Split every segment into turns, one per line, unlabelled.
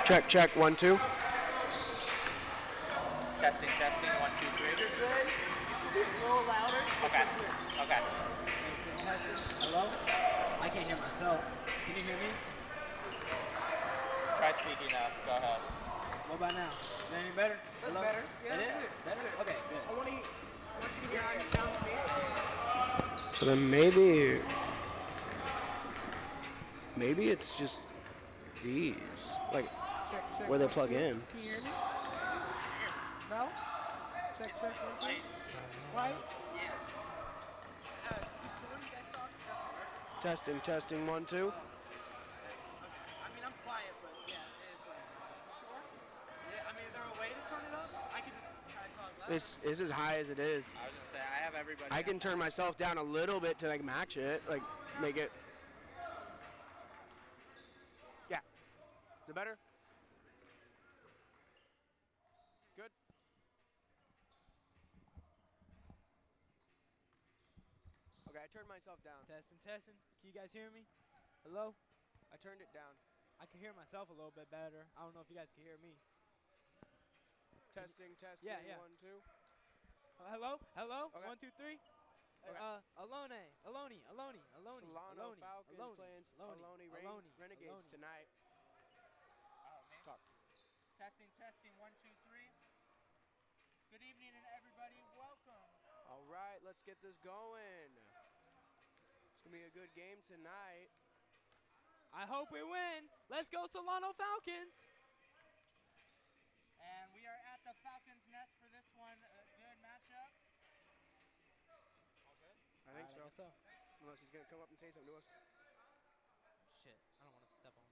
Check, check, 1, 2.
Testing, testing, 1, 2, 3.
You're good. You should be a little louder.
Okay. Okay.
Testing, testing. Hello? I can't hear myself. Can you hear me?
Try speaking up. Go ahead.
What about now? Is that any better?
That's
Hello?
better. Yeah,
That
that's
is?
good.
Better?
Good.
Okay, good.
I want you to hear how you sound to me.
So then maybe it's just these, like
Check,
where they
1,
plug
2.
in.
Can you hear me? No? Check, 1, 2. Right?
Testing, testing, 1, 2.
I mean, I'm quiet, but yeah, it is what it is. Sure? Yeah, I mean, is there a way to turn it up? I can just try to talk louder.
This is as high as it is.
I was going to say, I have everybody.
I can turn myself down a little bit to like match it, like make it. Yeah. Is it better? Good. Okay, I turned myself down.
Testing, testing. Can you guys hear me? Hello?
I turned it down.
I can hear myself a little bit better. I don't know if you guys can hear me.
Testing, testing,
Yeah.
1, 2.
Hello? Hello?
Okay.
1, 2, 3.
Okay.
Ohlone.
Solano Falcons playing Ohlone Renegades tonight.
Oh, me?
Talk.
Testing, testing, 1, 2, 3. Good evening, everybody. Welcome.
All right, let's get this going. It's going to be a good game tonight.
I hope we win. Let's go Solano Falcons.
And we are at the Falcons' nest for this one. A good matchup. All good?
I think
Alright,
so.
I guess so.
Unless he's going to come up and say something to us.
Shit, I don't want to step on it.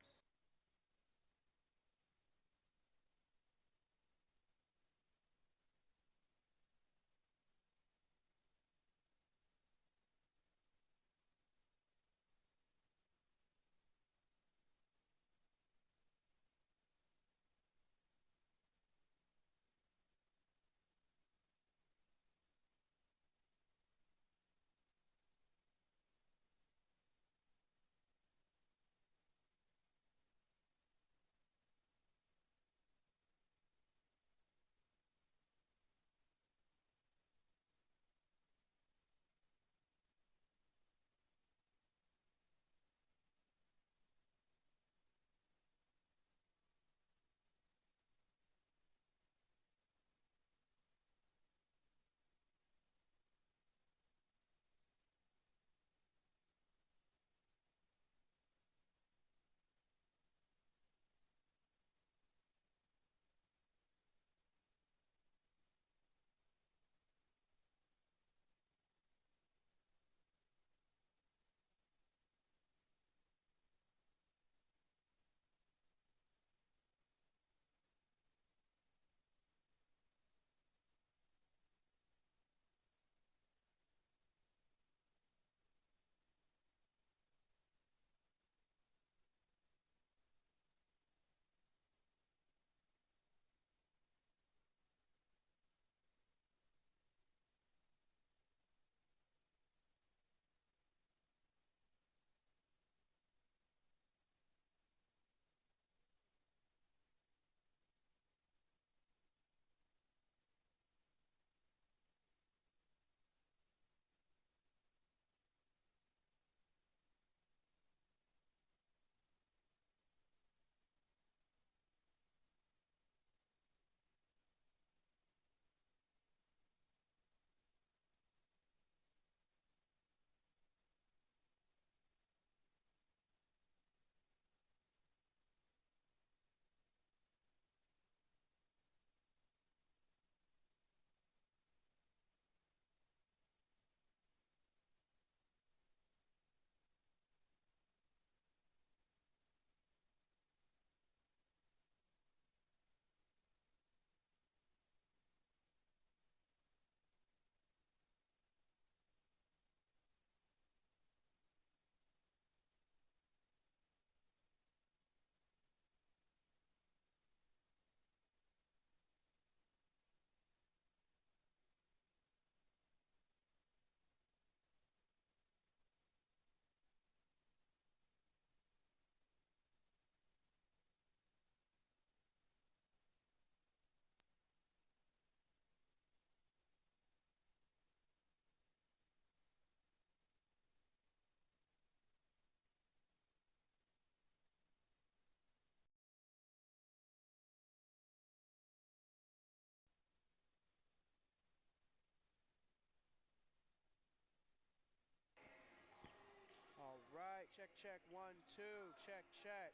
check, 1, 2, check, check.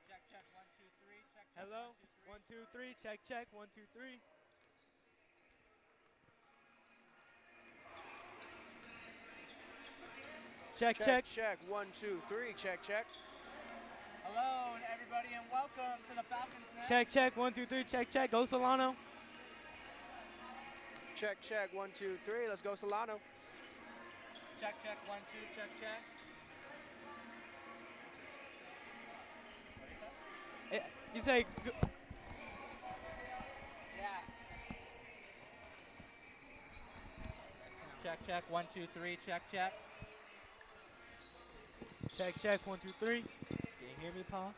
Check, 1, 2, 3. Check,
Hello.
1, 2, 3.
1, 2, 3. Check. 1, 2, 3. Check.
Check, 1, 2, 3, check.
Hello, everybody, and welcome to the Falcons Nest.
Check. 1, 2, 3. Check. Go Solano.
Check, 1, 2, 3, let's go Solano.
Check, 1, 2, check. What is that?
You say.
Yeah. Check, 1, 2, 3, check.
Check. 1, 2, 3. Can you hear me, Paul?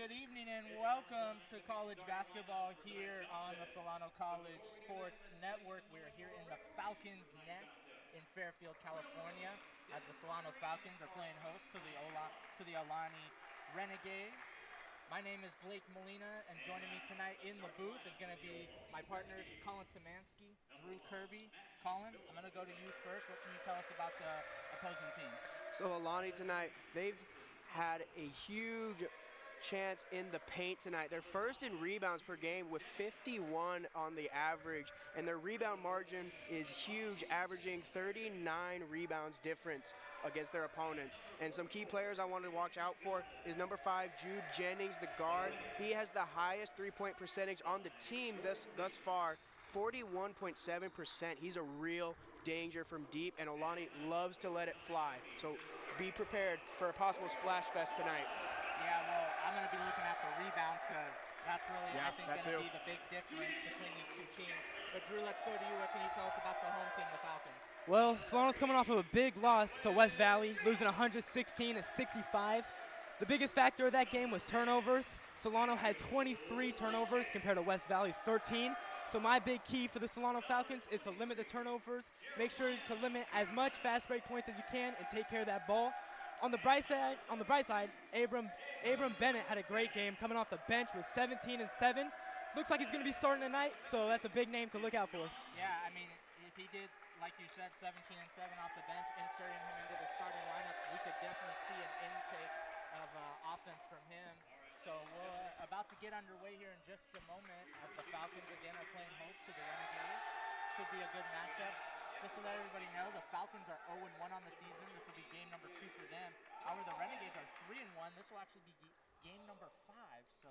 Good evening and welcome to college basketball here on the Solano College Sports Network. We're here in the Falcons' Nest in Fairfield, California, as the Solano Falcons are playing host to the Ohlone Renegades. My name is Blake Molina, and joining me tonight in the booth is going to be my partners Colin Samansky, Drew Kirby. Colin, I'm going to go to you first. What can you tell us about the opposing team?
So Ohlone tonight, they've had a huge chance in the paint tonight. They're first in rebounds per game with 51 on the average, and their rebound margin is huge, averaging 39 rebounds difference against their opponents. And some key players I want to watch out for is number 5, Jude Jennings, the guard. He has the highest three-point percentage on the team thus far, 41.7%. He's a real danger from deep, and Ohlone loves to let it fly. So be prepared for a possible splash fest tonight.
Yeah, well, I'm going to be looking at the rebounds because that's really, I think, going to be the big difference between these two teams. But, Drew, let's go to you. What can you tell us about the home team, the Falcons?
Well, Solano's coming off of a big loss to West Valley, losing 116-65. The biggest factor of that game was turnovers. Solano had 23 turnovers compared to West Valley's 13. So my big key for the Solano Falcons is to limit the turnovers. Make sure to limit as much fast break points as you can and take care of that ball. On the bright side, Abram Bennett had a great game coming off the bench with 17 and 7. Looks like he's going to be starting tonight, so that's a big name to look out for.
Yeah, I mean, if he did, like you said, 17 and 7 off the bench, inserting him into the starting lineup, we could definitely see an intake of offense from him. So we're about to get underway here in just a moment as the Falcons again are playing host to the Renegades. Should be a good matchup. Just to let everybody know, the Falcons are 0-1 on the season. This will be game number 2 for them. However, the Renegades are 3-1. This will actually be game number 5. So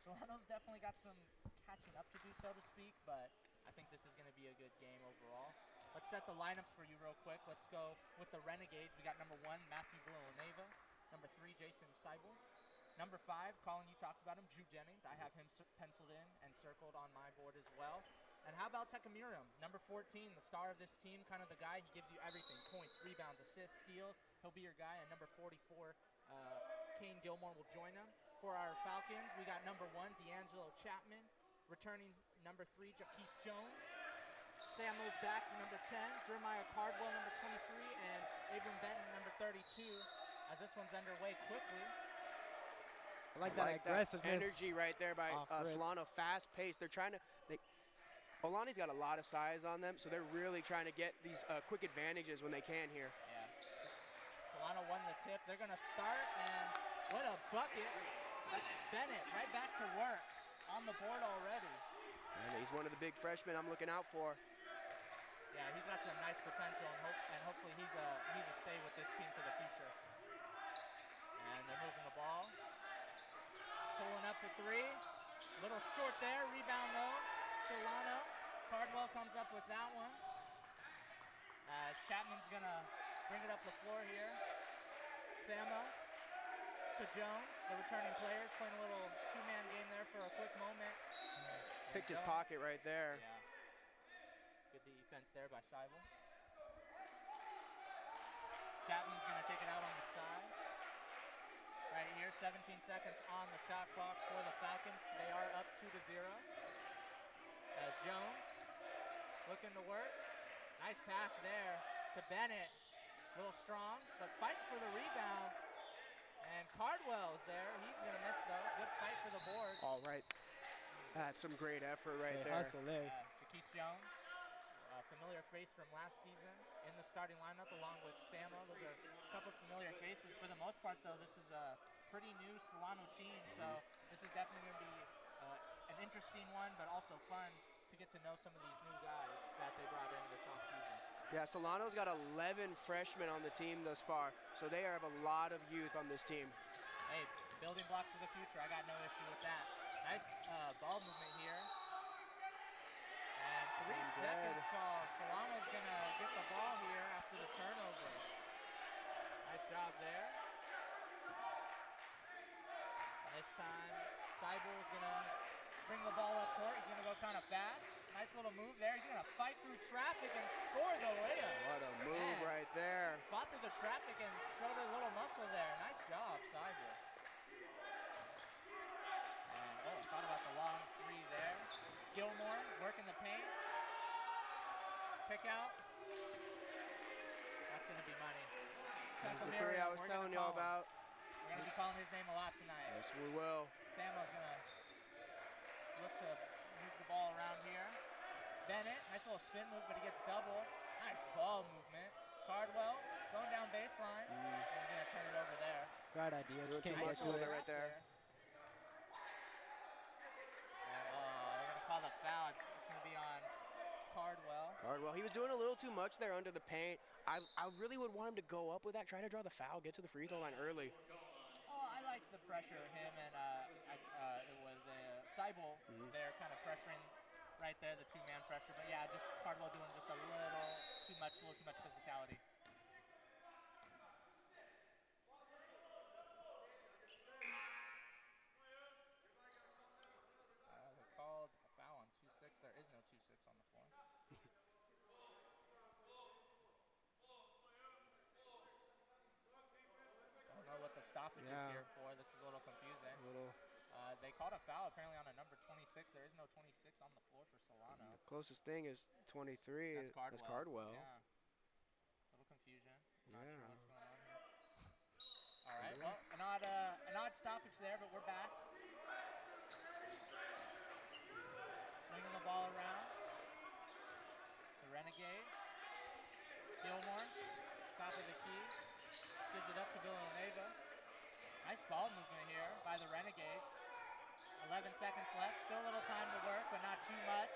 Solano's definitely got some catching up to do, so to speak, but I think this is going to be a good game overall. Let's set the lineups for you real quick. Let's go with the Renegades. We got number 1, Matthew Villanueva. Number 3, Jason Seibel. Number 5, Colin, you talked about him, Drew Jennings. I have him penciled in and circled on my board as well. And how about Teka Miriam, number 14, the star of this team, kind of the guy. He gives you everything, points, rebounds, assists, steals. He'll be your guy. And number 44, Kane Gilmore will join him. For our Falcons, we got number 1, D'Angelo Chapman. Returning number 3, Jaquise Jones. Samo's back, number 10, Jeremiah Cardwell, number 23, and Abram Benton, number 32, as this one's underway quickly.
I like that aggressiveness.
Energy right there by Solano, fast-paced. They're trying to Ohlane's got a lot of size on them, so they're really trying to get these quick advantages when they can here.
Yeah. Solano won the tip. They're going to start, and what a bucket. That's Bennett right back to work on the board already.
And he's one of the big freshmen I'm looking out for.
Yeah, he's got some nice potential, and hopefully he's a stay with this team for the future. And they're moving the ball. Pulling up for 3. Little short there. Rebound, though. Solano. Cardwell comes up with that one. As Chapman's going to bring it up the floor here. Samo to Jones, the returning players, playing a little two-man game there for a quick moment.
Picked his pocket right there.
Yeah. Good defense there by Seibel. Chapman's going to take it out on the side. Right here, 17 seconds on the shot clock for the Falcons. They are up 2-0. As Jones looking to work. Nice pass there to Bennett. A little strong, but fighting for the rebound. And Cardwell's there. He's going to miss, though. Good fight for the board.
All right. That's some great effort right there.
Hustle there.
Jaquise Jones, a familiar face from last season in the starting lineup along with Samo. Those are a couple of familiar faces. For the most part, though, this is a pretty new Solano team, so this is definitely going to be an interesting one, but also fun to get to know some of these new guys that they brought in this offseason.
Yeah, Solano's got 11 freshmen on the team thus far, so they have a lot of youth on this team.
Hey, building blocks for the future. I got no issue with that. Nice ball movement here. And 3 seconds called. Solano's going to get the ball here after the turnover. Nice job there. And this time, Seibel's going to bring the ball up court. He's going to go kind of fast. Nice little move there. He's going to fight through traffic and score the layup.
What a move right there.
Fought through the traffic and showed a little muscle there. Nice job, Seibel. Gilmore working the paint. Pick out. That's going to be money.
That's the three I was telling y'all about.
We're going to be calling his name a lot tonight.
Yes, we will.
Samuel's going to look to move the ball around here. Bennett, nice little spin move, but he gets double. Nice ball movement. Cardwell going down baseline. And he's going to turn it over there.
Great idea. Just can't
much
get to
with
it.
it right there.
And, they're going to call the foul. It's going to be on Cardwell.
Cardwell, he was doing a little too much there under the paint. I really would want him to go up with that, try to draw the foul, get to the free throw line early.
Oh, I like the pressure. Him and it was Seibel there kind of pressuring right there, the two-man pressure. But yeah, just Cardwell doing just a little too much physicality. They called a foul on 2-6. There is no 2-6 on the floor. Don't know what the stoppage is here for. This is a little confusing. They called a foul apparently on a number 26. There is no 26 on the floor for Solano.
The closest thing is 23.
That's
Cardwell.
Yeah. Little confusion. Not
Yeah.
sure what's going on here. All right. Well, an odd stoppage there, but we're back. Swinging the ball around. The Renegades. Gilmore, top of the key. Gives it up to Villanueva. Nice ball movement here by the Renegades. 11 seconds left. Still a little time to work, but not too much.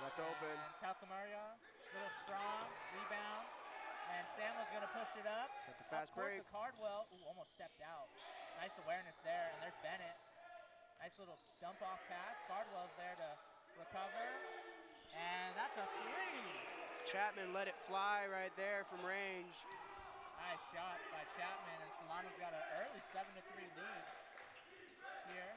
Left open.
And Talcamaria, a little strong. Rebound. And Samuel's going to push it up.
Got the fast
Up court
break.
to Cardwell. Ooh, almost stepped out. Nice awareness there. And there's Bennett. Nice little dump off pass. Cardwell's there to recover. And that's a three.
Chapman let it fly right there from range.
Nice shot by Chapman, and Solano's got an early 7-3 lead here.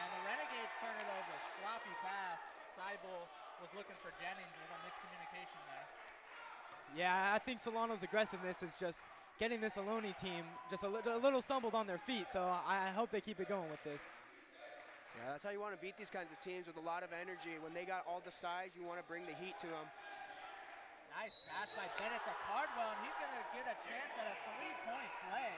And the Renegades turn it over. Sloppy pass. Seibel was looking for Jennings. A little miscommunication there.
Yeah, I think Solano's aggressiveness is just getting this Ohlone team just a little stumbled on their feet, so I hope they keep it going with this.
Yeah, that's how you want to beat these kinds of teams, with a lot of energy. When they got all the size, you want to bring the heat to them.
Nice pass by Bennett to Cardwell, and he's going to get a chance at a three-point play.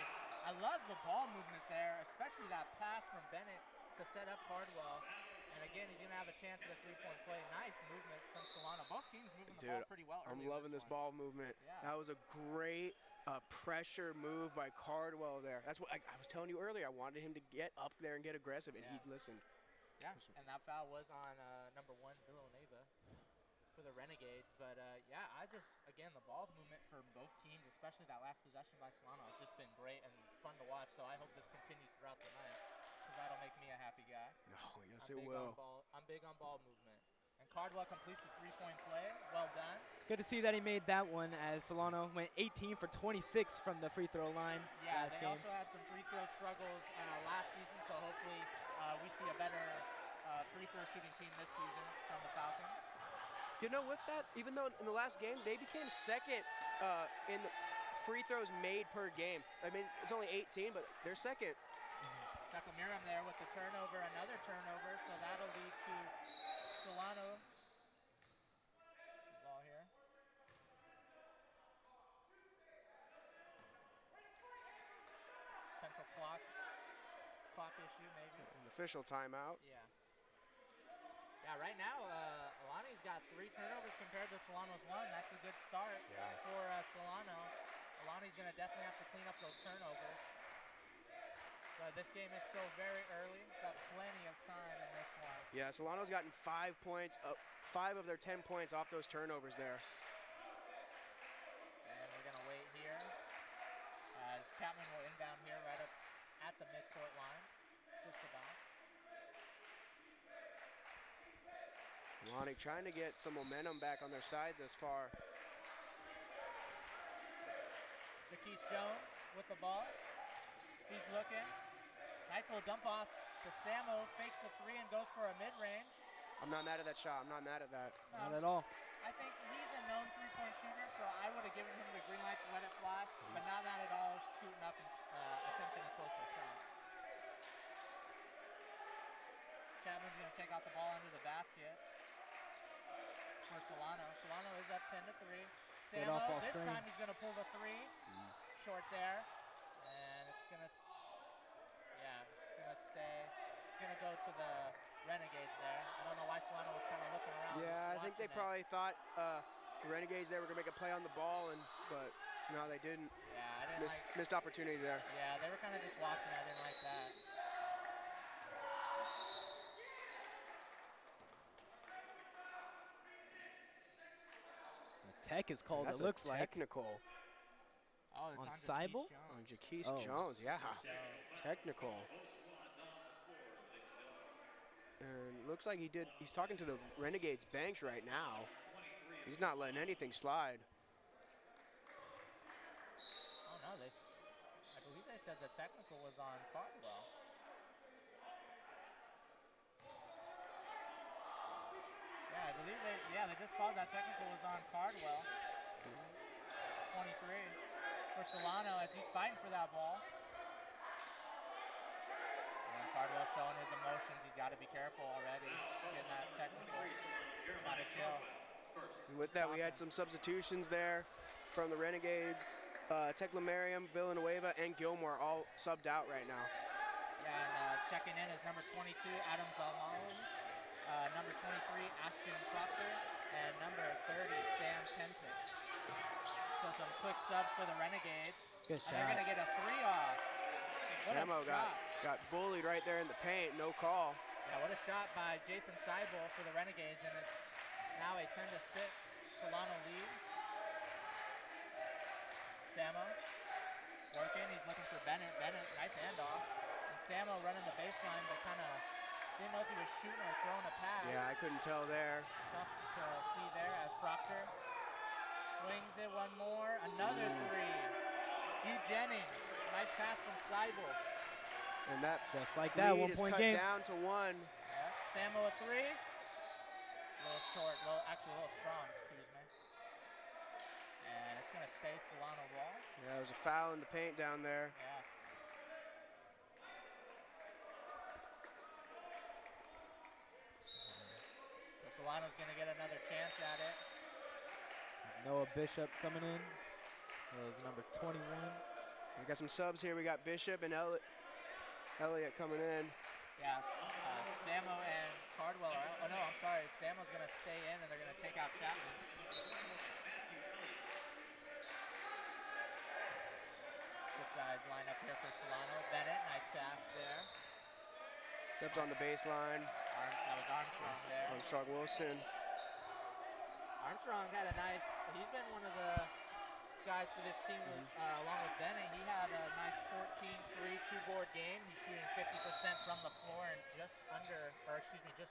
I love the ball movement there, especially that pass from Bennett to set up Cardwell. And again, he's going to have a chance at a three-point play. Nice movement from Solano. Both teams moving the ball pretty well.
I'm loving this ball movement.
Yeah.
That was a great pressure move by Cardwell there. That's what I was telling you earlier. I wanted him to get up there and get aggressive, and he listened.
Yeah, and that foul was on number 1, Villanueva, for the Renegades. But yeah, again, the ball movement for both teams, especially that last possession by Solano, has just been great and fun to watch. So I hope this continues throughout the night, because that'll make me a happy guy.
Oh, yes, it will.
I'm big on ball movement. And Cardwell completes a three-point play. Well done.
Good to see that he made that one, as Solano went 18 for 26 from the free throw line last game.
Yeah, they also had some free throw struggles last season, so hopefully we see a better free throw shooting team this season from the Falcons.
You know, with that, even though in the last game they became second in the free throws made per game. I mean, it's only 18, but they're second.
Takamiram there with the turnover, another turnover, so that'll lead to Solano. Ball here. Potential clock issue maybe.
An official timeout.
Yeah. Yeah, right now, Alani's got 3 turnovers compared to Solano's 1. That's a good start for Solano. Alani's going to definitely have to clean up those turnovers. But this game is still very early. Got plenty of time in this one.
Yeah, Solano's gotten 5 points, 5 of their 10 points off those turnovers there.
And we're going to wait here as Chapman will inbound here right up at the midcourt line, just about.
Lonnie trying to get some momentum back on their side this far.
Jaquise Jones with the ball. He's looking. Nice little dump off to Samo. Fakes the 3 and goes for a mid-range.
I'm not mad at that shot. I'm not mad at that.
Not at all.
I think he's a known three-point shooter, so I would have given him the green light to let it fly, but not mad at all scooting up and attempting a closer shot. Chapman's going to take out the ball under the basket for Solano. Solano is up 10 to 3.
Good
Samo,
off-ball
this
screen.
time he's going to pull the three. Short there. And it's going to, yeah, it's going to stay. It's going to go to the Renegades there. I don't know why Solano was kind of looking around.
Yeah, I think they probably thought the Renegades there were going to make a play on the ball, but no, they didn't.
Yeah, I didn't
Missed opportunity there.
Yeah, they were kind of just watching. I didn't like that.
Tech is called,
That's
it looks
a
like.
technical
Oh, it's
On
on
Seibel?
on
Jaquise
Jaquise
Oh.
Jones. Yeah,
Jones.
technical. And looks like he's talking to the Renegades bench right now. He's not letting anything slide.
Oh no, I believe they said the technical was on Cardwell. Yeah, I believe they just called that technical was on Cardwell. 23 for Solano as he's fighting for that ball. And Cardwell showing his emotions. He's got to be careful already. Getting that technical. Got to chill.
And with that, we had some substitutions there from the Renegades. Teclamariam, Villanueva, and Gilmore all subbed out right now.
Yeah, and checking in is number 22, Adam Zalmali, number 23, Ashton Proctor, and number 30, Sam Pensick. So some quick subs for the Renegades.
Good
And they're
shot.
going to get a 3 off. What
Samo
a shot.
got bullied right there in the paint, no call.
Yeah, what a shot by Jason Seibel for the Renegades, and it's now a 10 to 6 Solano lead. Samo working, he's looking for Bennett. Bennett, nice handoff. And Samo running the baseline, but kind of didn't know if he was shooting or throwing a pass.
Yeah, I couldn't tell there.
Tough to see there as Proctor swings it one more. Another 3. Jude Jennings, nice pass from Seibel.
And that
Just like that,
lead is
1-point
cut
game.
down to 1.
Yeah. Samo a 3. A little short, actually a little strong, excuse me. And it's going to stay Solano ball.
Yeah, there was a foul in the paint down there.
Yeah. So Solano's going to get another chance at it.
Noah Bishop coming in. That was number 21.
We got some subs here. We got Bishop and Elliott coming in.
Yeah, Samo and Cardwell are out. Oh no, I'm sorry. Samo's going to stay in and they're going to take out Chapman. Good size lineup here for Solano. Bennett, nice pass there.
Steps on the baseline.
That was Armstrong there.
Armstrong Wilson.
Armstrong had a nice, he's been one of the guys for this team along with Bennett. He had a nice 14-3 two-board game. He's shooting 50% from the floor and just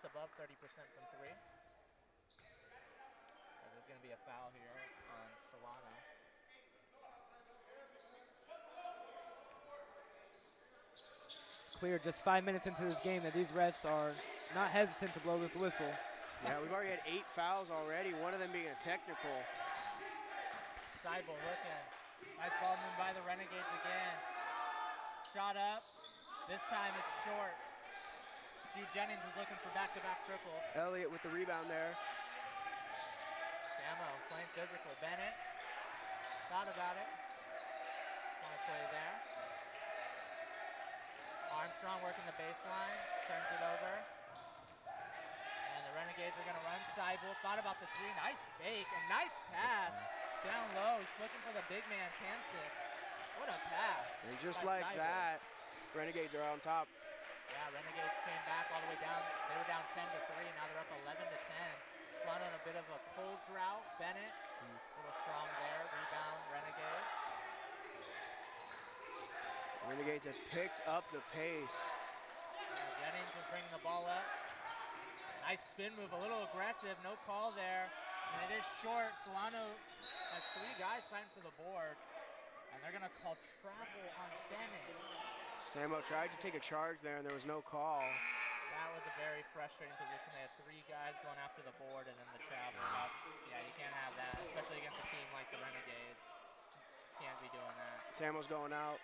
above 30% from 3. There's going to be a foul here on Solano.
It's clear just 5 minutes into this game that these refs are not hesitant to blow this whistle.
Yeah, we've already had 8 fouls already, one of them being a technical.
Seibel looking. Nice ball moved by the Renegades again. Shot up. This time it's short. Jude Jennings was looking for back-to-back triples.
Elliott with the rebound there.
Samo playing physical. Bennett thought about it. Smart play there. Armstrong working the baseline. Turns it over. And the Renegades are going to run. Seibel thought about the 3. Nice fake and nice pass. Down low. He's looking for the big man, Pensick. What a pass.
And just
by
like
Seibel.
that, Renegades are on top.
Yeah, Renegades came back all the way down. They were down 10 to 3. Now they're up 11 to 10. Solano in a bit of a cold drought. Bennett, a little strong there. Rebound, Renegades.
Renegades have picked up the pace.
Jennings was bringing the ball up. Nice spin move, a little aggressive. No call there. And it is short. Solano has 3 guys fighting for the board. And they're going to call travel on Bennett.
Samo tried to take a charge there, and there was no call.
That was a very frustrating position. They had 3 guys going after the board and then the travel. Yeah, you can't have that, especially against a team like the Renegades. Can't be doing that.
Samo's going out.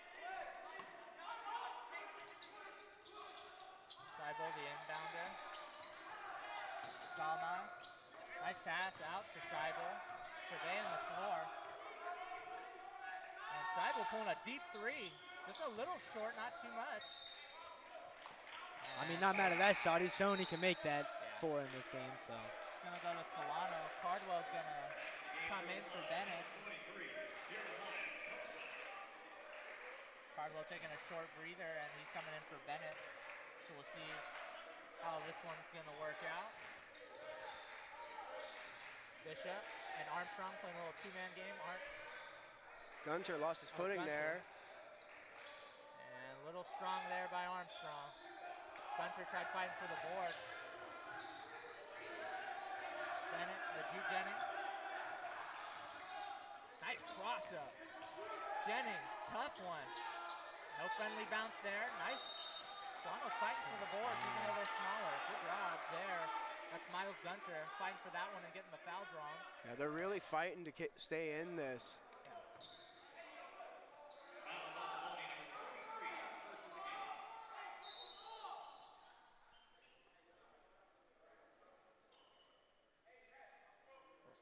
Seibel, the inbounder. Zalman. Nice pass out to Seibel. Surveying the floor. And Seibel pulling a deep three. Just a little short, not too much.
I mean, not mad at that shot. He's shown he can make that 4 in this game, so.
It's going to go to Solano. Cardwell's going to come in for Bennett. Cardwell taking a short breather, and he's coming in for Bennett. So we'll see how this one's going to work out. Bishop and Armstrong playing a little two-man game.
Gunter lost his footing
Gunter.
there.
And a little strong there by Armstrong. Gunter tried fighting for the board. Bennett, or Jude Jennings. Nice cross-up. Jennings, tough one. No friendly bounce there. Nice. Solano's fighting for the board, even though they're smaller. Good job there. That's Miles Gunter fighting for that one and getting the foul drawn.
Yeah, they're really fighting to stay in this.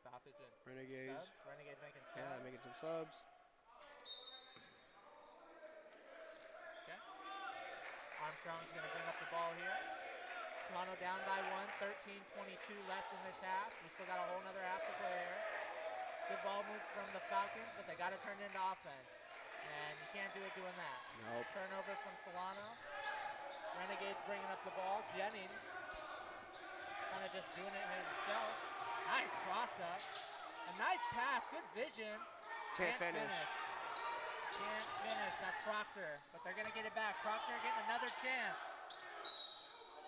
Stoppage and
Renegades.
subs. Renegades making subs.
Yeah, making some subs.
Okay. Armstrong's going to bring up the ball here. Solano down by 1, 13:22 left in this half. We still got a whole nother half to play here. Good ball move from the Falcons, but they got to turn it into offense. And you can't do it doing that.
Nope.
Turnover from Solano. Renegades bringing up the ball. Jennings kind of just doing it himself. Nice cross-up. A nice pass. Good vision.
Can't finish.
Can't finish. That's Proctor. But they're going to get it back. Proctor getting another chance.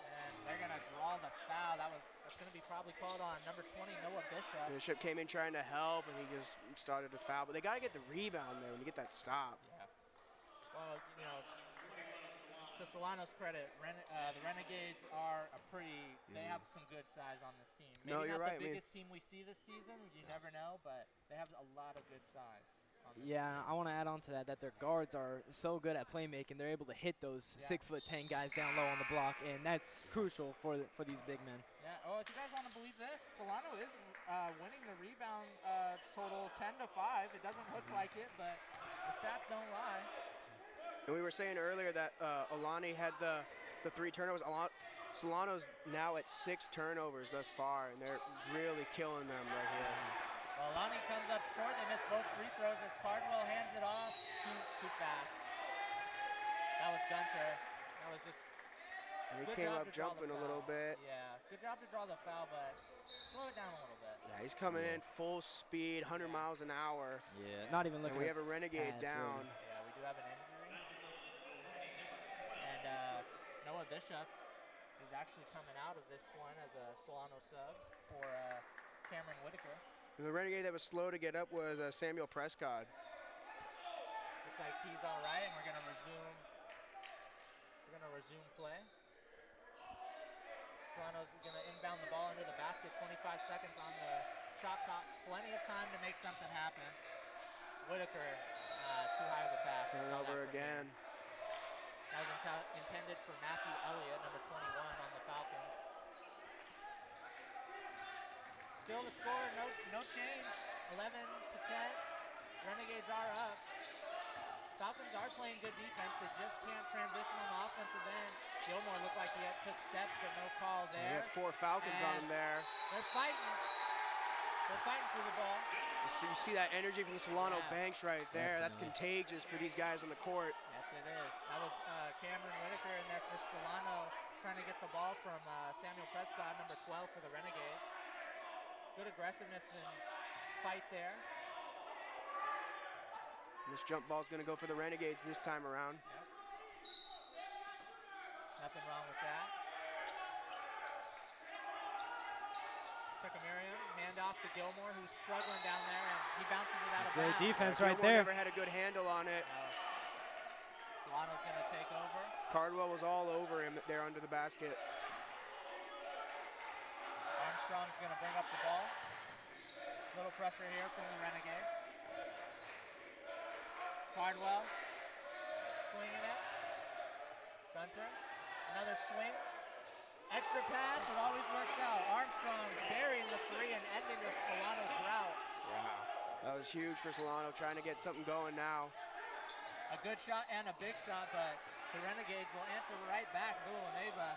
And they're going to draw the foul. That's going to be probably called on number 20, Noah Bishop.
Bishop came in trying to help, and he just started to foul. But they got to get the rebound there when you get that stop.
Yeah. Well, you know, to Solano's credit, the Renegades are a pretty, they have some good size on this team. Maybe
No, you're
not
right.
the biggest team we see this season, you never know, but they have a lot of good size on this
Yeah,
team.
I want to add on to that their guards are so good at playmaking. They're able to hit those 6'10" guys down low on the block, and that's crucial for these big men.
Yeah. Oh, if you guys want to believe this, Solano is winning the rebound total 10-5. It doesn't look like it, but the stats don't lie.
And we were saying earlier that Ohlone had the 3 turnovers. Solano's now at 6 turnovers thus far, and they're really killing them right here.
Well, Ohlone comes up short. They miss both free throws as Cardwell hands it off too fast. That was Gunter. That was just
And he
good
came
job
up
to draw the
jumping a little
foul.
bit.
Yeah, good job to draw the foul, but slow it down a little bit.
Yeah, he's coming in full speed, 100 miles an hour.
Yeah, not even
And
looking.
we have a Renegade
pads,
down.
really.
Yeah, we do have an injury. And Noah Bishop is actually coming out of this one as a Solano sub for Cameron Whitaker.
And the Renegade that was slow to get up was Samuel Prescott.
Looks like he's all right, and we're gonna resume play. Solano's gonna inbound the ball into the basket. 25 seconds on the shot clock. Plenty of time to make something happen. Whitaker, too high of a pass. I saw that
Turnover
from him.
again.
That was intended for Matthew Elliott, number 21 on the Falcons. Still the score, no change. 11-10. Renegades are up. Falcons are playing good defense. They just can't transition on the offensive end. Gilmore looked like he took steps, but no call
We
there.
had 4 Falcons on him there.
They're fighting. They're fighting for the ball.
You see that energy from the Solano
Yeah.
bench right there. That's
Definitely.
contagious for these guys on the court.
Yes, it is. That was Cameron Whitaker in there for Solano, trying to get the ball from Samuel Prescott, number 12 for the Renegades. Good aggressiveness and fight there.
And this jump ball is going to go for the Renegades this time around.
Yep. Nothing wrong with that. Tuckamiriam, handoff to Gilmore, who's struggling down there, and he bounces it out of
Great
bounds.
defense right
Gilmore
there.
never had a good handle on it.
Solano's going to take over.
Cardwell was all over him there under the basket.
Armstrong's going to bring up the ball. Little pressure here from the Renegades. Cardwell swinging it. Gunter, another swing.
was huge for Solano, trying to get something going now.
A good shot and a big shot, but the Renegades will answer right back. Villanueva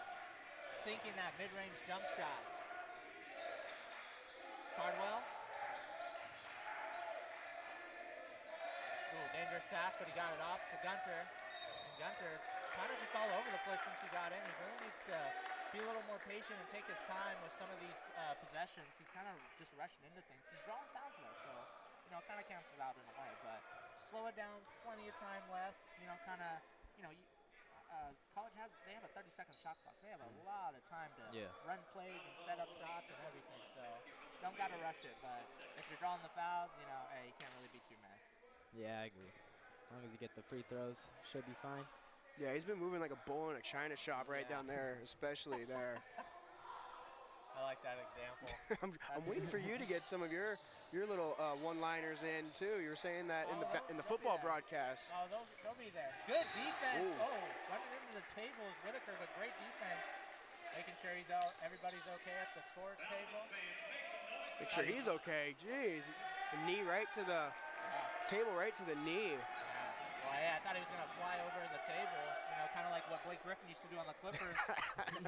sinking that mid-range jump shot. Cardwell. Ooh, dangerous pass, but he got it off to Gunter. And Gunter's kind of just all over the place since he got in. He really needs to be a little more patient and take his time with some of these possessions. He's kind of just rushing into things. He's drawing fouls though, so it kind of cancels out in a way. But slow it down, plenty of time left. College they have a 30-second shot clock. They have a lot of time to run plays and set up shots and everything. So don't gotta rush it. But if you're drawing the fouls, hey, you can't really be too mad.
Yeah, I agree. As long as you get the free throws, should be fine.
Yeah, he's been moving like a bull in a china shop right down there, especially there.
I like that example.
I'm waiting for you to get some of your little one-liners in too. You were saying that in the football broadcast.
Oh, they'll be there. Good defense. Ooh. Oh, running into the table is Whitaker, but great defense. Making sure everybody's okay at the scores table.
Make sure he's okay. Jeez, the knee right to the table, right to the knee.
Well, yeah, I thought he was going to fly over the table, kind of like what Blake Griffin used to do on the Clippers,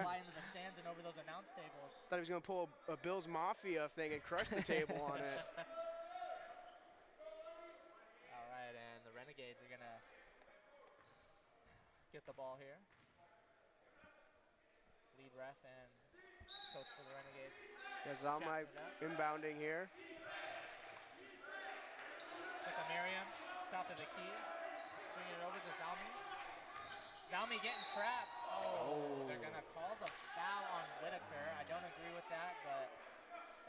fly into the stands and over those announce tables.
Thought he was going to pull a Bills Mafia thing and crush the table on it.
All right, and the Renegades are going to get the ball here. Lead ref and coach for the Renegades.
Yeah, Zalmai inbounding here.
Miriam, top of the key. Swinging it over to Zalmi. Zalmi getting trapped. Oh, they're going to call the foul on Whitaker. I don't agree with that, but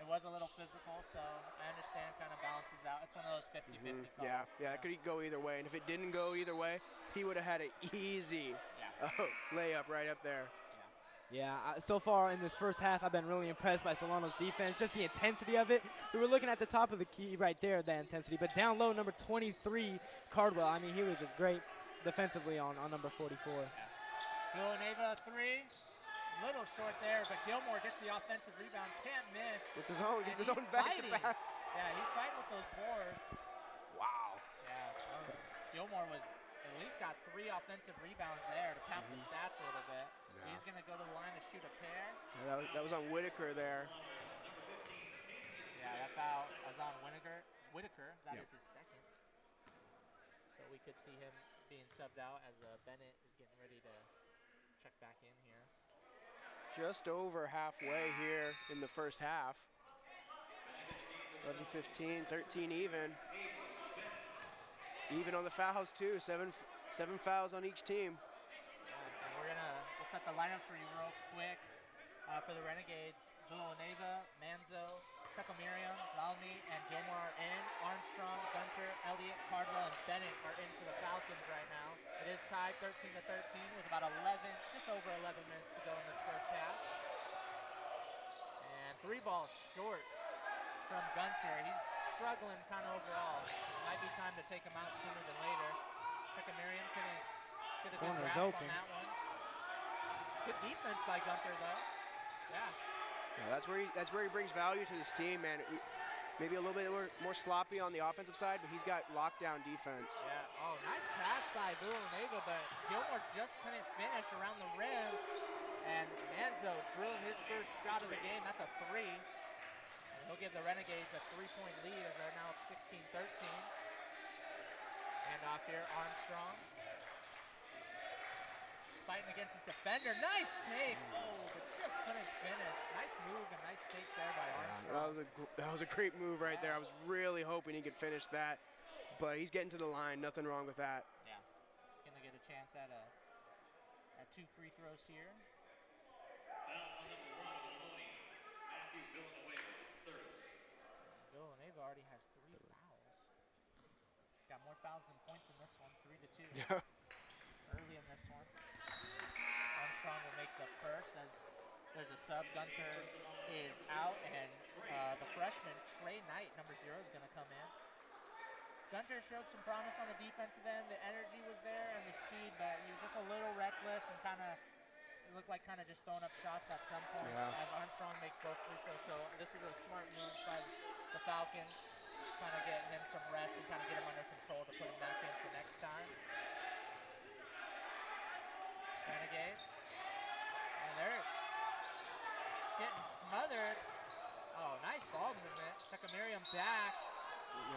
it was a little physical, so I understand kind of balances out. It's one of those 50-50 calls.
Yeah, it could go either way. And if it didn't go either way, he would have had an easy layup right up there.
Yeah, so far in this first half, I've been really impressed by Solano's defense, just the intensity of it. We were looking at the top of the key right there, that intensity, but down low, number 23, Cardwell, I mean, he was just great defensively on number 44.
Villanueva three, little short there, but Gilmore gets the offensive rebound, can't miss.
It's his own back-to-back.
Yeah, he's fighting with those boards.
Wow.
Yeah, Gilmore at least got 3 offensive rebounds there to pump the stats a little bit. Yeah. He's going to go to the line to shoot a pair.
Yeah, that was on Whitaker there.
Yeah, that foul was on Whitaker. That is his second. So we could see him being subbed out as Bennett is getting ready to check back in here.
Just over halfway here in the first half. 11-15, 13 even. Even on the fouls too, seven fouls on each team.
And we'll set the lineup for you real quick. For the Renegades, Villanueva, Manzo, Tuckamiriam, Zalmi, and Gilmore are in. Armstrong, Gunter, Elliott, Cardwell, and Bennett are in for the Falcons right now. It is tied 13-13 with about just over 11 minutes to go in this first half. And 3 balls short from Gunter. He's struggling kind of overall. Might be time to take him out sooner than later. Tuckamiriam couldn't get a good grasp on that one. Good defense by Gunter though.
Yeah, that's where he brings value to this team, man. Maybe a little bit more sloppy on the offensive side, but he's got lockdown defense.
Yeah. Oh, nice pass by Villanueva, but Gilmore just couldn't finish around the rim. And Manzo drilling his first shot of the game. That's a 3. And he'll give the Renegades a 3-point lead as they're now up 16-13. Hand off here, Armstrong. Fighting against his defender. Nice take. Oh, but just couldn't finish. Nice move and nice take there by Armstrong.
That was a great move right there. I was really hoping he could finish that, but he's getting to the line. Nothing wrong with that.
Yeah, he's gonna get a chance at 2 free throws here. Villanueva already has 3 fouls. He's got more fouls than points in this one. 3-2.
Yeah.
Early in this one. Armstrong will make the first as there's a sub. Gunter is out, and the freshman, Trey Knight, number 0, is going to come in. Gunter showed some promise on the defensive end. The energy was there and the speed, but he was just a little reckless and it looked like just throwing up shots at some point as Armstrong makes both free throws. So this is a smart move by the Falcons, kind of getting him some rest and kind of get him under control to put him back in for next time. Renegades. And they're getting smothered. Oh, nice ball movement. Takamiriam back.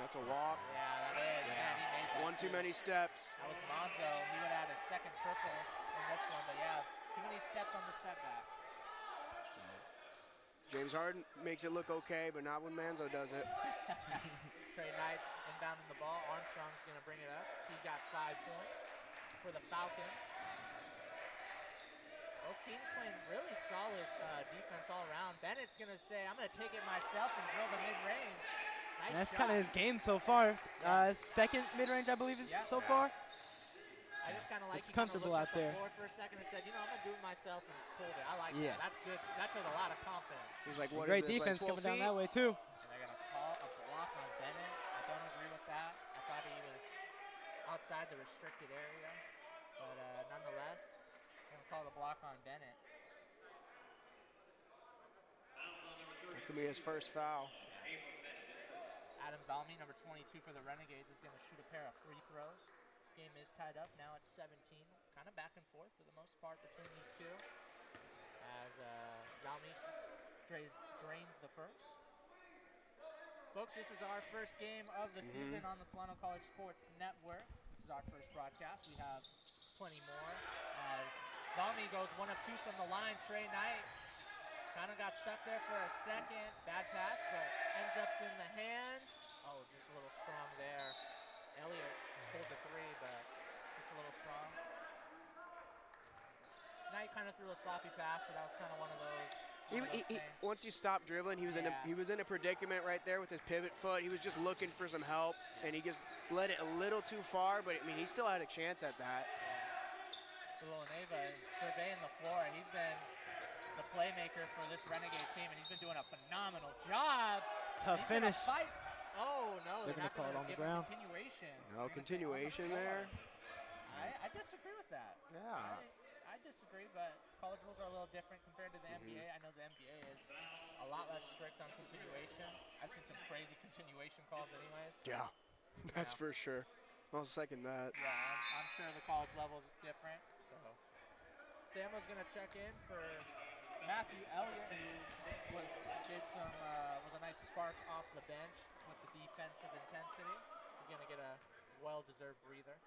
That's a walk.
Yeah, that is.
Yeah.
Man, he made that
One too many steps.
That was Monzo. He would have had his second triple in this one, but yeah, too many steps on the step back.
James Harden makes it look okay, but not when Manzo does it.
Trey Knight inbounding the ball. Armstrong's going to bring it up. He's got 5 points for the Falcons. Both teams playing really solid defense all around. Bennett's going to say, I'm going to take it myself and drill the mid-range. Nice
That's
shot.
kind of his game so far. Second mid-range, I believe, is so far.
I just kind of like
It's
he kinda
comfortable
looked
out
at
there.
the floor for a second and said, you know, I'm going to do it myself and pulled it. I like
Yeah.
that. That's good. That shows a lot of confidence.
He's like, what
Great
is this,
defense
like 12
coming down
feet?
that way, too.
And they're going to call a block on Bennett. I don't agree with that. I thought he was outside the restricted area. But nonetheless, going to call the block on Bennett.
That's going to be his first foul.
Adam Zalmi, number 22 for the Renegades, is going to shoot a pair of free throws. This game is tied up. Now it's 17. Kind of back and forth for the most part between these two. As Zalmi drains the first. Folks, this is our first game of the season on the Solano College Sports Network. This is our first broadcast. We have plenty more. As Zalmi goes 1 of 2 from the line. Trey Knight kind of got stuck there for a second. Bad pass, but ends up in the hands. Oh, just a little strong there. Elliott pulled the 3, but just a little strong. Knight kind of threw a sloppy pass, but that was kind of one of those things.
Once you stop dribbling, he was in a predicament right there with his pivot foot. He was just looking for some help, and he just let it a little too far. But I mean, he still had a chance at that.
Villanova surveying the floor, and he's been the playmaker for this Renegade team, and he's been doing a phenomenal job.
Tough finish.
Oh, no,
They're going to call it on the ground.
Continuation.
No continuation there.
I disagree with that.
Yeah.
I disagree, but college rules are a little different compared to the NBA. I know the NBA is a lot less strict on continuation. I've seen some crazy continuation calls anyways.
Yeah, that's for sure. I'll second that.
Yeah, I'm sure the college level is different. So Samuel's going to check in for Matthew Elliott, who was a nice spark off the bench with the defensive intensity. He's going to get a well-deserved breather.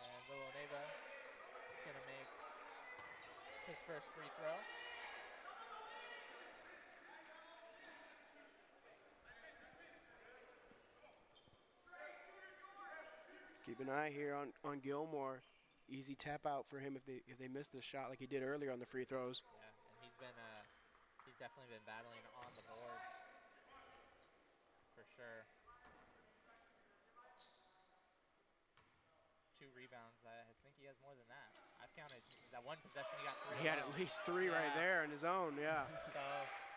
And Villanova is going to make his first free throw.
Keep an eye here on Gilmore. Easy tap out for him if they miss this shot like he did earlier on the free throws.
Yeah, and he's definitely been battling on the boards for sure. 2 rebounds. I think he has more than that. I've counted that one possession he got 3.
He had at least 3 right there in his own. Yeah.
So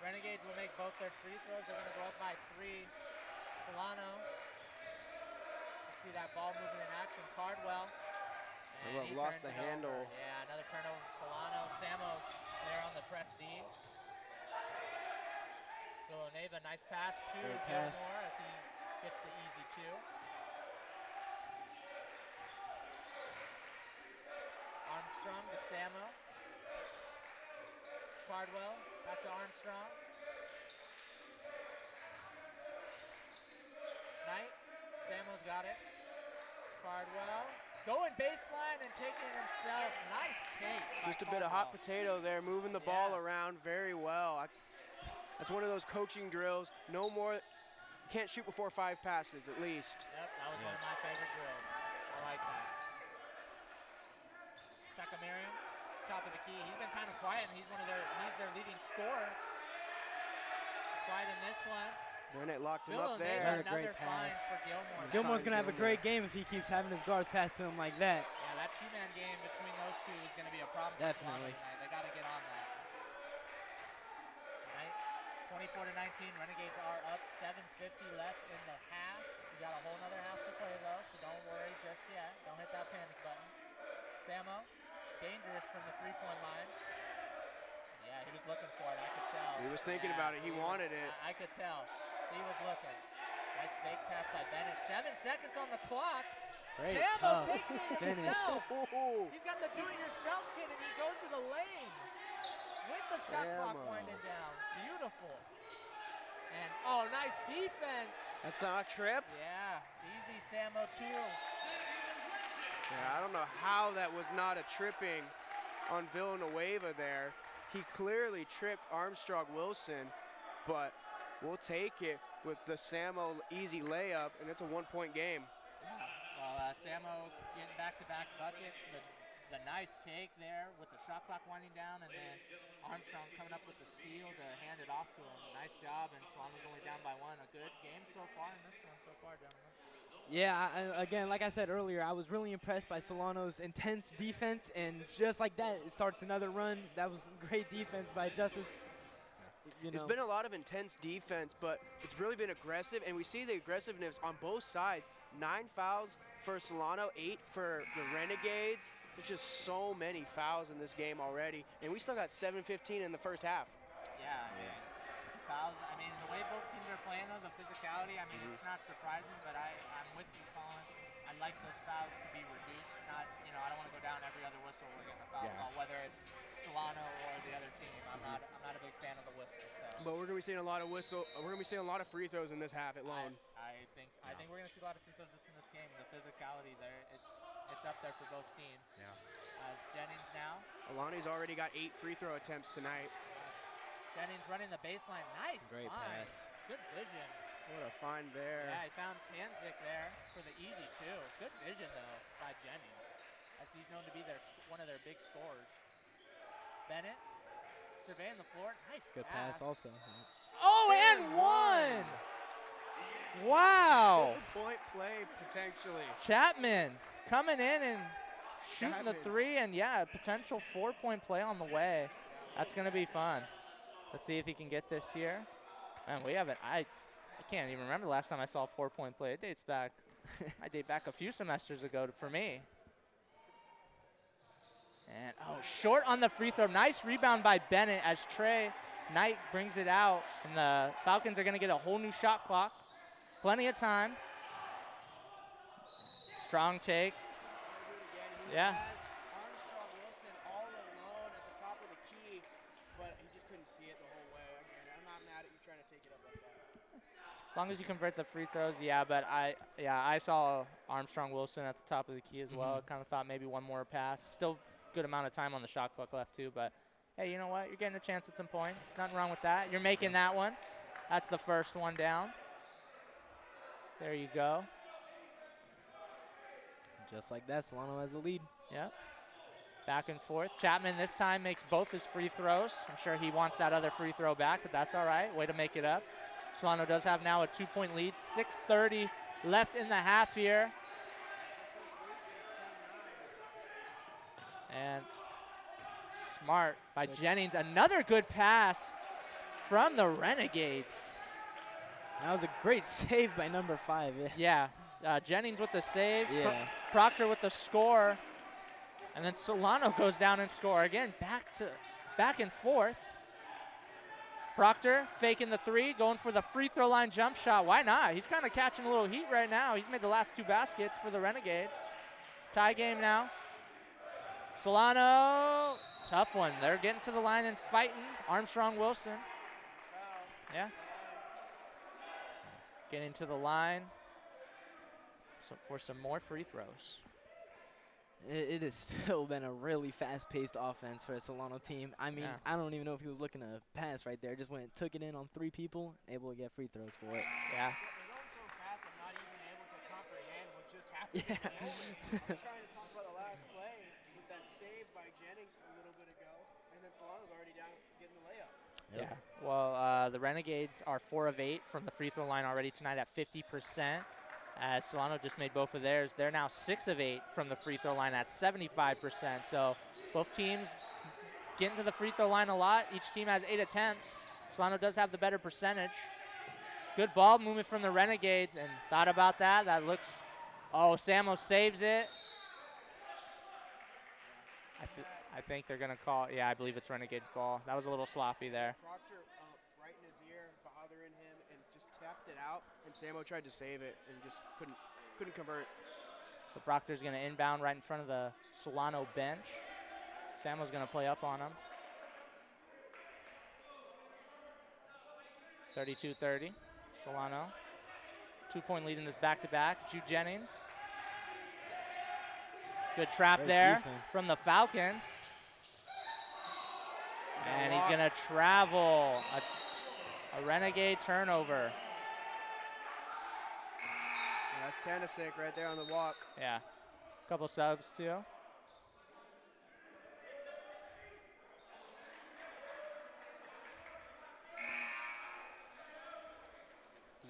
Renegades will make both their free throws. They're going to go up by 3. Solano. See that ball moving in action. Cardwell. And he
lost
turns
the
it
handle.
over. Yeah, another turnover for Solano. Samo there on the press D. Villanova, nice pass to Gilmore as he gets the easy 2. Armstrong to Samo. Cardwell, back to Armstrong. Knight, Samo's got it. Cardwell, going baseline and taking it himself. Nice take.
Just a bit of hot potato there, moving the ball around very well. That's one of those coaching drills. No more, can't shoot before 5 passes at least.
Yep, that was one of my favorite drills. I like that. Takamiriam, top of the key. He's been kind of quiet, and he's their leading scorer. Quiet in this one.
Bennett locked him up
Villanova,
there.
What a
another
great
find
pass.
for Gilmore.
Gilmore's going to have a great game if he keeps having his guards pass to him like that.
Yeah, that 2-man game between those two is going to be a problem.
Definitely.
For Solano tonight. They got to get on that. 24-19, Renegades are up. 7:50 left in the half. We got a whole nother half to play though, so don't worry just yet. Don't hit that panic button. Samo, dangerous from the 3-point line. Yeah, he
He was thinking about it. He wanted it.
I could tell. He was looking. Nice fake pass by Bennett. 7 seconds on the clock.
Great,
Samo
tough
takes it
finish.
himself.
Oh,
He's got the do-it-yourself kit, and he goes to the lane with the shot clock
Samo.
winding down. Beautiful. And, oh, nice defense.
that's not a trip.
Yeah, easy Samo too.
Yeah, I don't know how that was not a tripping on Villanueva there. He clearly tripped Armstrong Wilson, but we'll take it with the Samo easy layup, and it's a 1-point game.
Well, Samo getting back-to-back buckets. The nice take there with the shot clock winding down, and then Armstrong coming up with the steal to hand it off to him. Nice job, and Solano's only down by 1. A good game so far in this one so far, gentlemen.
Yeah, again, like I said earlier, I was really impressed by Solano's intense defense, and just like that, it starts another run. That was great defense by Justice.
It's been a lot of intense defense, but it's really been aggressive, and we see the aggressiveness on both sides. 9 fouls for Solano, 8 for the Renegades. There's just so many fouls in this game already, and we still got 7:15 in the first half.
Yeah, I mean, fouls. I mean, the way both teams are playing, though, the physicality. I mean, it's not surprising, but I'm with you, Colin. I'd like those fouls to be reduced. Not, I don't want to go down every other whistle we're getting a foul call, whether it's Solano or the other team. I'm not a big fan of the whistle. So.
But we're gonna be seeing a lot of free throws in this half at Lone.
I think we're gonna see a lot of free throws just in this game. The physicality there, it's up there for both teams.
Yeah.
As Jennings now.
Alani's already got 8 free throw attempts tonight.
Jennings running the baseline. Nice
Great
find.
pass.
Good vision.
What a find there.
Yeah, he found Tanzik there for the easy too. Good vision though by Jennings, as he's known to be one of their big scorers. Bennett surveying the floor. Nice
Good pass also.
Oh, and 1! Wow.
4-point play potentially.
Chapman coming in and shooting the
Chapman.
3, and yeah, a potential 4-point play on the way. That's gonna be fun. Let's see if he can get this here. Man, we haven't. I can't even remember the last time I saw a 4-point play. It dates back. I date back a few semesters ago for me. And short on the free throw. Nice rebound by Bennett as Trey Knight brings it out, and the Falcons are going to get a whole new shot clock. Plenty of time. Strong take. Yeah.
Armstrong Wilson all alone at the top of the key, but he just couldn't see it the whole way. Again, I'm not mad at you trying to take it up like that.
As long as you convert the free throws, yeah. But I saw Armstrong Wilson at the top of the key as well. Kind of thought maybe one more pass. Still good amount of time on the shot clock left too. But hey, you know what? You're getting a chance at some points. Nothing wrong with that. You're making that one. That's the first one down. There you go.
Just like that, Solano has the lead.
Yep. Back and forth. Chapman this time makes both his free throws. I'm sure he wants that other free throw back, but that's all right. Way to make it up. Solano does have now a 2-point lead. 6:30 left in the half here. And smart by Jennings. Another good pass from the Renegades.
That was a great save by number 5.
Yeah. Jennings with the save.
Yeah.
Proctor with the score. And then Solano goes down and score. Again, back and forth. Proctor faking the 3, going for the free throw line jump shot. Why not? He's kind of catching a little heat right now. He's made the last 2 baskets for the Renegades. Tie game now. Solano, tough one. They're getting to the line and fighting. Armstrong Wilson. Yeah. Getting to the line for some more free throws.
It has still been a really fast-paced offense for a Solano team. I mean,
Yeah.
I don't even know if he was looking to pass right there. Just took it in on 3 people, able to get free throws for it.
Yeah.
They're going so fast, I'm not even able to comprehend what just happened.
Yeah.
I'm trying to talk about the last play with that save by Jennings a little bit ago, and then Solano's already down getting the layup.
Yeah. Well, the Renegades are 4 of 8 from the free throw line already tonight at 50%. As Solano just made both of theirs. They're now 6 of 8 from the free throw line at 75%. So both teams getting to the free throw line a lot. Each team has 8 attempts. Solano does have the better percentage. Good ball movement from the Renegades, and thought about that. That looks, Samo saves it. I think they're gonna call, I believe it's Renegade ball. That was a little sloppy there.
Proctor tapped it out, and Samo tried to save it and just couldn't convert.
So Proctor's going to inbound right in front of the Solano bench. Samo's going to play up on him. 32-30, Solano. 2-point lead in this back-to-back. Jude Jennings. Good trap
Great
there
defense.
from the Falcons. And he's
walk.
going to travel. A Renegade turnover.
Yeah, that's Tanasic right there on the walk.
Yeah. Couple subs, too.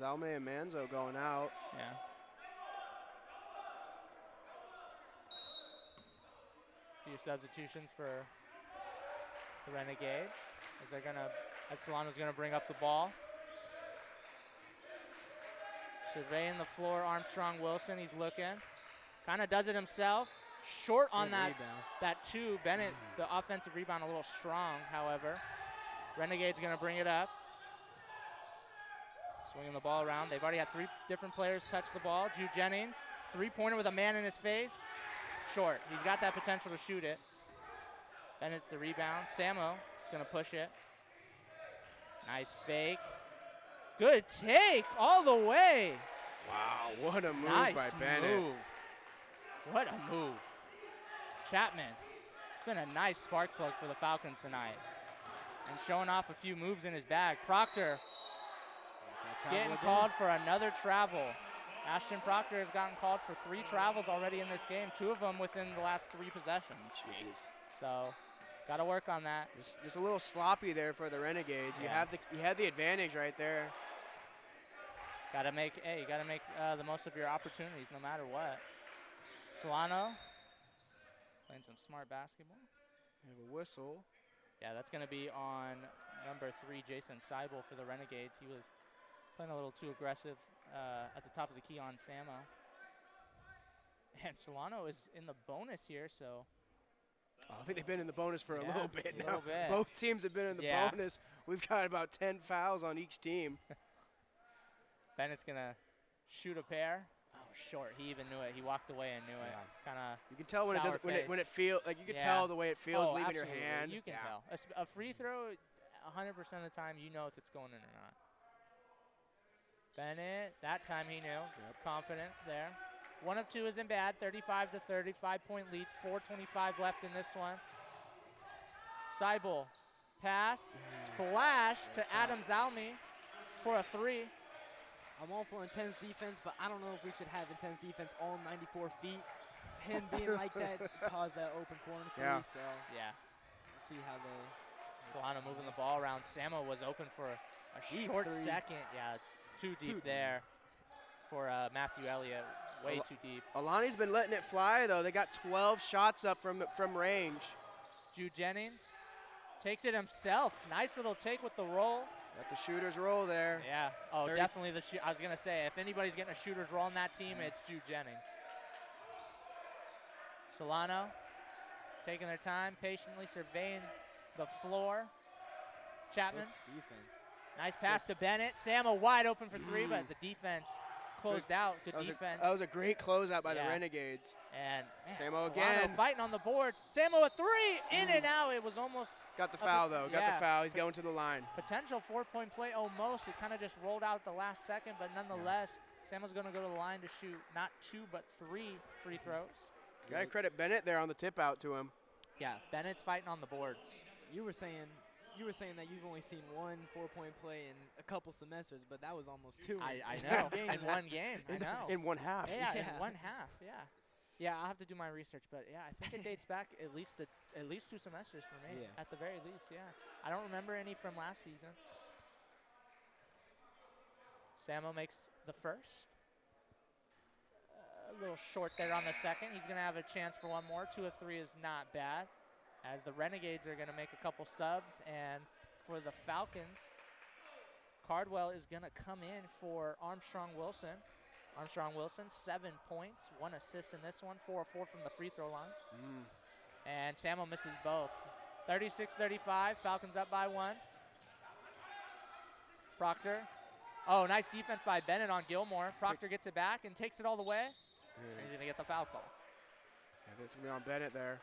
Zalme and Manzo going out.
Yeah. A few substitutions for the Renegades as Solano's gonna bring up the ball. Surveying the floor, Armstrong Wilson, he's looking. Kind of does it himself. Short on
Good
that
rebound.
that two. Bennett, the offensive rebound, a little strong, however. Renegades gonna bring it up. Swinging the ball around. They've already had 3 different players touch the ball. Jude Jennings, 3-pointer with a man in his face. Short. He's got that potential to shoot it. Bennett the rebound. Samo is going to push it. Nice fake. Good take all the way.
Wow, what a move
Nice
by Bennett.
move. What a move. Chapman. It's been a nice spark plug for the Falcons tonight. And showing off a few moves in his bag. Proctor getting called for another travel. Ashton Proctor has gotten called for 3 travels already in this game, 2 of them within the last 3 possessions.
Jeez.
So, got to work on that.
Just a little sloppy there for the Renegades.
Yeah.
You had the advantage right there.
You got to make the most of your opportunities no matter what. Solano playing some smart basketball.
We have a whistle.
Yeah, that's going to be on number 3, Jason Seibel for the Renegades. He was playing a little too aggressive at the top of the key on Samo. And Solano is in the bonus here, so.
Oh, I think they've been in the bonus for a
Yeah,
little bit
a
now.
little bit.
Both teams have been in the
Yeah.
bonus. We've got about 10 fouls on each team.
Bennett's going to shoot a pair. Oh, short. He even knew it. He walked away and knew it. Kind of.
You can tell when it
Sour
doesn't when it
face.
feels like you can
Yeah.
tell the way it feels leaving
absolutely.
your hand.
You can
Yeah.
tell. A free throw, 100% of the time, you know if it's going in or not. Bennett, that time he knew. Confident there. 1 of 2 isn't bad. 35-30, 5-point lead. 4:25 left in this one. Seibel, pass, splash to Adam Zalmi for a 3.
I'm all for intense defense, but I don't know if we should have intense defense all 94 feet. Him being like that caused that open corner 3,
Yeah.
so
Yeah.
we'll see how they.
Solano moving the ball around. Samo was open for a
Deep
short
3.
second. Yeah, too deep
deep.
there for Matthew Elliott. Way too deep.
Alani's been letting it fly though. They got 12 shots up from range.
Jude Jennings takes it himself. Nice little take with the roll.
Got the shooter's roll there.
Yeah. Oh,
30.
definitely the shoot. I was gonna say if anybody's getting a shooter's roll on that team, it's Jude Jennings. Solano taking their time, patiently surveying the floor. Chapman.
Good defense.
Nice pass to Bennett. Samo wide open for 3, but the defense closed out. Good defense.
That was a great closeout by the
Yeah.
Renegades.
And man,
Samo
Solano
again.
fighting on the boards. Samo a 3, in and out. It was almost
Got the foul though. Got
Yeah.
the foul. He's going to the line.
potential 4-point play almost. It kind of just rolled out at the last second, but nonetheless, Samo's going to go to the line to shoot not 2 but 3 free throws.
Got to credit Bennett there on the tip out to him.
Yeah, Bennett's fighting on the boards.
You were saying that you've only seen 1 4-point play in a couple semesters, but that was almost 2.
I
in
know.
one game.
In one game. I know.
In one half.
Yeah,
Yeah.
in 1/2. Yeah. Yeah, I'll have to do my research, but yeah, I think it dates back at least 2 semesters for me,
Yeah.
at the very least. Yeah, I don't remember any from last season. Samo makes the first. A little short there on the second. He's going to have a chance for one more. 2 of 3 is not bad, as the Renegades are going to make a couple subs, and for the Falcons, Cardwell is going to come in for Armstrong Wilson. Armstrong Wilson, 7 points, 1 assist in this one, 4 of 4 from the free throw line. And Samo misses both. 36-35, Falcons up by 1. Proctor Oh, nice defense by Bennett on Gilmore. Proctor gets it back and takes it all the way. And he's going to get the foul call.
I think it's going to be on Bennett there.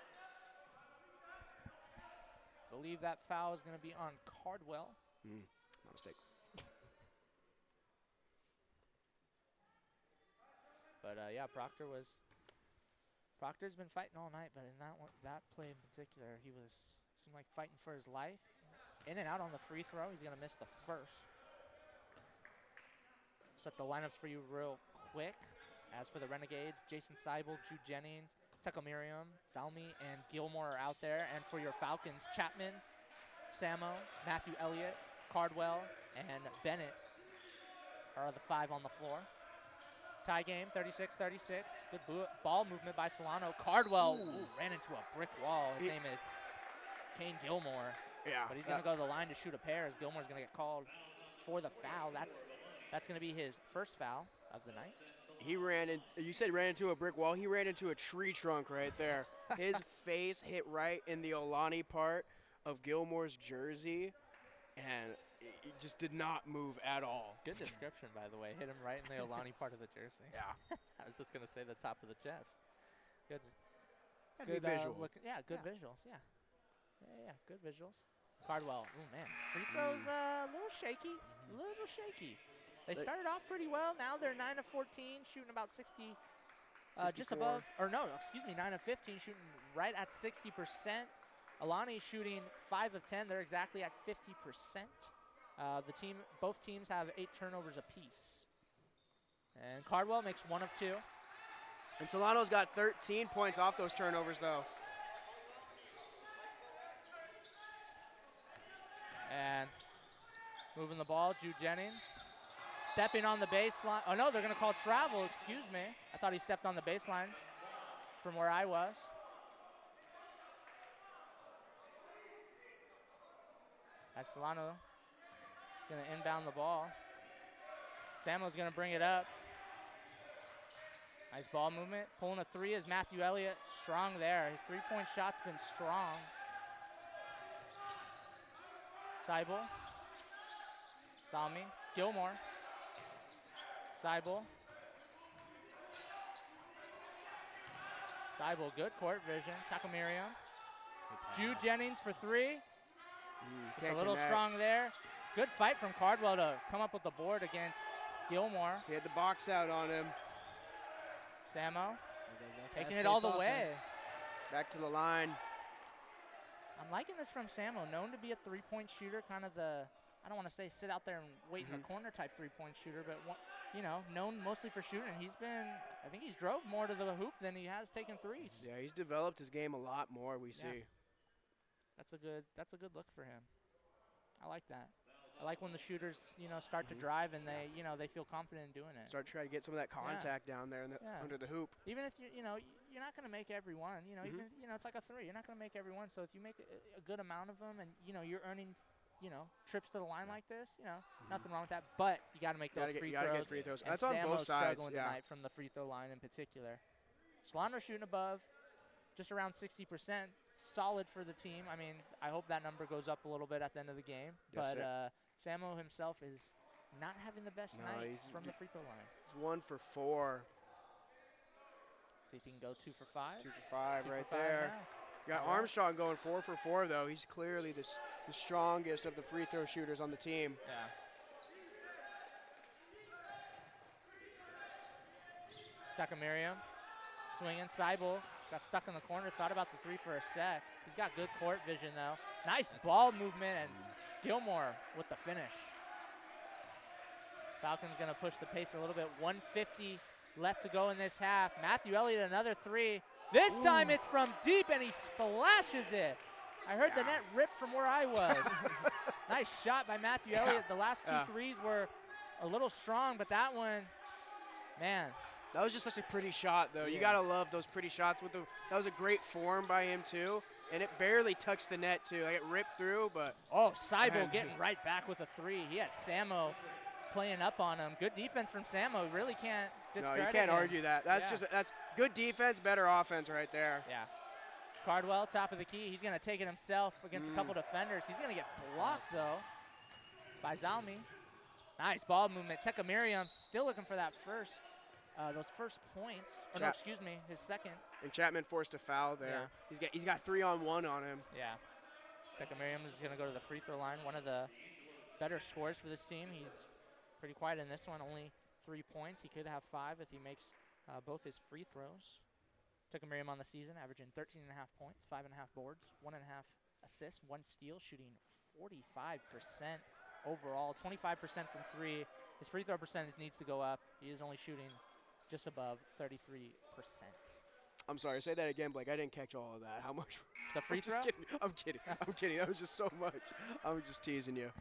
I believe that foul is going to be on Cardwell.
No mistake.
But yeah, Proctor's been fighting all night, but in that play in particular, seemed like fighting for his life. In and out on the free throw. He's going to miss the first. Set the lineups for you real quick. As for the Renegades, Jason Seibel, Jude Jennings, Tucker Miriam, Salmi, and Gilmore are out there. And for your Falcons, Chapman, Samo, Matthew Elliott, Cardwell, and Bennett are the 5 on the floor. Tie game, 36-36. Good ball movement by Solano. Cardwell ran into a brick wall. His name is Kane Gilmore.
Yeah.
But he's going to go to the line to shoot a pair as Gilmore's going to get called for the foul. That's going to be his first foul of the night.
He ran in. You said ran into a brick wall. He ran into a tree trunk right there. His face hit right in the Ohlone part of Gilmore's jersey, and it just did not move at all.
Good description, by the way. Hit him right in the Ohlone part of the jersey.
Yeah.
I was just going to say the top of the chest. Good.
Good visual.
Good visuals. Yeah, good visuals. Cardwell. Oh man, free throws a little shaky. They started off pretty well. Now they're 9 of 14, shooting about 60, just above, or no, excuse me, 9 of 15, shooting right at 60%. Alani shooting 5 of 10. They're exactly at 50%. Both teams have 8 turnovers apiece. And Cardwell makes 1 of 2.
And Solano's got 13 points off those turnovers, though.
And moving the ball, Jude Jennings. Stepping on the baseline. Oh, no, they're going to call travel. Excuse me. I thought he stepped on the baseline from where I was. As Solano is going to inbound the ball. Samuel's going to bring it up. Nice ball movement. Pulling a 3 is Matthew Elliott. Strong there. His three-point shot's been strong. Seibel. Salmi. Gilmore. Seibel. Good court vision. Takamiriam. Jude Jennings for 3. Just a little strong there. Good fight from Cardwell to come up with the board against Gilmore.
He had the box out on him.
Samo taking it all the way.
Back to the line.
I'm liking this from Samo, known to be a three-point shooter, kind of the, I don't want to say sit out there and wait in the corner type three-point shooter, but known mostly for shooting. I think he's drove more to the hoop than he has taken threes.
Yeah, he's developed his game a lot more, we see.
That's a good look for him. I like that. I like when the shooters, start to drive and they feel confident in doing it.
Start trying to get some of that contact down there under the hoop.
Even if you're not going to make every one, even it's like a 3. You're not going to make every one. So if you make a good amount of them and you're earning, trips to the line like this, nothing wrong with that. But you got to make those free throws.
Get free throws.
And
that's on both sides.
Struggling tonight from the free throw line in particular. Solano shooting above, just around 60%. Solid for the team. I mean, I hope that number goes up a little bit at the end of the game.
Yes,
but Samo himself is not having the best night from the free throw line.
He's 1 for 4.
See if he can go 2 for 5.
2 for 5 right
for 5
there.
now.
Got Armstrong going 4 for 4, though. He's clearly the strongest of the free throw shooters on the team.
Yeah. Takamiriam swinging. Seibel got stuck in the corner, thought about the 3 for a sec. He's got good court vision, though. Nice ball movement, and Gilmore with the finish. Falcons going to push the pace a little bit. 1:50 left to go in this half. Matthew Elliott, another 3. This time it's from deep, and he splashes it. I heard the net rip from where I was. Nice shot by Matthew Elliott. The last 2 threes were a little strong, but that one, man.
That was just such a pretty shot, though. You got to love those pretty shots. That was a great form by him, too. And it barely touched the net, too. Like, it ripped through, but.
Oh, Seibel getting right back with a 3. He had Samo playing up on him. Good defense from Samo. Really can't discredit
No, you can't
him.
argue that. That's good defense, better offense right there.
Yeah. Cardwell, top of the key. He's going to take it himself against a couple defenders. He's going to get blocked, though, by Zalmi. Nice ball movement. Teka Miriam still looking for that those first points. Or no, excuse me, his second.
And Chapman forced a foul there.
Yeah.
He's got 3-on-1 on him.
Yeah. Teka Miriam is going to go to the free throw line. One of the better scorers for this team. He's pretty quiet in this one. Only 3 points. He could have 5 if he makes both his free throws. Teka Miriam on the season, averaging 13.5 points, 5.5 boards, 1.5 assists, 1 steal, shooting 45% overall, 25% from 3. His free throw percentage needs to go up. He is only shooting just above 33%.
I'm sorry, say that again, Blake. I didn't catch all of that. How much?
The free throw?
I'm kidding. I'm kidding. That was just so much. I was just teasing you.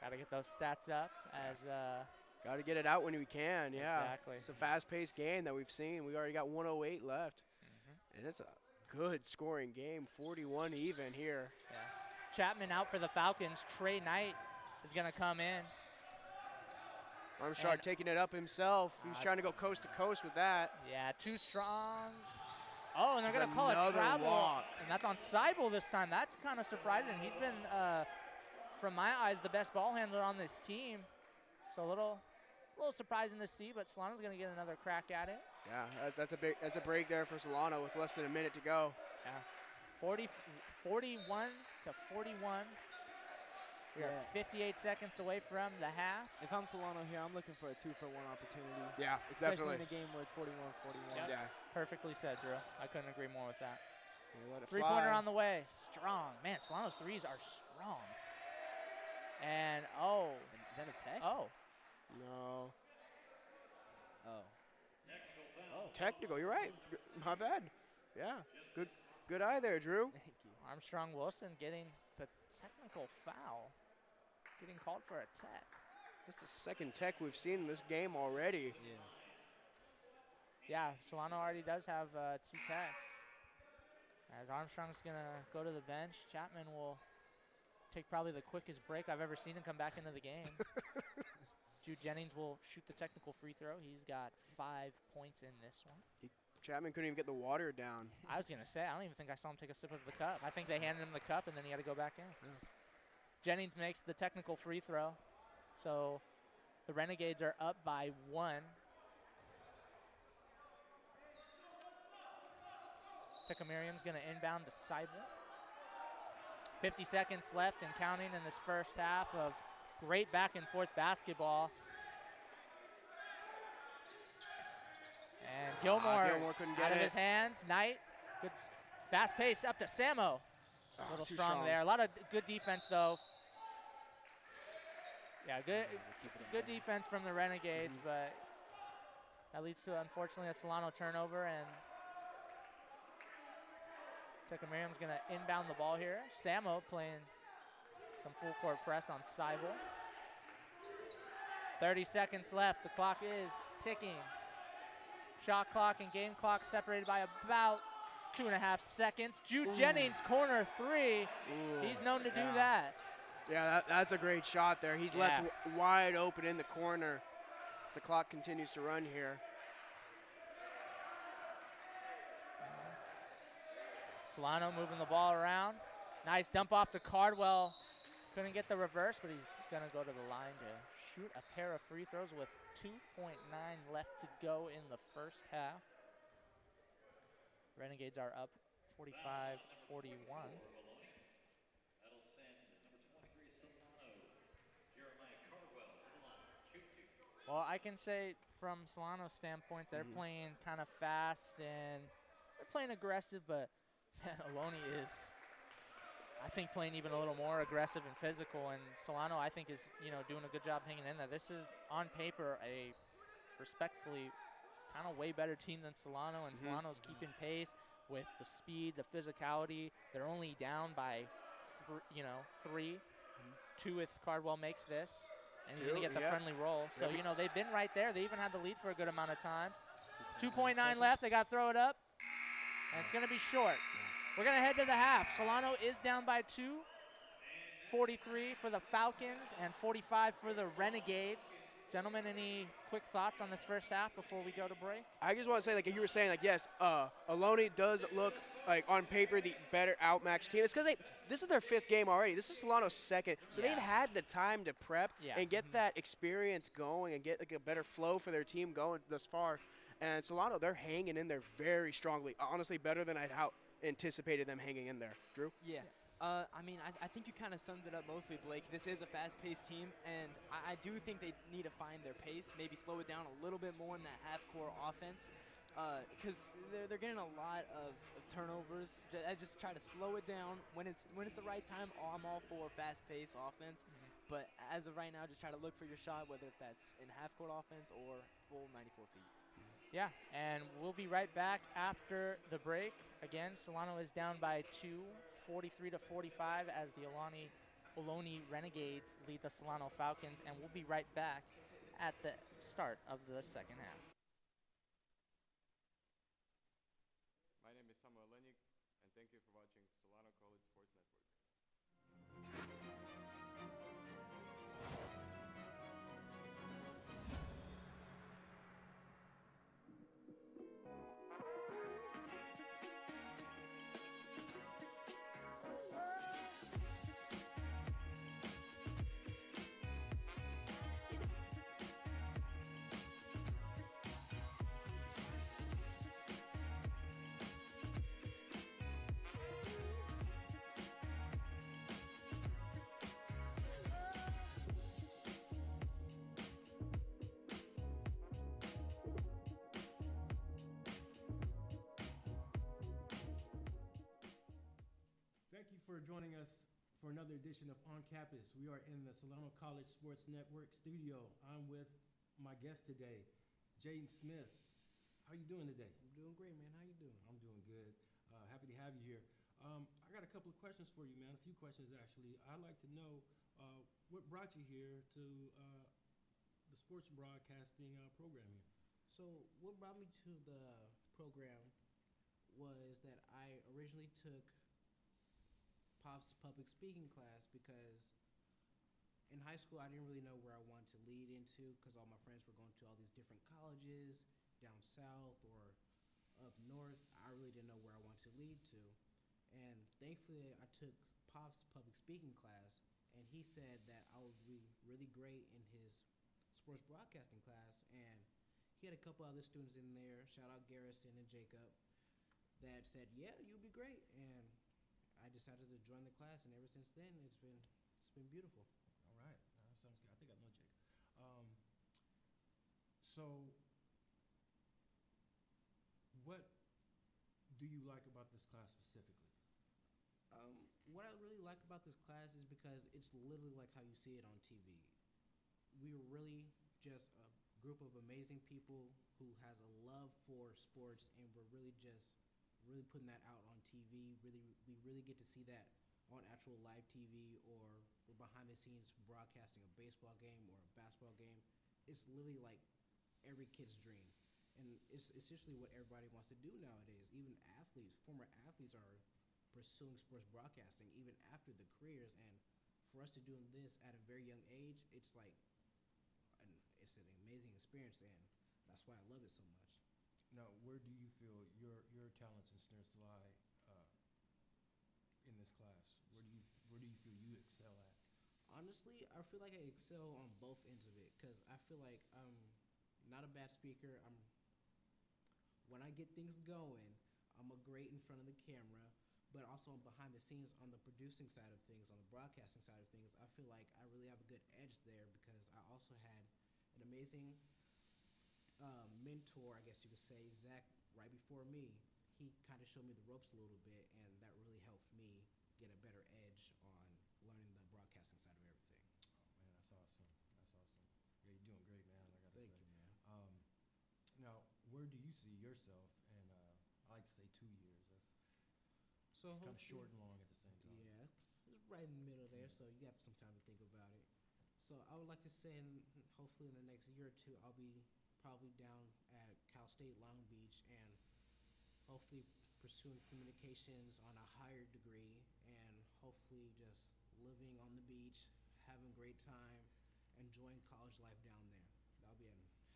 Got to get those stats up as
got to get it out when we can, yeah.
Exactly.
It's a fast-paced game that we've seen. We already got 108 left. And it's a good scoring game, 41 even here.
Yeah. Chapman out for the Falcons. Trey Knight is going to come in.
Armstrong taking it up himself. He was trying to go coast to coast with that.
Yeah, too strong. Oh, and they're going to call it travel.
Walk.
And that's on Seibel this time. That's kind of surprising. He's been, from my eyes, the best ball handler on this team. So a little surprising to see, but Solano's going to get another crack at it.
Yeah, that's a break there for Solano with less than a minute to go.
Yeah, 41 to 41. We are 58 seconds away from the half.
If I'm Solano here, I'm looking for a 2-for-1 opportunity.
Yeah,
especially
definitely.
in a game where it's 41-41.
Yep.
Yeah.
Perfectly said, Drew. I couldn't agree more with that.
Let it
Three-pointer
fly.
on the way. Strong. Man, Solano's threes are strong. And, oh.
Is that a tech?
Oh.
No.
Oh.
Technical, you're right. My bad. Yeah, good eye there, Drew.
Thank you.
Armstrong Wilson getting the technical foul. Getting called for a tech.
That's the second tech we've seen in this game already.
Yeah, Solano already does have 2 techs. As Armstrong's going to go to the bench, Chapman will take probably the quickest break I've ever seen him come back into the game. Jude Jennings will shoot the technical free throw. He's got 5 points in this one.
Chapman couldn't even get the water down.
I was going to say, I don't even think I saw him take a sip of the cup. I think they handed him the cup, and then he had to go back in.
Yeah.
Jennings makes the technical free throw. So the Renegades are up by 1. Teka Miriam's going to inbound to Seibel. 50 seconds left and counting in this first half of great back and forth basketball. And Gilmore
couldn't
out
get
of
it.
his hands. Knight, good fast pace up to Samo. A little
too
strong there. A lot of good defense though. Yeah, good defense from the Renegades, but that leads to unfortunately a Solano turnover, and Teka Miriam's going to inbound the ball here. Samo playing some full court press on Seibel. 30 seconds left. The clock is ticking. Shot clock and game clock separated by about 2.5 seconds. Jude Jennings, corner 3.
Ooh,
He's known to do that.
Yeah, that's a great shot there. He's left wide open in the corner as the clock continues to run here.
Solano moving the ball around. Nice dump off to Cardwell. Couldn't get the reverse, but he's going to go to the line to shoot a pair of free throws with 2.9 left to go in the first half. Renegades are up 45-41. Well, I can say from Solano's standpoint, they're playing kind of fast and they're playing aggressive, but man, Ohlone is, I think, playing even a little more aggressive and physical, and Solano, I think, is, doing a good job hanging in there. This is, on paper, a respectfully kind of way better team than Solano, and Solano's keeping pace with the speed, the physicality. They're only down by, 3. 2 if Cardwell makes this, and he's going to get the friendly roll. So, they've been right there. They even had the lead for a good amount of time. 2.9 left. They got to throw it up, and it's going to be short. We're going to head to the half. Solano is down by 2. 43 for the Falcons and 45 for the Renegades. Gentlemen, any quick thoughts on this first half before we go to break?
I just want to say, like you were saying, like yes, Ohlone does look like on paper the better outmatched team. It's because this is their 5th game already. This is Solano's 2nd, so
Yeah.
they've had the time to prep
Yeah.
and get that experience going and get like a better flow for their team going thus far. And Solano, they're hanging in there very strongly. Honestly, better than I anticipated them hanging in there. Drew?
Yeah. I mean, I think you kind of summed it up mostly, Blake. This is a fast-paced team, and I do think they need to find their pace, maybe slow it down a little bit more in that half-court offense, because they're getting a lot of turnovers. I just try to slow it down when it's the right time. I'm all for fast-paced offense, but as of right now, just try to look for your shot, whether if that's in half-court offense or full 94 feet.
Yeah, and we'll be right back after the break. Again, Solano is down by 2, 43 to 45, as the Ohlone Renegades lead the Solano Falcons, and we'll be right back at the start of the second half.
My name is Samuel Lenik, and thank you for watching Solano College Sports Network.
Thank you for joining us for another edition of On Campus. We are in the Solano College Sports Network studio. I'm with my guest today, Jaden Smith. How you doing today?
I'm doing great, man. How you doing?
I'm doing good. Happy to have you here. I got a couple of questions for you, man. A few questions, actually. I'd like to know what brought you here to the sports broadcasting program here.
So what brought me to the program was that I originally took Pop's public speaking class because in high school I didn't really know where I wanted to lead into because all my friends were going to all these different colleges down south or up north. I really didn't know where I wanted to lead to. And thankfully I took Pop's public speaking class, and he said that I would be really great in his sports broadcasting class. And he had a couple other students in there, shout out Garrison and Jacob, that said, yeah, you'll be great. And I decided to join the class, and ever since then, it's been beautiful.
All right. Sounds good. I think I know Jake. So what do you like about this class specifically?
What I really like about this class is because it's literally like how you see it on TV. We were really just a group of amazing people who has a love for sports, and we're really putting that out on TV. We really get to see that on actual live TV, or we're behind the scenes broadcasting a baseball game or a basketball game. It's literally like every kid's dream. And it's essentially what everybody wants to do nowadays. Even athletes, former athletes are pursuing sports broadcasting even after the careers. And for us to do this at a very young age, it's like, it's an amazing experience, and that's why I love it so much.
Now, where do you feel your talents and strengths lie in this class? Where do you feel you excel at?
Honestly, I feel like I excel on both ends of it because I feel like I'm not a bad speaker. When I get things going, I'm a great in front of the camera, but also behind the scenes on the producing side of things, on the broadcasting side of things. I feel like I really have a good edge there because I also had an amazing mentor, I guess you could say, Zach, right before me. He kind of showed me the ropes a little bit, and that really helped me get a better edge on learning the broadcasting side of everything.
Oh man, that's awesome. That's awesome. Yeah, you're doing great, man. I gotta
Thank
say.
you, man.
Now, where do you see yourself in? I like to say 2 years.
So
It's kind of
hopefully-
short and long at the same time.
Yeah, it's right in the middle there, so you have some time to think about it. So I would like to say, hopefully in the next year or two, I'll be probably down at Cal State Long Beach and hopefully pursuing communications on a higher degree, and hopefully just living on the beach, having a great time, enjoying college life down there.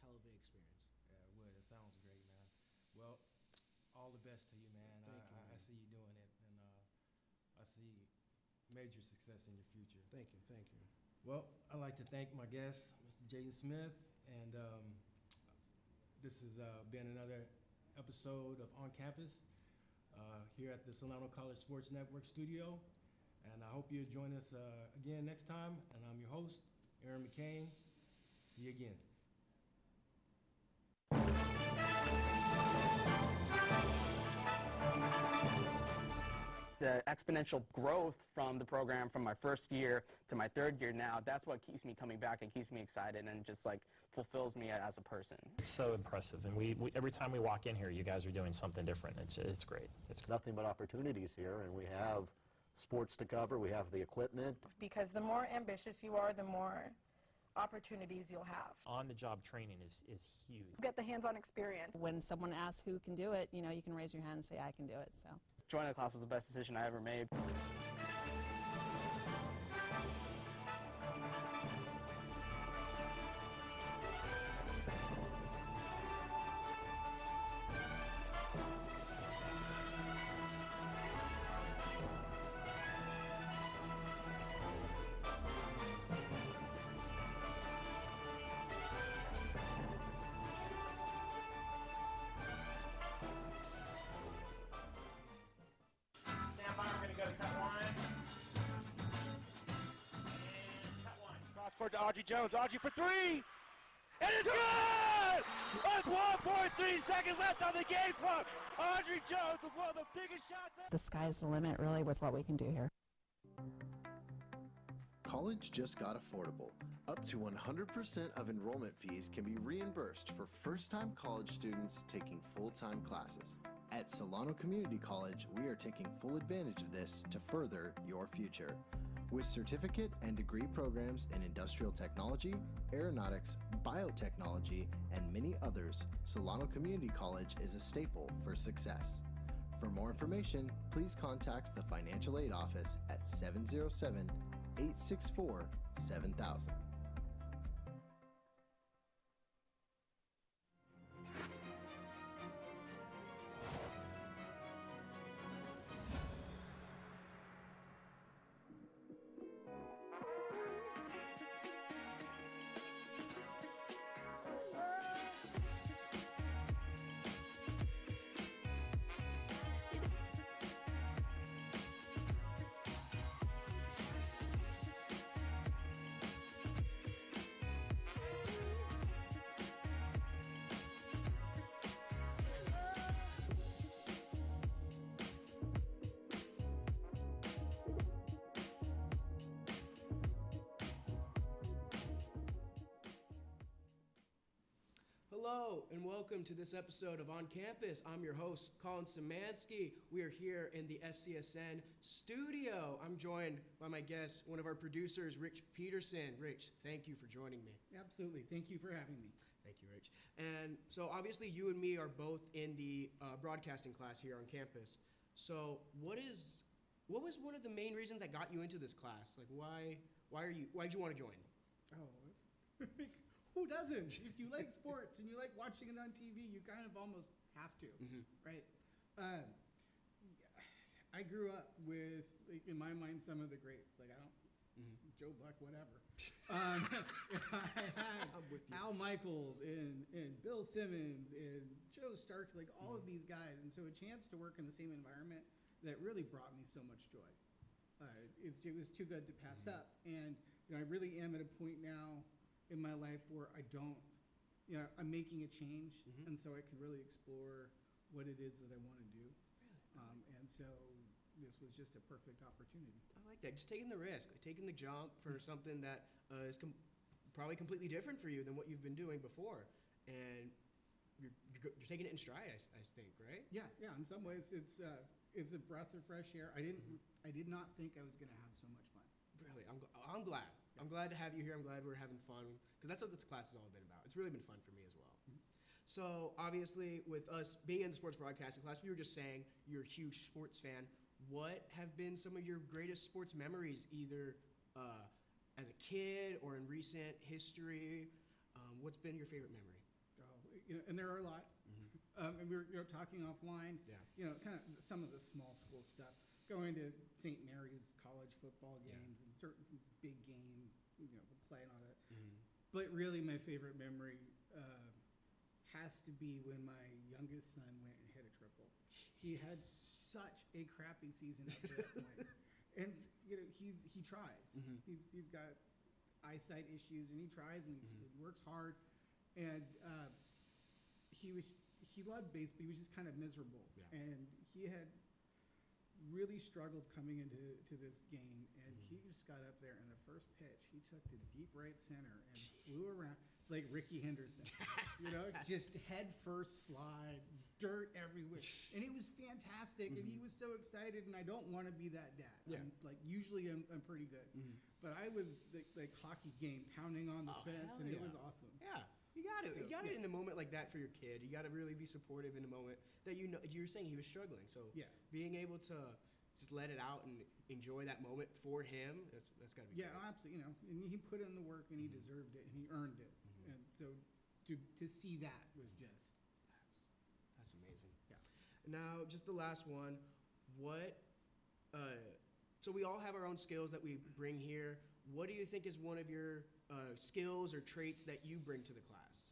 hell of an experience.
Yeah, it would. It sounds great, man. Well, all the best to you, man.
Thank you,
I
man.
see you doing it, and I see major success in your future.
Thank you.
Well, I'd like to thank my guest, Mr. Jaden Smith, and this has been another episode of On Campus here at the Solano College Sports Network studio, and I hope you join us again next time, and I'm your host, Aaron McCain. See you again.
The exponential growth from the program from my first year to my third year now, that's what keeps me coming back and keeps me excited and just like fulfills me as a person.
It's so impressive, and we every time we walk in here, you guys are doing something different. It's great. It's
nothing but opportunities here, and we have sports to cover, we have the equipment.
Because the more ambitious you are, the more opportunities you'll have.
On-the-job training is huge.
Get the hands-on experience.
When someone asks who can do it, you know, you can raise your hand and say, I can do it. So
Joining the class was the best decision I ever made.
Court to Audrey Jones. Audrey for three. It is good! With 1.3 seconds left on the game clock. Audrey Jones with one of the biggest shots.
the sky's the limit, really, with what we can do here.
College just got affordable. Up to 100% of enrollment fees can be reimbursed for first-time college students taking full-time classes. At Solano Community College, we are taking full advantage of this to further your future. With certificate and degree programs in industrial technology, aeronautics, biotechnology, and many others, Solano Community College is a staple for success. For more information, please contact the Financial Aid Office at 707-864-7000.
Hello and welcome to this episode of On Campus. I'm your host, Colin Szymanski. We are here in the SCSN studio. I'm joined by my guest, one of our producers, Rich Peterson. Rich, thank you for joining me.
Absolutely. Thank you for having me.
Thank you, Rich. And so obviously you and me are both in the broadcasting class here on campus. So what was one of the main reasons that got you into this class? Like why'd you want to join?
Oh, who doesn't? If you like sports and you like watching it on TV, you kind of almost have to, right? I grew up with, like, in my mind, some of the greats. Like Joe Buck, whatever. I had Al Michaels and Bill Simmons and Joe Stark, like all of these guys. And so a chance to work in the same environment that really brought me so much joy. It was too good to pass up. And I really am at a point now in my life where I'm making a change, and so I can really explore what it is that I want to do. And so this was just a perfect opportunity.
I like that. Just taking the risk, like taking the jump for something that is probably completely different for you than what you've been doing before, and you're taking it in stride. I think, right?
Yeah. In some ways, it's a breath of fresh air. I did not think I was going to have so much fun.
Really, I'm glad. I'm glad to have you here. I'm glad we're having fun, because that's what this class has all been about. It's really been fun for me as well. So obviously, with us being in the sports broadcasting class, you were just saying you're a huge sports fan. What have been some of your greatest sports memories, either as a kid or in recent history? What's been your favorite memory?
and there are a lot. And we were talking offline.
Yeah.
Kind of some of the small school stuff, going to St. Mary's college football games and certain big game, the play and all that. But really, my favorite memory has to be when my youngest son went and hit a triple. He had such a crappy season up to that point, and he tries. He's got eyesight issues, and he tries and he works hard, and he loved baseball. He was just kind of miserable, and he had really struggled coming into this game, and he just got up there, and the first pitch he took to deep right center and flew around. It's like Ricky Henderson, just head first slide, dirt everywhere, and it was fantastic, and he was so excited. And I don't want to be that dad. Usually I'm pretty good, but I was like hockey game pounding on the fence, and it was awesome.
Yeah. You got it. You got it in a moment like that for your kid. You got to really be supportive in a moment that you were saying he was struggling. So being able to just let it out and enjoy that moment for him, that's got to be great.
Absolutely. And he put in the work, and he deserved it, and he earned it. And so to see that was just
that's amazing. Yeah. Now, just the last one. What? So we all have our own skills that we bring here. What do you think is one of your skills or traits that you bring to the class?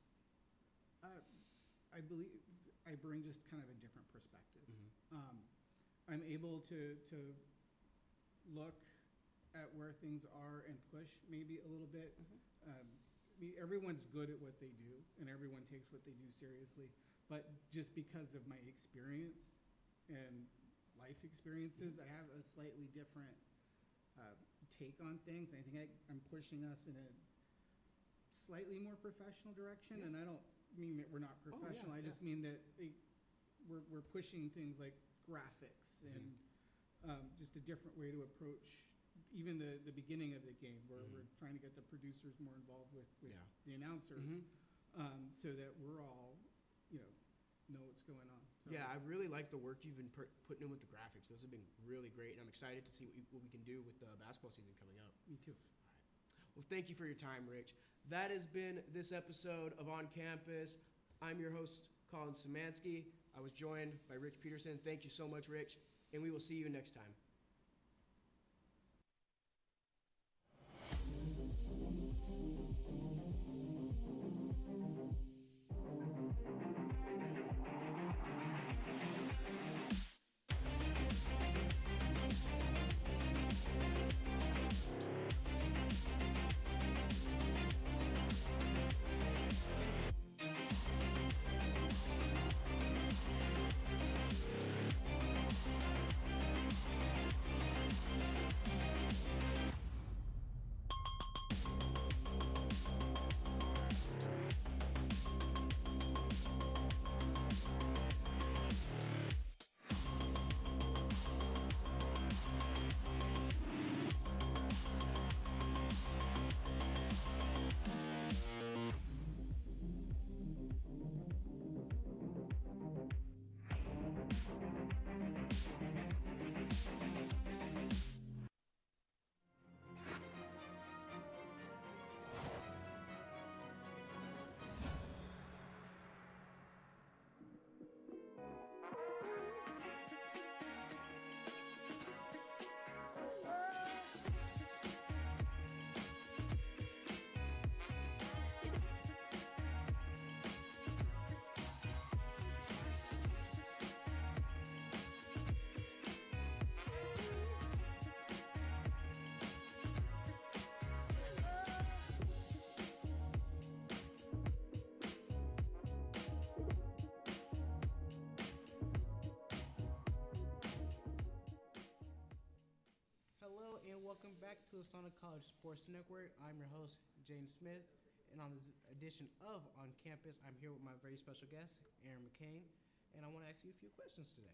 I believe I bring just kind of a different perspective. I'm able to look at where things are and push maybe a little bit. Everyone's good at what they do, and everyone takes what they do seriously. But just because of my experience and life experiences, I have a slightly different take on things. I think I'm pushing us in a slightly more professional direction, and I don't mean that we're not professional. I just mean that we're pushing things like graphics and just a different way to approach even the beginning of the game, where we're trying to get the producers more involved with the announcers, so that we're all know what's going on. So
I really like the work you've been putting in with the graphics. Those have been really great, and I'm excited to see what we can do with the basketball season coming up.
Me too.
All right. Well, thank you for your time, Rich. That has been this episode of On Campus. I'm your host, Colin Szymanski. I was joined by Rich Peterson. Thank you so much, Rich, and we will see you next time.
Welcome back to the Solano College Sports Network. I'm your host, Jane Smith, and on this edition of On Campus, I'm here with my very special guest, Aaron McCain, and I want to ask you a few questions today.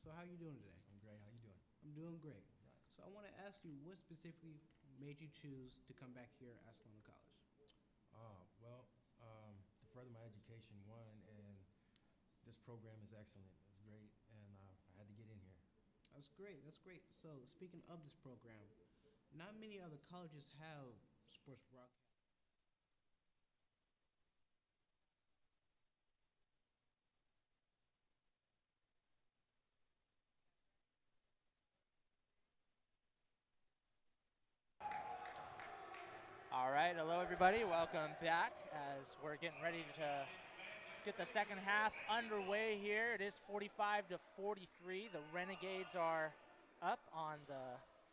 So how are you doing today?
I'm great. How you doing?
I'm doing great. So I want to ask you, what specifically made you choose to come back here at Solano College?
To further my education, and this program is excellent. It's great, and I had to get in here.
That's great. That's great. So speaking of this program, not many other colleges have sports broadcast.
All right, hello everybody. Welcome back as we're getting ready to get the second half underway here. It is 45 to 43. The Renegades are up on the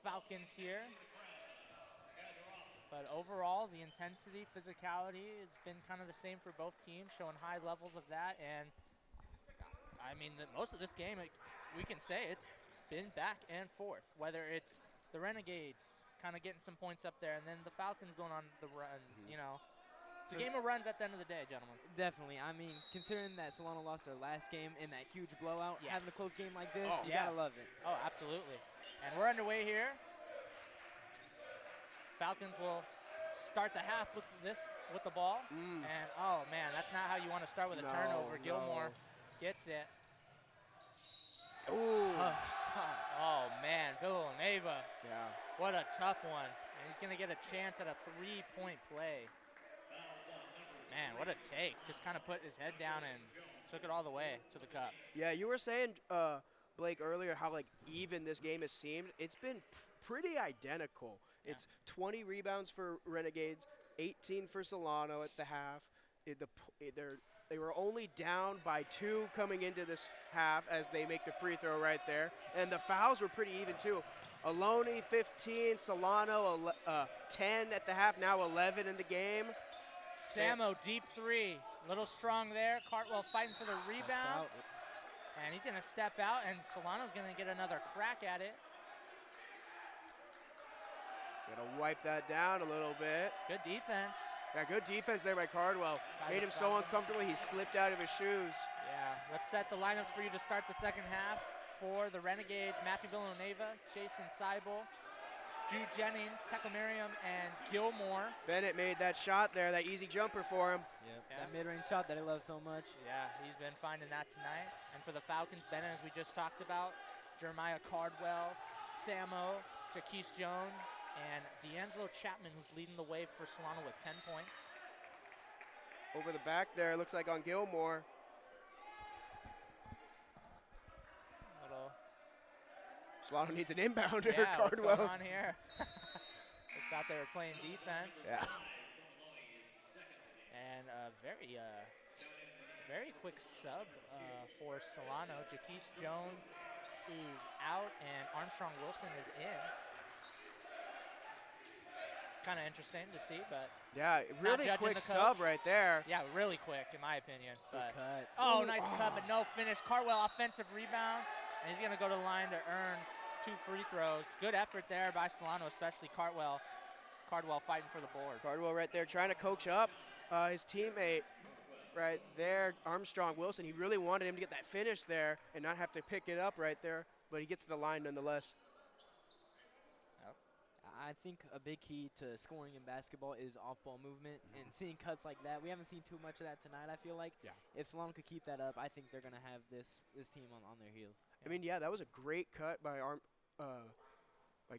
Falcons here. But overall, the intensity, physicality has been kind of the same for both teams, showing high levels of that. And I mean, most of this game, we can say it's been back and forth, whether it's the Renegades kind of getting some points up there and then the Falcons going on the runs, you know. It's a game of runs at the end of the day, gentlemen.
Definitely. I mean, considering that Solano lost their last game in that huge blowout, having a close game like this, you gotta love it.
Oh, absolutely. And we're underway here. Falcons will start the half with the ball. And, oh, man, that's not how you want to start with a turnover. Gilmore gets it.
Ooh.
Oh, man, Villanueva.
Yeah.
What a tough one. And he's going to get a chance at a three-point play. Man, what a take. Just kind of put his head down and took it all the way to the cup.
Yeah, you were saying, Blake, earlier how, like, even this game has seemed. It's been pretty identical. Yeah. It's 20 rebounds for Renegades, 18 for Solano at the half. They were only down by 2 coming into this half as they make the free throw right there. And the fouls were pretty even, too. Ohlone, 15, Solano, 10 at the half, now 11 in the game.
Samo, deep three. Little strong there. Cartwell fighting for the rebound. And he's going to step out, and Solano's going to get another crack at it.
He's going to wipe that down a little bit.
Good defense.
Yeah, good defense there by Cardwell. Made him so uncomfortable, he slipped out of his shoes.
Yeah, let's set the lineups for you to start the second half. For the Renegades, Matthew Villanueva, Jason Seibel, Jude Jennings, Teco Merriam, and Gilmore.
Bennett made that shot there, that easy jumper for him.
That mid-range shot that I love so much.
Yeah, he's been finding that tonight. And for the Falcons, Bennett, as we just talked about, Jeremiah Cardwell, Samo, Jaquise Jones, and D'Angelo Chapman, who's leading the way for Solano with 10 points.
Over the back there, looks like on Gilmore. Solano needs an inbounder,
yeah,
Cardwell.
What's going on here? They thought they were playing defense.
Yeah.
And a very quick sub for Solano. Jaquise Jones is out, and Armstrong Wilson is in. Kind of interesting to see, but
yeah, really quick sub right there.
Yeah, really quick in my opinion. But
cut.
Oh, nice cut, but no finish. Cardwell offensive rebound, and he's going to go to the line to earn 2 free throws. Good effort there by Solano, especially Cardwell. Cardwell fighting for the board.
Cardwell right there trying to coach up his teammate right there, Armstrong Wilson. He really wanted him to get that finish there and not have to pick it up right there, but he gets to the line nonetheless.
I think a big key to scoring in basketball is off-ball movement and seeing cuts like that. We haven't seen too much of that tonight, I feel like.
Yeah.
If Solano could keep that up, I think they're going to have this team on their heels.
I mean, yeah, that was a great cut by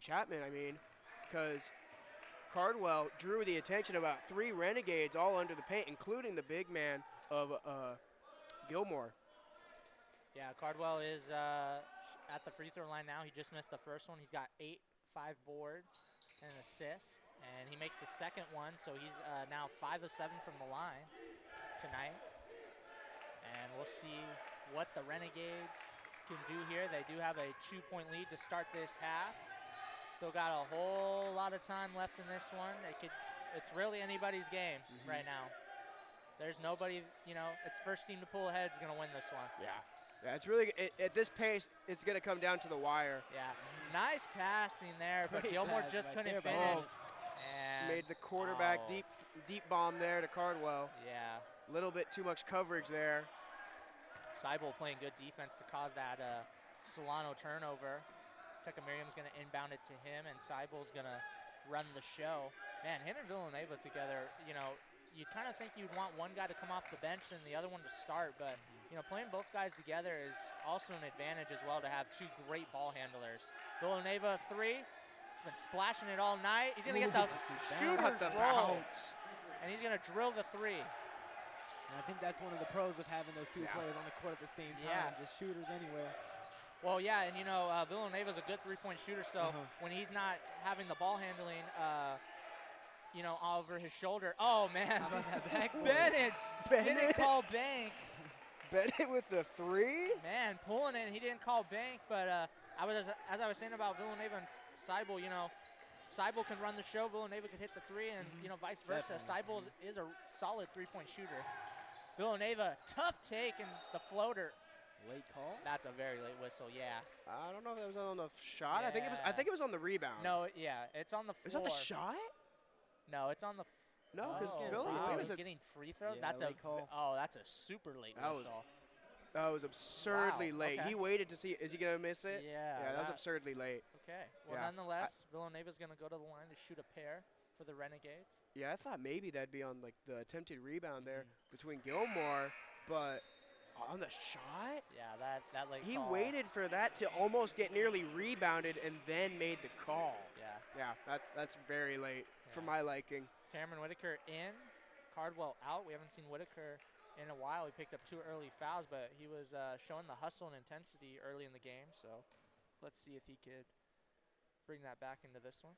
Chapman, I mean, because Cardwell drew the attention of about 3 Renegades all under the paint, including the big man of Gilmore.
Yeah, Cardwell is at the free throw line now. He just missed the first one. He's got 5 boards and an assist, and he makes the second one, so he's now 5 of 7 from the line tonight. And we'll see what the Renegades can do here. They do have a 2-point lead to start this half. Still got a whole lot of time left in this one. It's really anybody's game right now. There's nobody, it's first team to pull ahead is going to win this one.
Yeah. Yeah, it's really, at this pace, it's going to come down to the wire.
Yeah, nice passing there, but Gilmore just couldn't finish. And
made the quarterback deep bomb there to Cardwell.
Yeah.
A little bit too much coverage there.
Seibel playing good defense to cause that Solano turnover. Teco Merriam's going to inbound it to him, and Seibel's going to run the show. Man, him and Villanueva together, you kind of think you'd want one guy to come off the bench and the other one to start, but playing both guys together is also an advantage as well to have 2 great ball handlers. Villanueva 3, he's been splashing it all night. He's going to get the shooter's roll, and he's going to drill the 3.
And I think that's one of the pros of having those 2 players on the court at the same time, just shooters anywhere.
Well, yeah, and Villanueva's a good 3-point shooter, so when he's not having the ball handling, you know, over his shoulder. Oh, man.
How about that backboard?
Bennett didn't
Bennett.
call bank.
Bennett with the 3?
Man, pulling it. He didn't call bank, but as I was saying about Villanova and Seibel, you know, Seibel can run the show. Villanova could hit the 3, and, you know, vice versa. Seibel is a solid three-point shooter. Villanova, tough take, and the floater.
Late call?
That's a very late whistle, yeah.
I don't know if that was on the shot.
Yeah.
I think it was on the rebound.
No, yeah, it's on the floor.
Is that the shot?
No, it's on the.
No, because
Villanova
was
is getting free throws.
Yeah,
that's
late call.
That's a super late
That was-
whistle.
That was absurdly
Wow,
late.
okay.
He waited to see, is he going to miss it?
Yeah,
Yeah, that was
that-
absurdly late.
Okay. Well,
Yeah.
nonetheless, Villanova's going to go to the line to shoot a pair for the Renegades.
Yeah, I thought maybe that'd be on like the attempted rebound there between Gilmore, but on the shot,
Yeah, that late
he
call.
waited for that to almost get nearly rebounded and then made the call.
Yeah.
Yeah, that's very late for my liking.
Cameron Whitaker in, Cardwell out. We haven't seen Whitaker in a while. He picked up 2 early fouls, but he was showing the hustle and intensity early in the game. So let's see if he could bring that back into this one.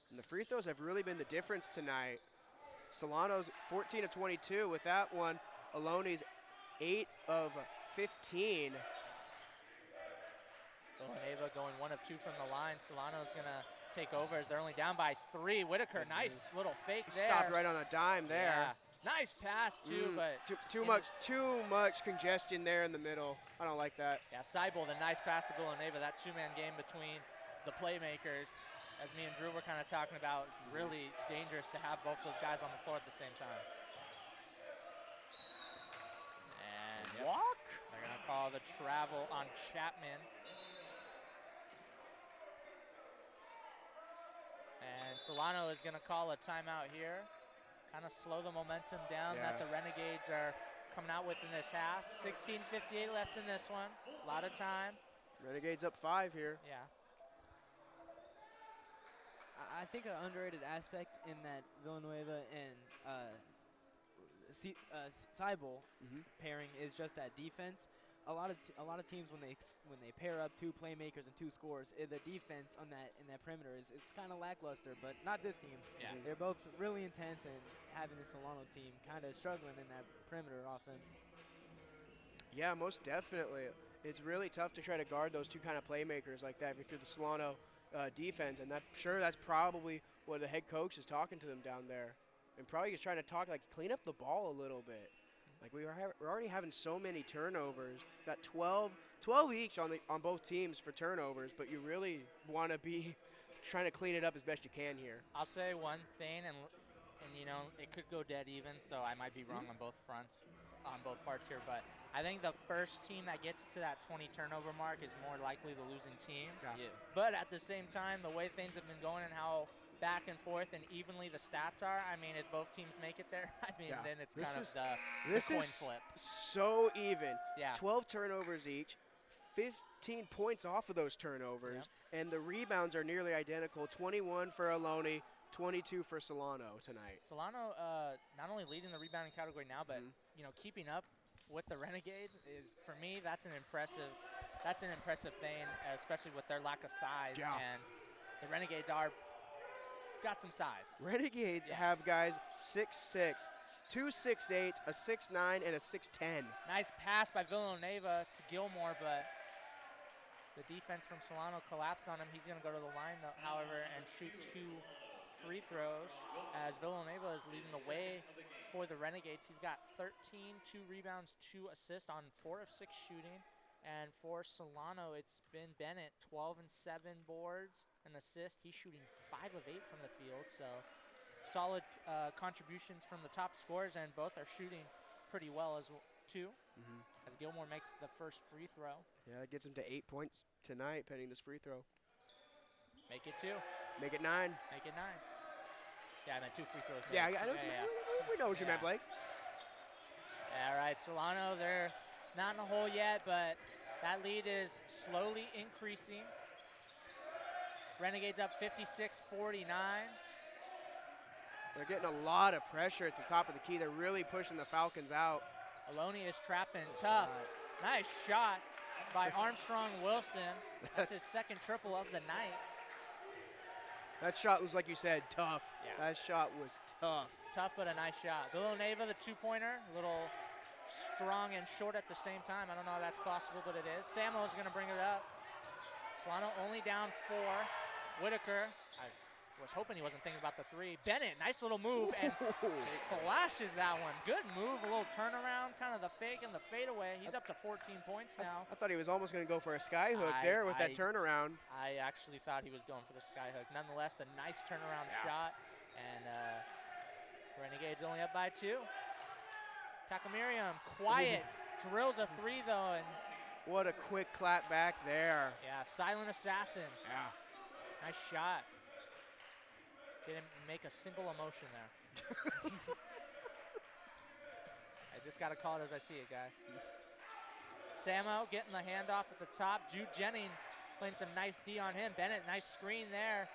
And the free throws have really been the difference tonight. Solano's 14 of 22 with that one. Ohlone 8 of 15.
Villanova going 1 of 2 from the line. Solano's going to take over as they're only down by 3. Whitaker, nice little fake there.
Stopped right on a dime there.
Yeah. Nice pass too, but
too much congestion there in the middle. I don't like that.
yeah, Seibel, the nice pass to Villanova. That 2-man game between the playmakers, as me and Drew were kind of talking about, really dangerous to have both those guys on the floor at the same time. And
walk.
They're gonna call the travel on Chapman. And Solano is gonna call a timeout here. Kind of slow the momentum down that the Renegades are coming out with in this half. 16:58 left in this one. A lot of time.
Renegades up 5 here.
Yeah.
I think an underrated aspect in that Villanueva and Seibel pairing is just that defense. A lot of teams when they pair up 2 playmakers and 2 scorers, the defense on in that perimeter it's kind of lackluster. But not this team.
Yeah.
They're both really intense, and having the Solano team kind of struggling in that perimeter offense.
Yeah, most definitely. It's really tough to try to guard those 2 kind of playmakers like that if you're the Solano defense, and that's probably what the head coach is talking to them down there, and probably just trying to talk like clean up the ball a little bit. Like we're already having so many turnovers. Got 12 each on both teams for turnovers, but you really want to be trying to clean it up as best you can here.
I'll say one thing, and you know, it could go dead even, so I might be wrong on both fronts, on both parts here, but I think the first team that gets to that 20 turnover mark is more likely the losing team.
Yeah.
But at the same time, the way things have been going and how back and forth and evenly the stats are, I mean, if both teams make it there, I mean, then it's
This
kind
is-
of the
This
coin
is
flip.
so even.
Yeah.
12 turnovers each, 15 points off of those turnovers, and the rebounds are nearly identical. 21 for Ohlone, 22 for Solano tonight.
Solano not only leading the rebounding category now, but you know, keeping up with the Renegades is, for me, that's an impressive thing, especially with their lack of size.
Yeah.
And the Renegades got some size.
Renegades have guys 6'6", 2 6'8", a 6'9", and a 6'10".
Nice pass by Villanova to Gilmore, but the defense from Solano collapsed on him. He's going to go to the line, though, however, and shoot 2 free throws as Villanova is leading the way for the Renegades. He's got 13, 2 rebounds, 2 assists on 4 of 6 shooting. And for Solano, it's been Bennett, 12 and 7 boards, an assist. He's shooting 5 of 8 from the field, so solid contributions from the top scorers, and both are shooting pretty well as well, too. As Gilmore makes the first free throw.
Yeah, that gets him to 8 points tonight, pending this free throw.
Make it 2.
Make it 9.
Make it 9. Yeah, I meant 2 free throws.
Yeah,
made.
we know what you meant, Blake.
All right, Solano, they're not in a hole yet, but that lead is slowly increasing. Renegades up 56-49.
They're getting a lot of pressure at the top of the key. They're really pushing the Falcons out.
Ohlone is trapping tough. Nice shot by Armstrong Wilson. That's his second triple of the night.
That shot was, like you said, tough.
Yeah.
That shot was tough.
Tough, but a nice shot. Villanova, the two-pointer, a little strong and short at the same time. I don't know how that's possible, but it is. Samo's going to bring it up. Solano only down 4. Whitaker, I was hoping he wasn't thinking about the 3. Bennett, nice little move, and flashes that one. Good move, a little turnaround, kind of the fake and the fadeaway. He's up to 14 points now.
I thought he was almost going to go for a sky hook there with that turnaround.
I actually thought he was going for the sky hook. Nonetheless, a nice turnaround shot, and Renegades only up by 2. Takamiriam, quiet, drills a 3 though, and
what a quick clap back there.
yeah, silent assassin.
Yeah.
Nice shot. Didn't make a single emotion there. I just got to call it as I see it, guys. Samo getting the handoff at the top. Jude Jennings playing some nice D on him. Bennett, nice screen there.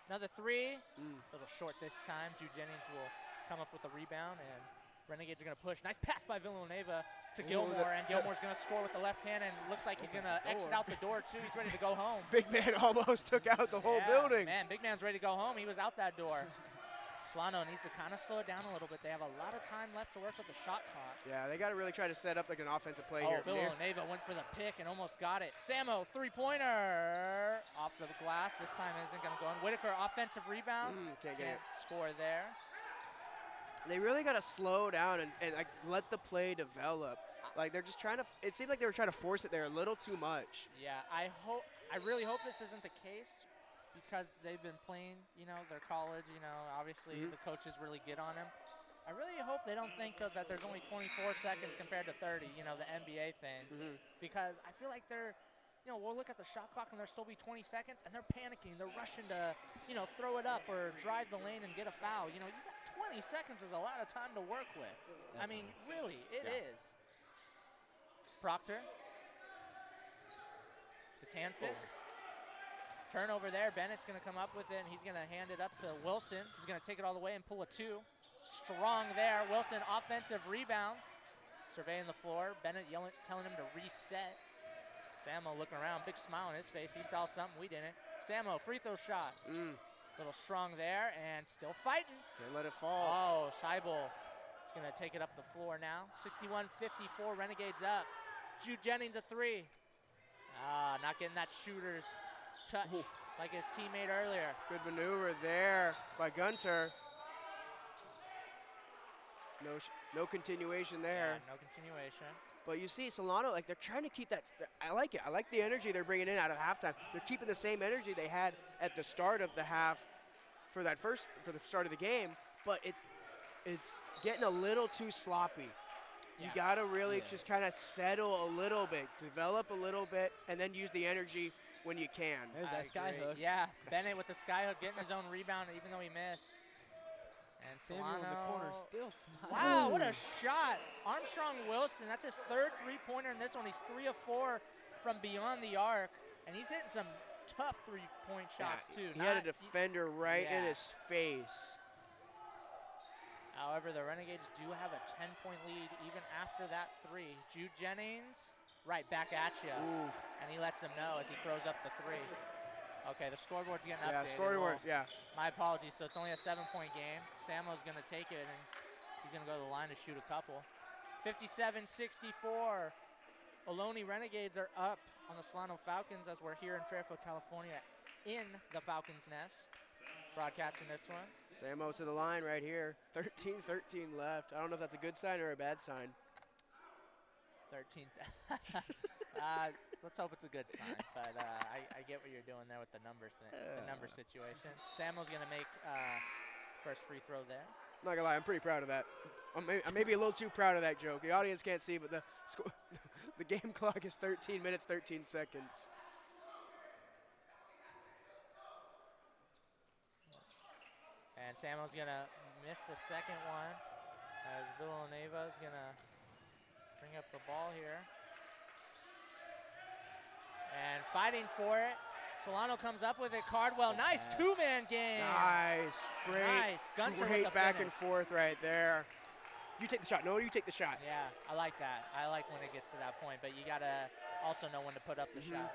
Another 3. A little short this time. Jude Jennings will come up with the rebound, and Renegades are going to push. Nice pass by Villanova to Gilmore, and Gilmore's going to score with the left hand, and looks like he's going to exit out the door, too. He's ready to go home.
Big man almost took out the whole building.
Man, big man's ready to go home. He was out that door. Solano needs to kind of slow it down a little bit. They have a lot of time left to work with the shot clock.
Yeah, they got to really try to set up like an offensive play here.
Villanova went for the pick and almost got it. Samo, three-pointer off the glass. This time isn't going to go in. Whitaker, offensive rebound.
Can't get it.
Score there.
They really got to slow down and like let the play develop. Like they're just trying to. It seemed like they were trying to force it there a little too much.
Yeah, I really hope this isn't the case, because they've been playing, their college. Obviously the coaches really get on them. I really hope they don't think that there's only 24 seconds compared to 30. The NBA thing, because I feel like they're. We'll look at the shot clock and there'll still be 20 seconds, and they're panicking. They're rushing to, throw it up or drive the lane and get a foul. You got 20 seconds is a lot of time to work with. Definitely. I mean, really, it is. Proctor. To Tansic. Turnover there. Bennett's going to come up with it, and he's going to hand it up to Wilson. He's going to take it all the way and pull a 2. Strong there. Wilson, offensive rebound. Surveying the floor. Bennett telling him to reset. Samo looking around, big smile on his face. He saw something we didn't. Samo, free throw shot. Little strong there, and still fighting.
Can't let it fall.
Oh, Scheibel is going to take it up the floor now. 61-54, Renegades up. Jude Jennings a 3. Not getting that shooter's touch like his teammate earlier.
Good maneuver there by Gunter. No continuation there.
Yeah, no continuation.
But you see, Solano, like they're trying to keep that. I like it. I like the energy they're bringing in out of halftime. They're keeping the same energy they had at the start of the half for the start of the game. But it's getting a little too sloppy. You got to really just kind of settle a little bit, develop a little bit, and then use the energy when you can.
There's that sky hook.
Yeah, Bennett with the sky hook, getting his own rebound, even though he missed. And
Samuel in the corner still smiling.
Wow, what a shot. Armstrong Wilson, that's his 3rd three-pointer in this one. He's 3 of 4 from beyond the arc, and he's hitting some tough three-point shots too.
He had a defender right in his face.
However, the Renegades do have a 10-point lead even after that 3. Jude Jennings, right back at you. And he lets him know as he throws up the 3. Okay, the scoreboard's getting updated.
Yeah, scoreboard,
My apologies, so it's only a 7-point game. Samo's going to take it, and he's going to go to the line to shoot a couple. 57-64. Ohlone Renegades are up on the Solano Falcons as we're here in Fairfield, California, in the Falcons' nest. Broadcasting this one.
Samo to the line right here. 13-13 left. I don't know if that's a good sign or a bad sign.
13. Let's hope it's a good sign. But I get what you're doing there with the numbers, the number situation. Samo's going to make first free throw there.
I'm not gonna lie, I'm pretty proud of that. I may be a little too proud of that joke. The audience can't see, but the game clock is 13 minutes, 13 seconds.
And Samo's going to miss the second one as Villanova's going to bring up the ball here. And fighting for it. Solano comes up with it. Cardwell, nice two-man game.
Nice, great.
Nice. Gunter with
great
the
back
finish.
and forth right there. You take the shot. No, you take the shot.
Yeah, I like that. I like when it gets to that point, but you got to also know when to put up the shot.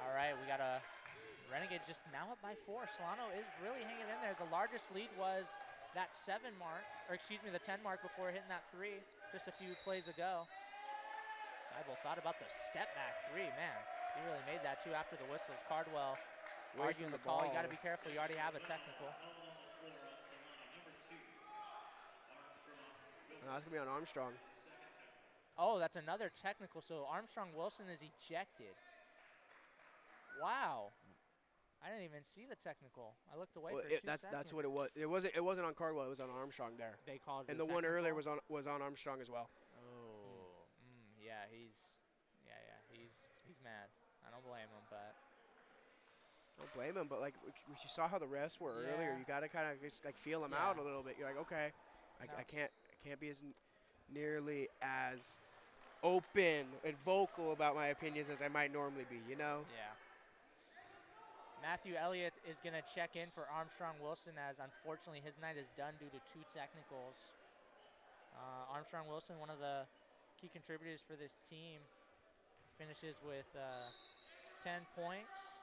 All right, we got a Renegades just now up by 4. Solano is really hanging in there. The largest lead was that 7 mark, or excuse me, the 10 mark before hitting that 3 just a few plays ago. Seibel thought about the step back 3, man. He really made that too after the whistles. Cardwell arguing the call. You got to be careful. You already have a technical.
That's going to be on Armstrong.
Oh, that's another technical. So Armstrong Wilson is ejected. Wow. I didn't even see the technical. I looked away for 2 seconds.
That's what it was. It wasn't on Cardwell. It was on Armstrong there.
They called it.
And the one earlier was on Armstrong as well.
Oh, yeah, he's mad. I don't blame him, but.
Don't blame him, but like you saw how the refs were earlier. You got to kind of just like feel them out a little bit. You're like, okay, I can't be as nearly as open and vocal about my opinions as I might normally be. You know?
Yeah. Matthew Elliott is going to check in for Armstrong Wilson, as unfortunately his night is done due to 2 technicals. Armstrong Wilson, one of the key contributors for this team, finishes with 10 points,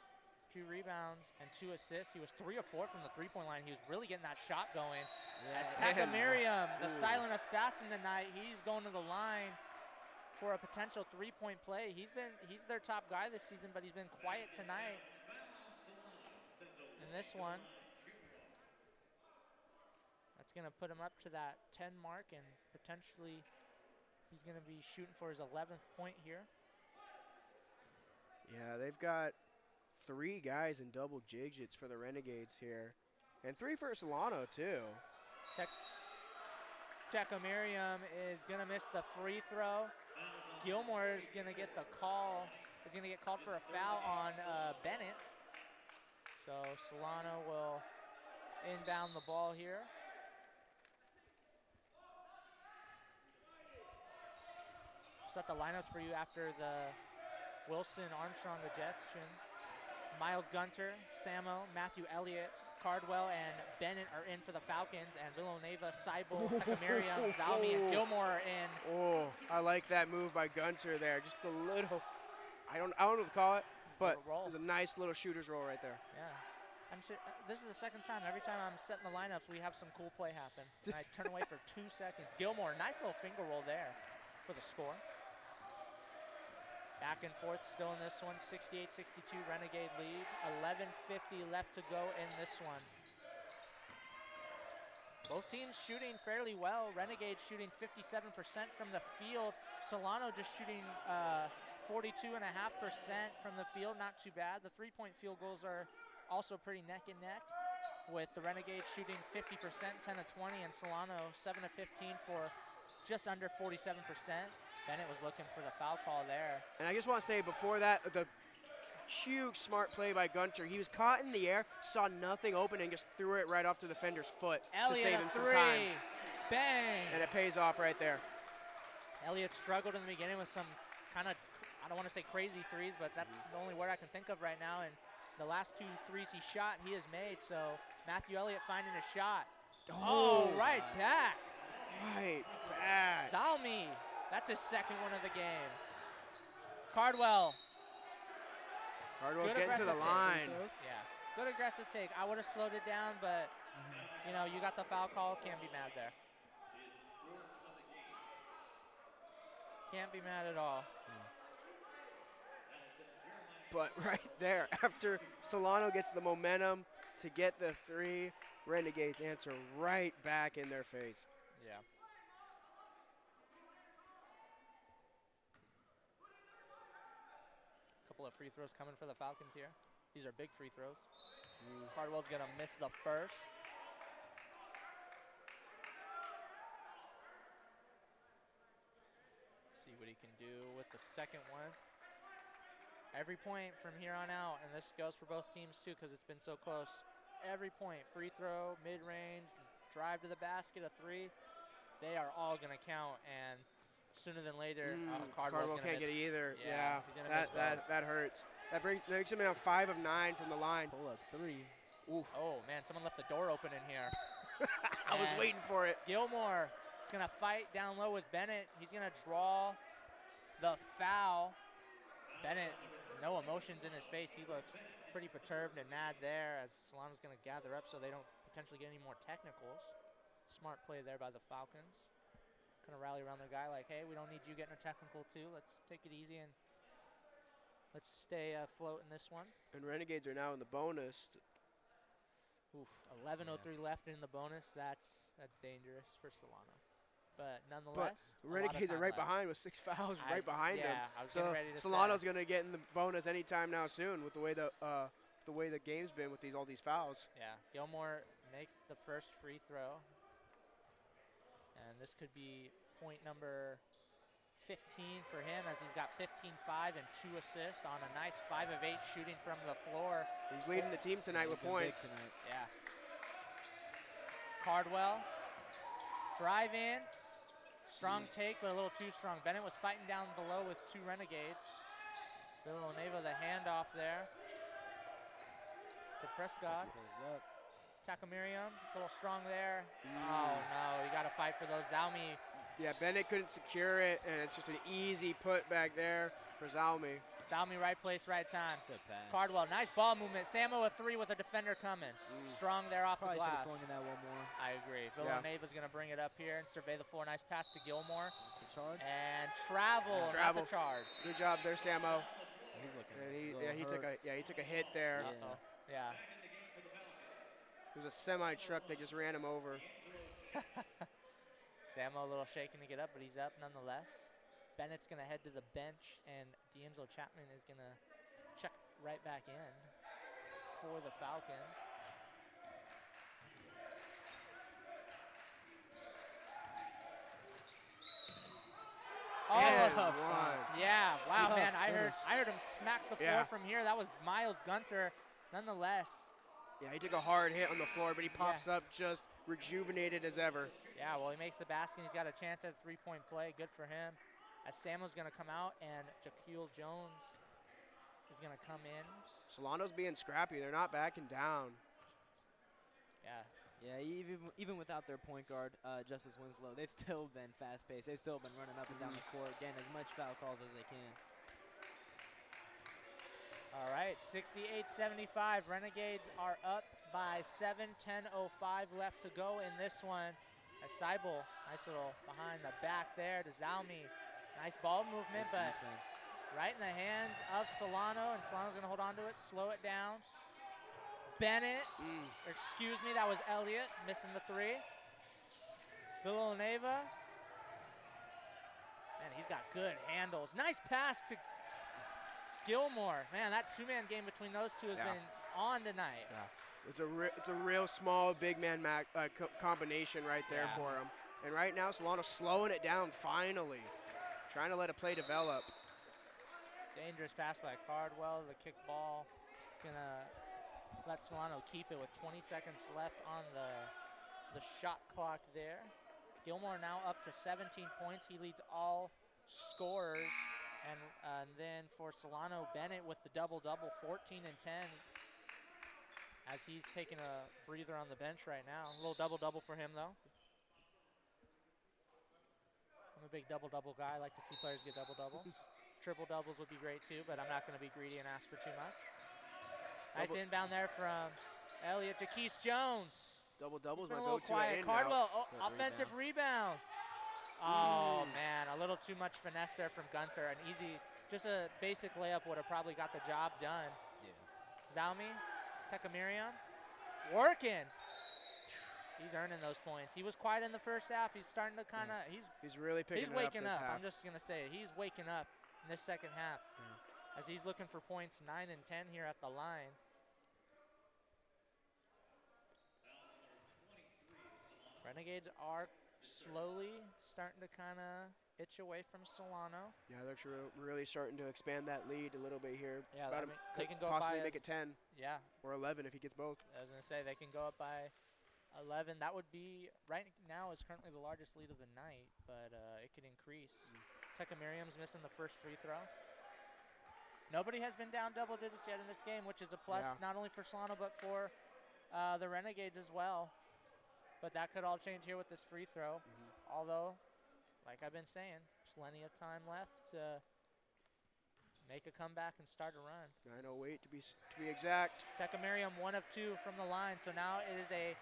2 rebounds, and 2 assists. He was 3 of 4 from the three-point line. He was really getting that shot going. As Taka Miriam, the silent assassin tonight, he's going to the line for a potential 3-point play. He's their top guy this season, but he's been quiet tonight. In this one, that's going to put him up to that 10 mark, and potentially he's going to be shooting for his 11th point here.
Yeah, they've got 3 guys in double digits for the Renegades here, and 3 for Solano too.
Taka Miriam is going to miss the free throw. Gilmore is going to get the call. Is going to get called for a foul on Bennett. So Solano will inbound the ball here. Set the lineups for you after the Wilson-Armstrong ejection. Miles Gunter, Samo, Matthew Elliott, Cardwell, and Bennett are in for the Falcons, and Villanova, Seibel, Takamiriam, Zalmi, and Gilmore are in.
Oh, I like that move by Gunter there. Just a little, I don't know what to call it, but it was a nice little shooter's roll right there.
Yeah. This is the second time. Every time I'm setting the lineups, we have some cool play happen. And I turn away for 2 seconds. Gilmore, nice little finger roll there for the score. Back and forth still in this one. 68-62 Renegade lead. 11:50 left to go in this one. Both teams shooting fairly well. Renegade shooting 57% from the field. Solano just shooting 42.5% from the field. Not too bad. The 3-point field goals are also pretty neck and neck, with the Renegades shooting 50%, 10 of 20, and Solano 7 of 15 for just under 47%. Bennett was looking for the foul call there.
And I just want to say before that, the huge smart play by Gunter. He was caught in the air, saw nothing open, and just threw it right off to the defender's foot to save him some time.
Bang!
And it pays off right there.
Elliott struggled in the beginning with some kind of, I don't want to say crazy threes, but that's the only word I can think of right now. And the last 2 threes he shot, he has made. So Matthew Elliott finding a shot. Oh, right back.
Right back.
Zalmi, that's his second one of the game. Cardwell's
getting to the line.
Yeah, good aggressive take. I would have slowed it down, but you know, you got the foul call. Can't be mad there. Can't be mad at all.
But right there, after Solano gets the momentum to get the 3, Renegades answer right back in their face.
Yeah. Couple of free throws coming for the Falcons here. These are big free throws. Cardwell's gonna miss the first. Let's see what he can do with the second one. Every point from here on out, and this goes for both teams too because it's been so close. Every point, free throw, mid-range, drive to the basket, a 3, they are all gonna count, and sooner than later,
Cardwell can't get it either. Yeah, that hurts. That makes him now 5 of 9 from the line.
Pull up 3. Oof. Oh man, someone left the door open in here.
I was waiting for it.
Gilmore is gonna fight down low with Bennett. He's gonna draw the foul. Bennett, no emotions in his face. He looks pretty perturbed and mad there as Solano's going to gather up so they don't potentially get any more technicals. Smart play there by the Falcons. Kind of rally around their guy like, hey, we don't need you getting a technical too. Let's take it easy and let's stay afloat in this one.
And Renegades are now in the bonus.
Oof, 11:03 left in the bonus. That's dangerous for Solano. But nonetheless,
Renegades are right behind with 6 fouls right behind them.
Yeah, I was
so
getting ready to
Solano's
say.
going to get in the bonus anytime now soon with the way the game's been with all these fouls.
Yeah, Gilmore makes the first free throw. And this could be point number 15 for him as he's got 15-5 and 2 assists on a nice 5 of 8 shooting from the floor.
He's leading the team tonight with points.
Yeah. Cardwell, drive in, strong take, but a little too strong. Bennett was fighting down below with 2 Renegades. Villanueva, the handoff there to Prescott. Takamiriam, a little strong there. Oh no, you got to fight for those. Zalmi.
Yeah, Bennett couldn't secure it, and it's just an easy put back there for Zalmi.
Zalmi, right place, right time.
Good pass.
Cardwell, nice ball movement. Samo a 3 with a defender coming. Strong there off
Probably
the glass.
should have swung in that one more.
I agree. Villanueva's going to bring it up here and survey the floor. Nice pass to Gilmore. And travel, not the charge.
Good job there, Samo.
He's looking.
And he took a hit there.
Yeah.
It was a semi-truck that just ran him over.
Samo a little shaking to get up, but he's up nonetheless. Bennett's going to head to the bench, and D'Angelo Chapman is going to check right back in for the Falcons. Yeah, wow, man, I heard him smack the floor from here. That was Miles Gunter nonetheless.
Yeah, he took a hard hit on the floor, but he pops up just rejuvenated as ever.
Yeah, well, he makes the basket. He's got a chance at a 3-point play. Good for him. As Samuel's going to come out, and Jaquil Jones is going to come in.
Solano's being scrappy. They're not backing down.
Yeah.
Yeah, even without their point guard, Justice Winslow, they've still been fast-paced. They've still been running up and down the court, getting as much foul calls as they can.
All right, 68-75. Renegades are up by 7, 10:05 left to go in this one. As Seibel, nice little behind the back there to Zalmi. Nice ball movement, but right in the hands of Solano, and Solano's going to hold on to it, slow it down. Bennett, excuse me, that was Elliott, missing the 3. Villanueva. Man, he's got good handles. Nice pass to Gilmore. Man, that 2-man game between those two has been on tonight.
Yeah. It's a real small big man combination right there for him. And right now, Solano's slowing it down finally, trying to let a play develop.
Dangerous pass by Cardwell. The kick ball is going to let Solano keep it with 20 seconds left on the shot clock there. Gilmore now up to 17 points. He leads all scorers. And then for Solano, Bennett with the double-double, 14 and 10, as he's taking a breather on the bench right now. A little double-double for him, though. I'm a big double-double guy. I like to see players get double-doubles. Triple-doubles would be great, too, but I'm not going to be greedy and ask for too much. Nice inbound there from Elliott to Keith Jones.
Double-doubles,
my
go-to
quiet. Cardwell, offensive rebound. Oh, man, a little too much finesse there from Gunter. An easy, just a basic layup would have probably got the job done.
Yeah.
Zalmi, Takamiriam, working. He's earning those points. He was quiet in the first half. He's starting to kind of,
he's really picking it up
waking
this
up.
half.
I'm just going to say it. He's waking up in this second half as he's looking for points 9 and 10 here at the line. Renegades are slowly starting to kind of itch away from Solano.
Yeah, they're really starting to expand that lead a little bit here.
Yeah, they can go
possibly
by
make it 10.
Yeah.
Or 11 if he gets both.
I was going to say they can go up by 11. That would be, right now is currently the largest lead of the night, but it could increase. Takamiriam's missing the first free throw. Nobody has been down double digits yet in this game, which is a plus not only for Solano but for the Renegades as well. But that could all change here with this free throw. Although, like I've been saying, plenty of time left to make a comeback and start a run.
9:08 to be exact.
Tecumseh 1 of 2 from the line, so now it is a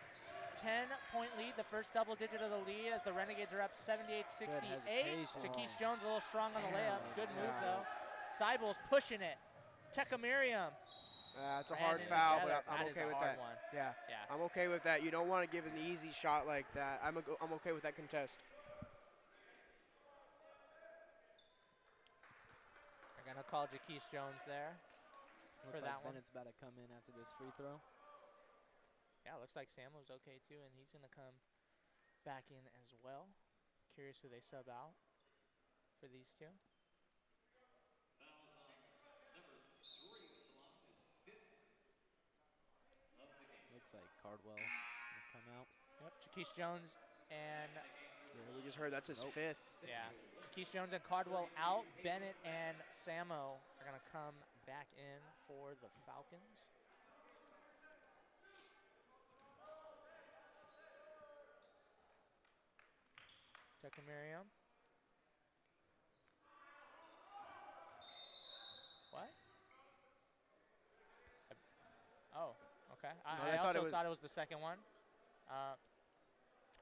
10-point lead, the first double digit of the lead, as the Renegades are up 78-68. Jaquise Jones a little strong on the layup. Good move, though. Cybul's pushing it. Tecumseh.
It's a hard foul, but I'm
That is
okay
a
with
hard
that.
one.
Yeah.
Yeah.
I'm okay with that. You don't want to give an easy shot like that. I'm okay with that contest.
They're going to call Jaquise Jones there for
Looks
that
like
one.
Bennett's about to come in after this free throw.
Yeah, looks like Samuel's okay too, and he's going to come back in as well. Curious who they sub out for these two.
Looks like Cardwell will come out.
Yep, Jaquise Jones and...
Yeah, we just heard that's his fifth.
Yeah, Jaquise Jones and Cardwell out. Bennett and Samo are going to come back in for the Falcons. Tecumseh. What? Oh, okay. I also thought it was the second one.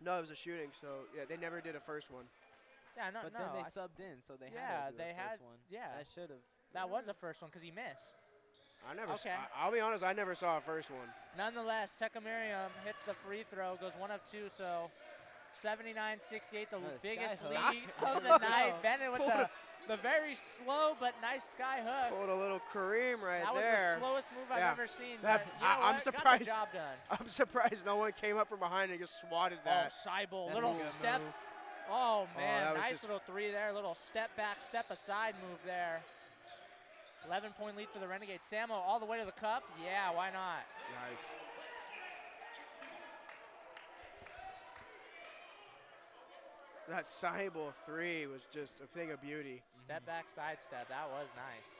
No, it was a shooting, so yeah, they never did a first one.
Yeah, no,
But
no.
then they subbed in, so they had to do a first one.
Yeah,
That should have.
that was the first one because he missed.
I never.
Okay.
I'll be honest, I never saw a first one.
Nonetheless, Tecumseh hits the free throw, goes 1 of 2, so 79-68, the biggest lead of the night. Bennett with the very slow but nice sky hook.
Pulled a little Kareem right
that
there.
That was the slowest move I've ever seen.
That,
but you know
I'm
what?
surprised.
Got the job done.
I'm surprised no one came up from behind and just swatted that.
Oh, Cybul, little step.
Move.
Oh man, nice
just
little three there. Little step back, step aside move there. 11-point lead for the Renegades. Samo all the way to the cup. Yeah, why not?
Nice. That Cybul three was just a thing of beauty.
Step back, side step. That was nice.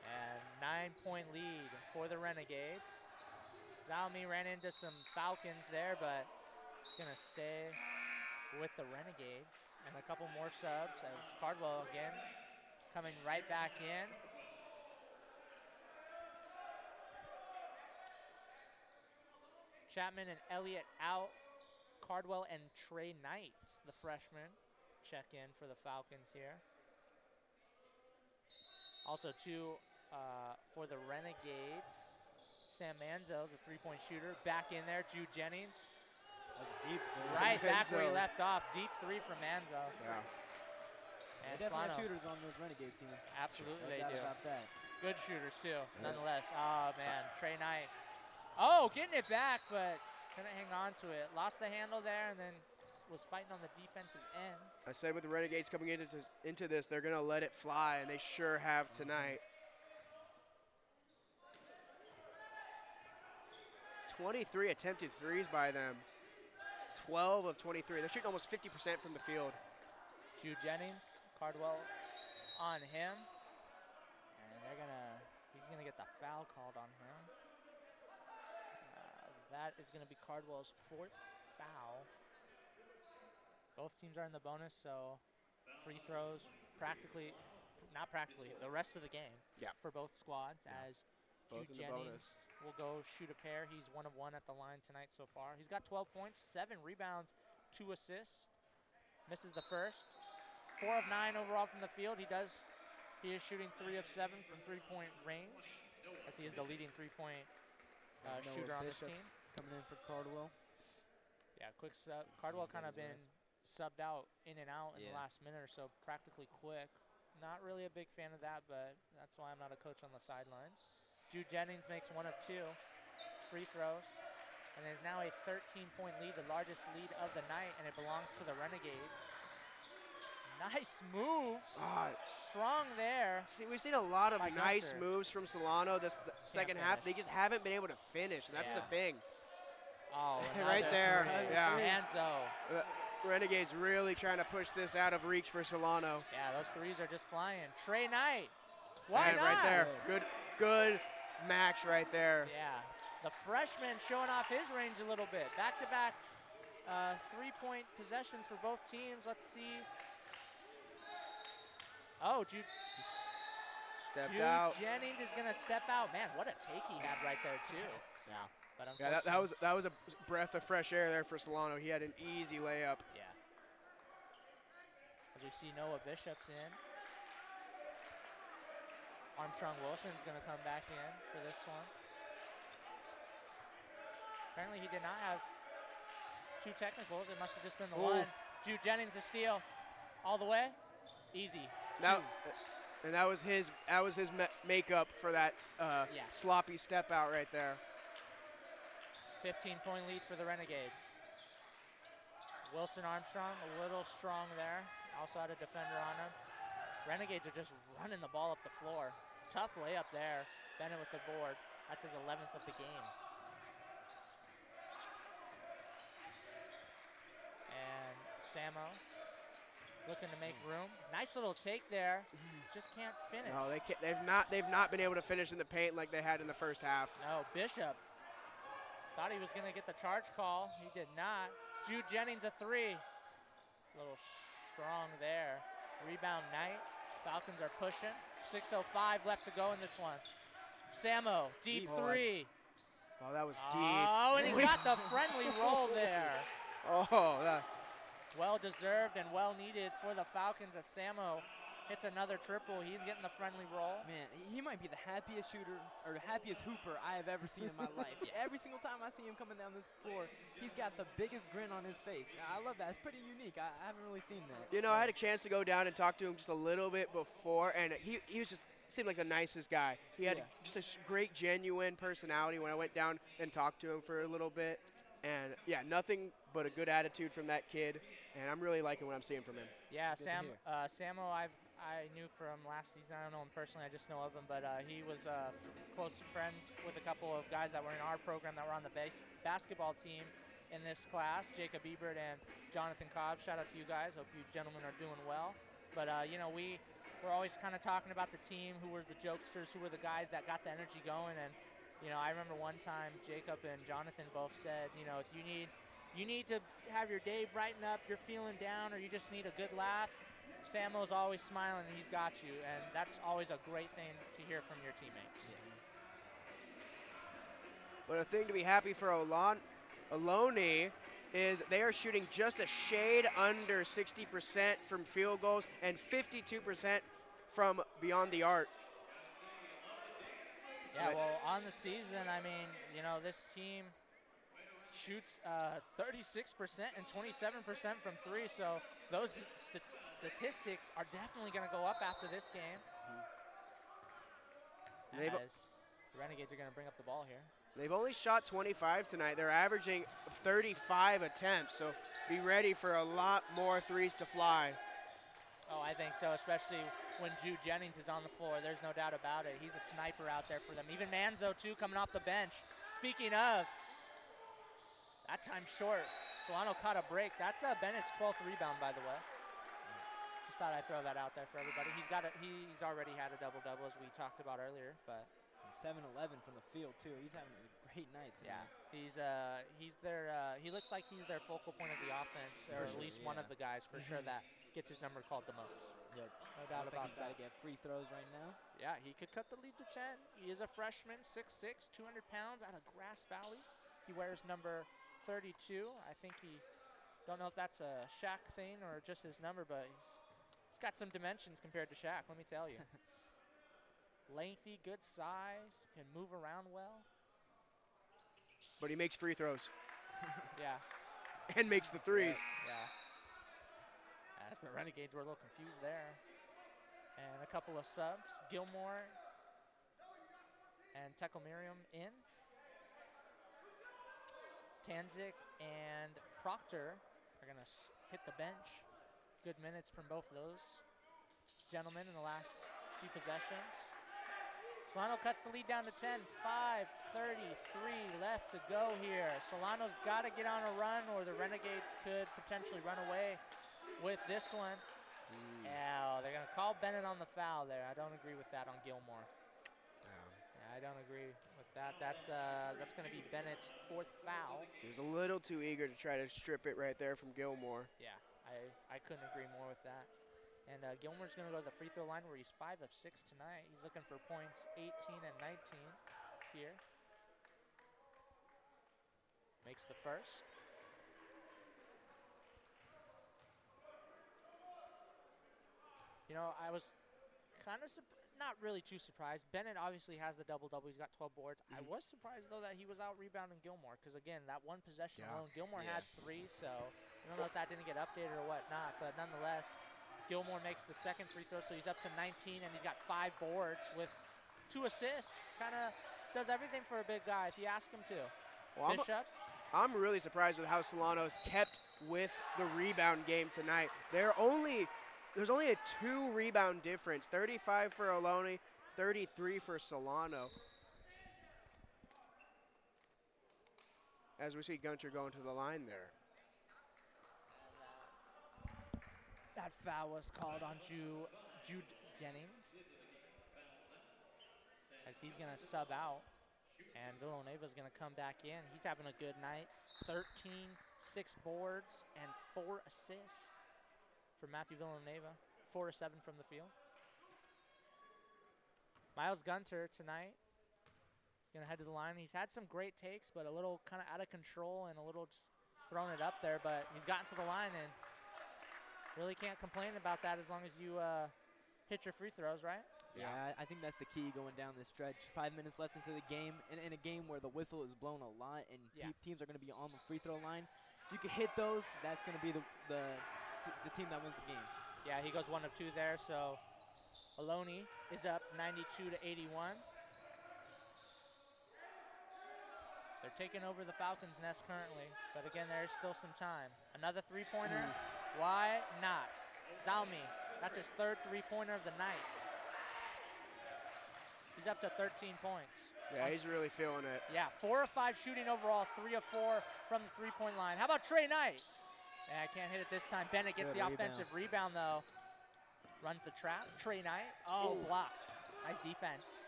And 9-point lead for the Renegades. Zalmi ran into some Falcons there, but it's going to stay with the Renegades. And a couple more subs as Cardwell again coming right back in. Chapman and Elliott out. Cardwell and Trey Knight, the freshman, check in for the Falcons here. Also two for the Renegades. Sam Manzo, the three-point shooter, back in there. Jude Jennings.
That's deep.
Right back where he left off. Deep three from Manzo.
Yeah.
And
they definitely
Solano.
have shooters on this Renegade team.
Absolutely
No
they
doubt
do.
about that.
Good shooters too, nonetheless. Oh man, Trey Knight. Oh, getting it back, but couldn't hang on to it. Lost the handle there and then was fighting on the defensive end.
I said with the Renegades coming into this, they're going to let it fly, and they sure have tonight. 23 attempted threes by them. 12 of 23. They're shooting almost 50% from the field.
Jude Jennings, Cardwell on him. And he's gonna get the foul called on him. That is gonna be Cardwell's 4th foul. Both teams are in the bonus, so free throws not practically, the rest of the game for both squads as
Both
Jude
in the
Jennings will go shoot a pair. He's 1 of 1 at the line tonight so far. He's got 12 points, 7 rebounds, 2 assists. Misses the first. 4 of 9 overall from the field. He is shooting 3 of 7 from three-point range, as he is the leading three-point shooter on this team.
Coming in for Cardwell.
Yeah, quick sub. Cardwell kind of been subbed out in and out in the last minute or so, practically quick. Not really a big fan of that, but that's why I'm not a coach on the sidelines. Jude Jennings makes 1 of 2 free throws, and is now a 13-point lead, the largest lead of the night, and it belongs to the Renegades. Nice moves. Strong there.
See, we've seen a lot of nice
Gunter.
moves from Solano this second half. They just haven't been able to finish, and that's the thing.
Oh,
right there. Yeah.
Manzo.
Renegades really trying to push this out of reach for Solano.
Yeah, those threes are just flying. Trey Knight. Why
And
not?
right there. Good match right there.
Yeah. The freshman showing off his range a little bit. Back-to-back three-point possessions for both teams. Let's see Oh,
Stepped
Jude
out.
Jennings is going to step out. Man, what a take he had right there, too.
Yeah.
But
Yeah, that was a breath of fresh air there for Solano. He had an easy layup.
Yeah. As we see Noah Bishop's in. Armstrong Wilson's going to come back in for this one. Apparently he did not have 2 technicals. It must have just been the one. Jude Jennings the steal. All the way. Easy.
And that was his makeup for that sloppy step out right there.
15-point lead for the Renegades. Wilson Armstrong a little strong there. Also had a defender on him. Renegades are just running the ball up the floor. Tough layup there. Bennett with the board. That's his 11th of the game. And Samo looking to make room. Nice little take there. Just can't finish.
No, they can't. They've not been able to finish in the paint like they had in the first half.
No, Bishop thought he was going to get the charge call. He did not. Jude Jennings a 3. A little strong there. Rebound Knight. Falcons are pushing. 6:05 left to go in this one. Samo, deep 3.
Oh, that was deep.
Oh, and he got the friendly roll there.
Oh, that.
Well deserved and well needed for the Falcons as Samo hits another triple. He's getting the friendly roll.
Man, he might be the happiest shooter or the happiest hooper I have ever seen in my life. Every single time I see him coming down this floor, he's got the biggest grin on his face. I love that. It's pretty unique. I haven't really seen that.
You know, I had a chance to go down and talk to him just a little bit before, and he was just seemed like the nicest guy. He had just a great, genuine personality when I went down and talked to him for a little bit. And, yeah, nothing but a good attitude from that kid, and I'm really liking what I'm seeing from him.
Yeah, Samo I knew from last season. I don't know him personally. I just know of him, but he was close friends with a couple of guys that were in our program that were on the basketball team in this class, Jacob Ebert and Jonathan Cobb. Shout out to you guys. Hope you gentlemen are doing well. But, you know, we're always kind of talking about the team, who were the jokesters, who were the guys that got the energy going. And, you know, I remember one time Jacob and Jonathan both said, you know, if you need to have your day brighten up, you're feeling down, or you just need a good laugh, Samo's always smiling and he's got you, and that's always a great thing to hear from your teammates.
But a thing to be happy for Ohlone is they are shooting just a shade under 60% from field goals and 52% from beyond the arc.
Yeah, well, on the season, I mean, you know, this team shoots 36% and 27% from 3, so those statistics are definitely going to go up after this game. As the Renegades are going to bring up the ball here.
They've only shot 25 tonight. They're averaging 35 attempts, so be ready for a lot more threes to fly.
Oh, I think so, especially when Jude Jennings is on the floor. There's no doubt about it. He's a sniper out there for them. Even Manzo, too, coming off the bench. Speaking of, that time short. Solano caught a break. That's Bennett's 12th rebound, by the way. Just thought I'd throw that out there for everybody. He's already had a double-double, as we talked about earlier, but
7-11 from the field too. He's having a great night tonight.
Yeah, he's their. He looks like he's their focal point of the offense, or at least one of the guys for sure that gets his number called the most.
Yep.
No doubt
Looks
about
like he's got to get free throws right now.
Yeah, he could cut the lead to 10. He is a freshman, 6'6", 200 pounds, out of Grass Valley. He wears number 32. I think don't know if that's a Shaq thing or just his number, but he's got some dimensions compared to Shaq, let me tell you. Lengthy, good size, can move around well.
But he makes free throws.
Yeah.
And makes the threes.
Yeah. As the Renegades were a little confused there. And a couple of subs. Gilmore and Tekel Miriam in. Tanzik and Proctor are going to hit the bench. Good minutes from both of those gentlemen in the last few possessions. Solano cuts the lead down to 10. 5:33 left to go here. Solano's got to get on a run, or the Renegades could potentially run away with this one. Yeah, they're going to call Bennett on the foul there. I don't agree with that on Gilmore. Yeah, I don't agree with that. That's going to be Bennett's 4th foul.
He was a little too eager to try to strip it right there from Gilmore.
Yeah, I couldn't agree more with that. And Gilmore's going to go to the free throw line where he's 5 of 6 tonight. He's looking for points 18 and 19 here. Makes the first. You know, I was kind of not really too surprised. Bennett obviously has the double-double. He's got 12 boards. I was surprised, though, that he was out rebounding Gilmore because, again, that one possession alone, Gilmore had 3, so I don't know if that didn't get updated or whatnot, but nonetheless, Gilmore makes the second free throw, so he's up to 19, and he's got 5 boards with 2 assists. Kind of does everything for a big guy if you ask him to.
Well,
Bishop.
I'm really surprised with how Solano's kept with the rebound game tonight. There's only a 2 rebound difference, 35 for Ohlone, 33 for Solano. As we see Gunter going to the line there.
That foul was called on Jude Jennings as he's going to sub out, and Villanueva's going to come back in. He's having a good night. 13, 6 boards, and 4 assists for Matthew Villanueva. 4 of 7 from the field. Miles Gunter tonight is going to head to the line. He's had some great takes, but a little kind of out of control and a little just throwing it up there, but he's gotten to the line and really can't complain about that as long as you hit your free throws, right?
Yeah, I think that's the key going down this stretch. 5 minutes left into the game, and in a game where the whistle is blown a lot and teams are going to be on the free throw line. If you can hit those, that's going to be the team that wins the game.
Yeah, he goes 1 of 2 there, so Ohlone is up 92 to 81. They're taking over the Falcons' nest currently, but again, there's still some time. Another three-pointer. Why not? Zalmi, that's his 3rd three-pointer of the night. He's up to 13 points.
Yeah, he's really feeling it.
Yeah, 4 of 5 shooting overall, 3 of 4 from the three-point line. How about Trey Knight? Yeah, I can't hit it this time. Bennett gets the offensive rebound, though. Runs the trap. Trey Knight. Oh, blocked. Nice defense.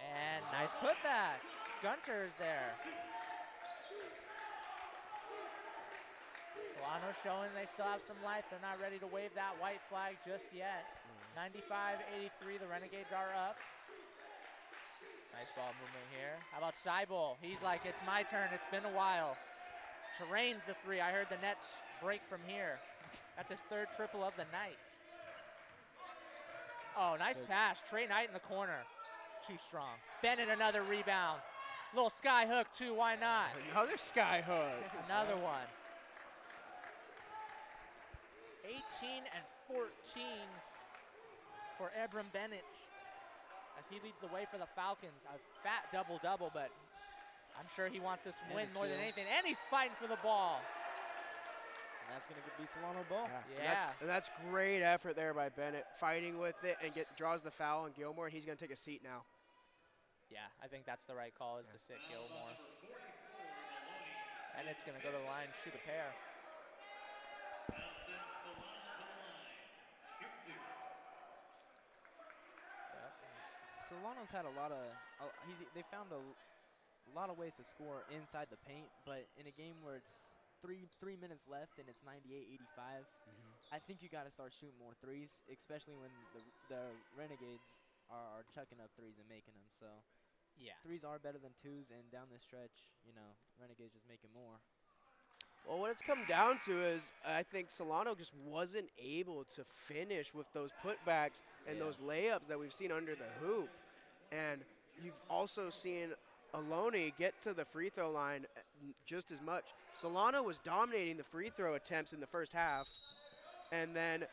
And nice putback. Gunter's there. Solano showing they still have some life. They're not ready to wave that white flag just yet. 95-83, the Renegades are up. Nice ball movement here. How about Seibel? He's like, it's my turn. It's been a while. Terrains the 3. I heard the Nets break from here. That's his 3rd triple of the night. Oh, nice pass. Trey Knight in the corner. Too strong. Bennett, another rebound. Little sky hook, too. Why not?
Another sky hook.
Another one. 18 and 14 for Abram Bennett as he leads the way for the Falcons. A fat double-double, but I'm sure he wants this win more than anything. And he's fighting for the ball.
And that's going to be Solano ball.
Yeah.
And that's great effort there by Bennett, fighting with it and draws the foul on Gilmore, and he's going to take a seat now.
Yeah, I think that's the right call, is to sit Gilmore. And it's going to go to the line, shoot a pair.
Solano's had a lot of, they found a lot of ways to score inside the paint, but in a game where it's three minutes left and it's 98-85, I think you got to start shooting more threes, especially when the Renegades are chucking up threes and making them. So
yeah,
threes are better than 2s, and down this stretch, Renegades just making more.
Well, what it's come down to is I think Solano just wasn't able to finish with those putbacks and those layups that we've seen under the hoop. And you've also seen Ohlone get to the free throw line just as much. Solano was dominating the free throw attempts in the first half, and then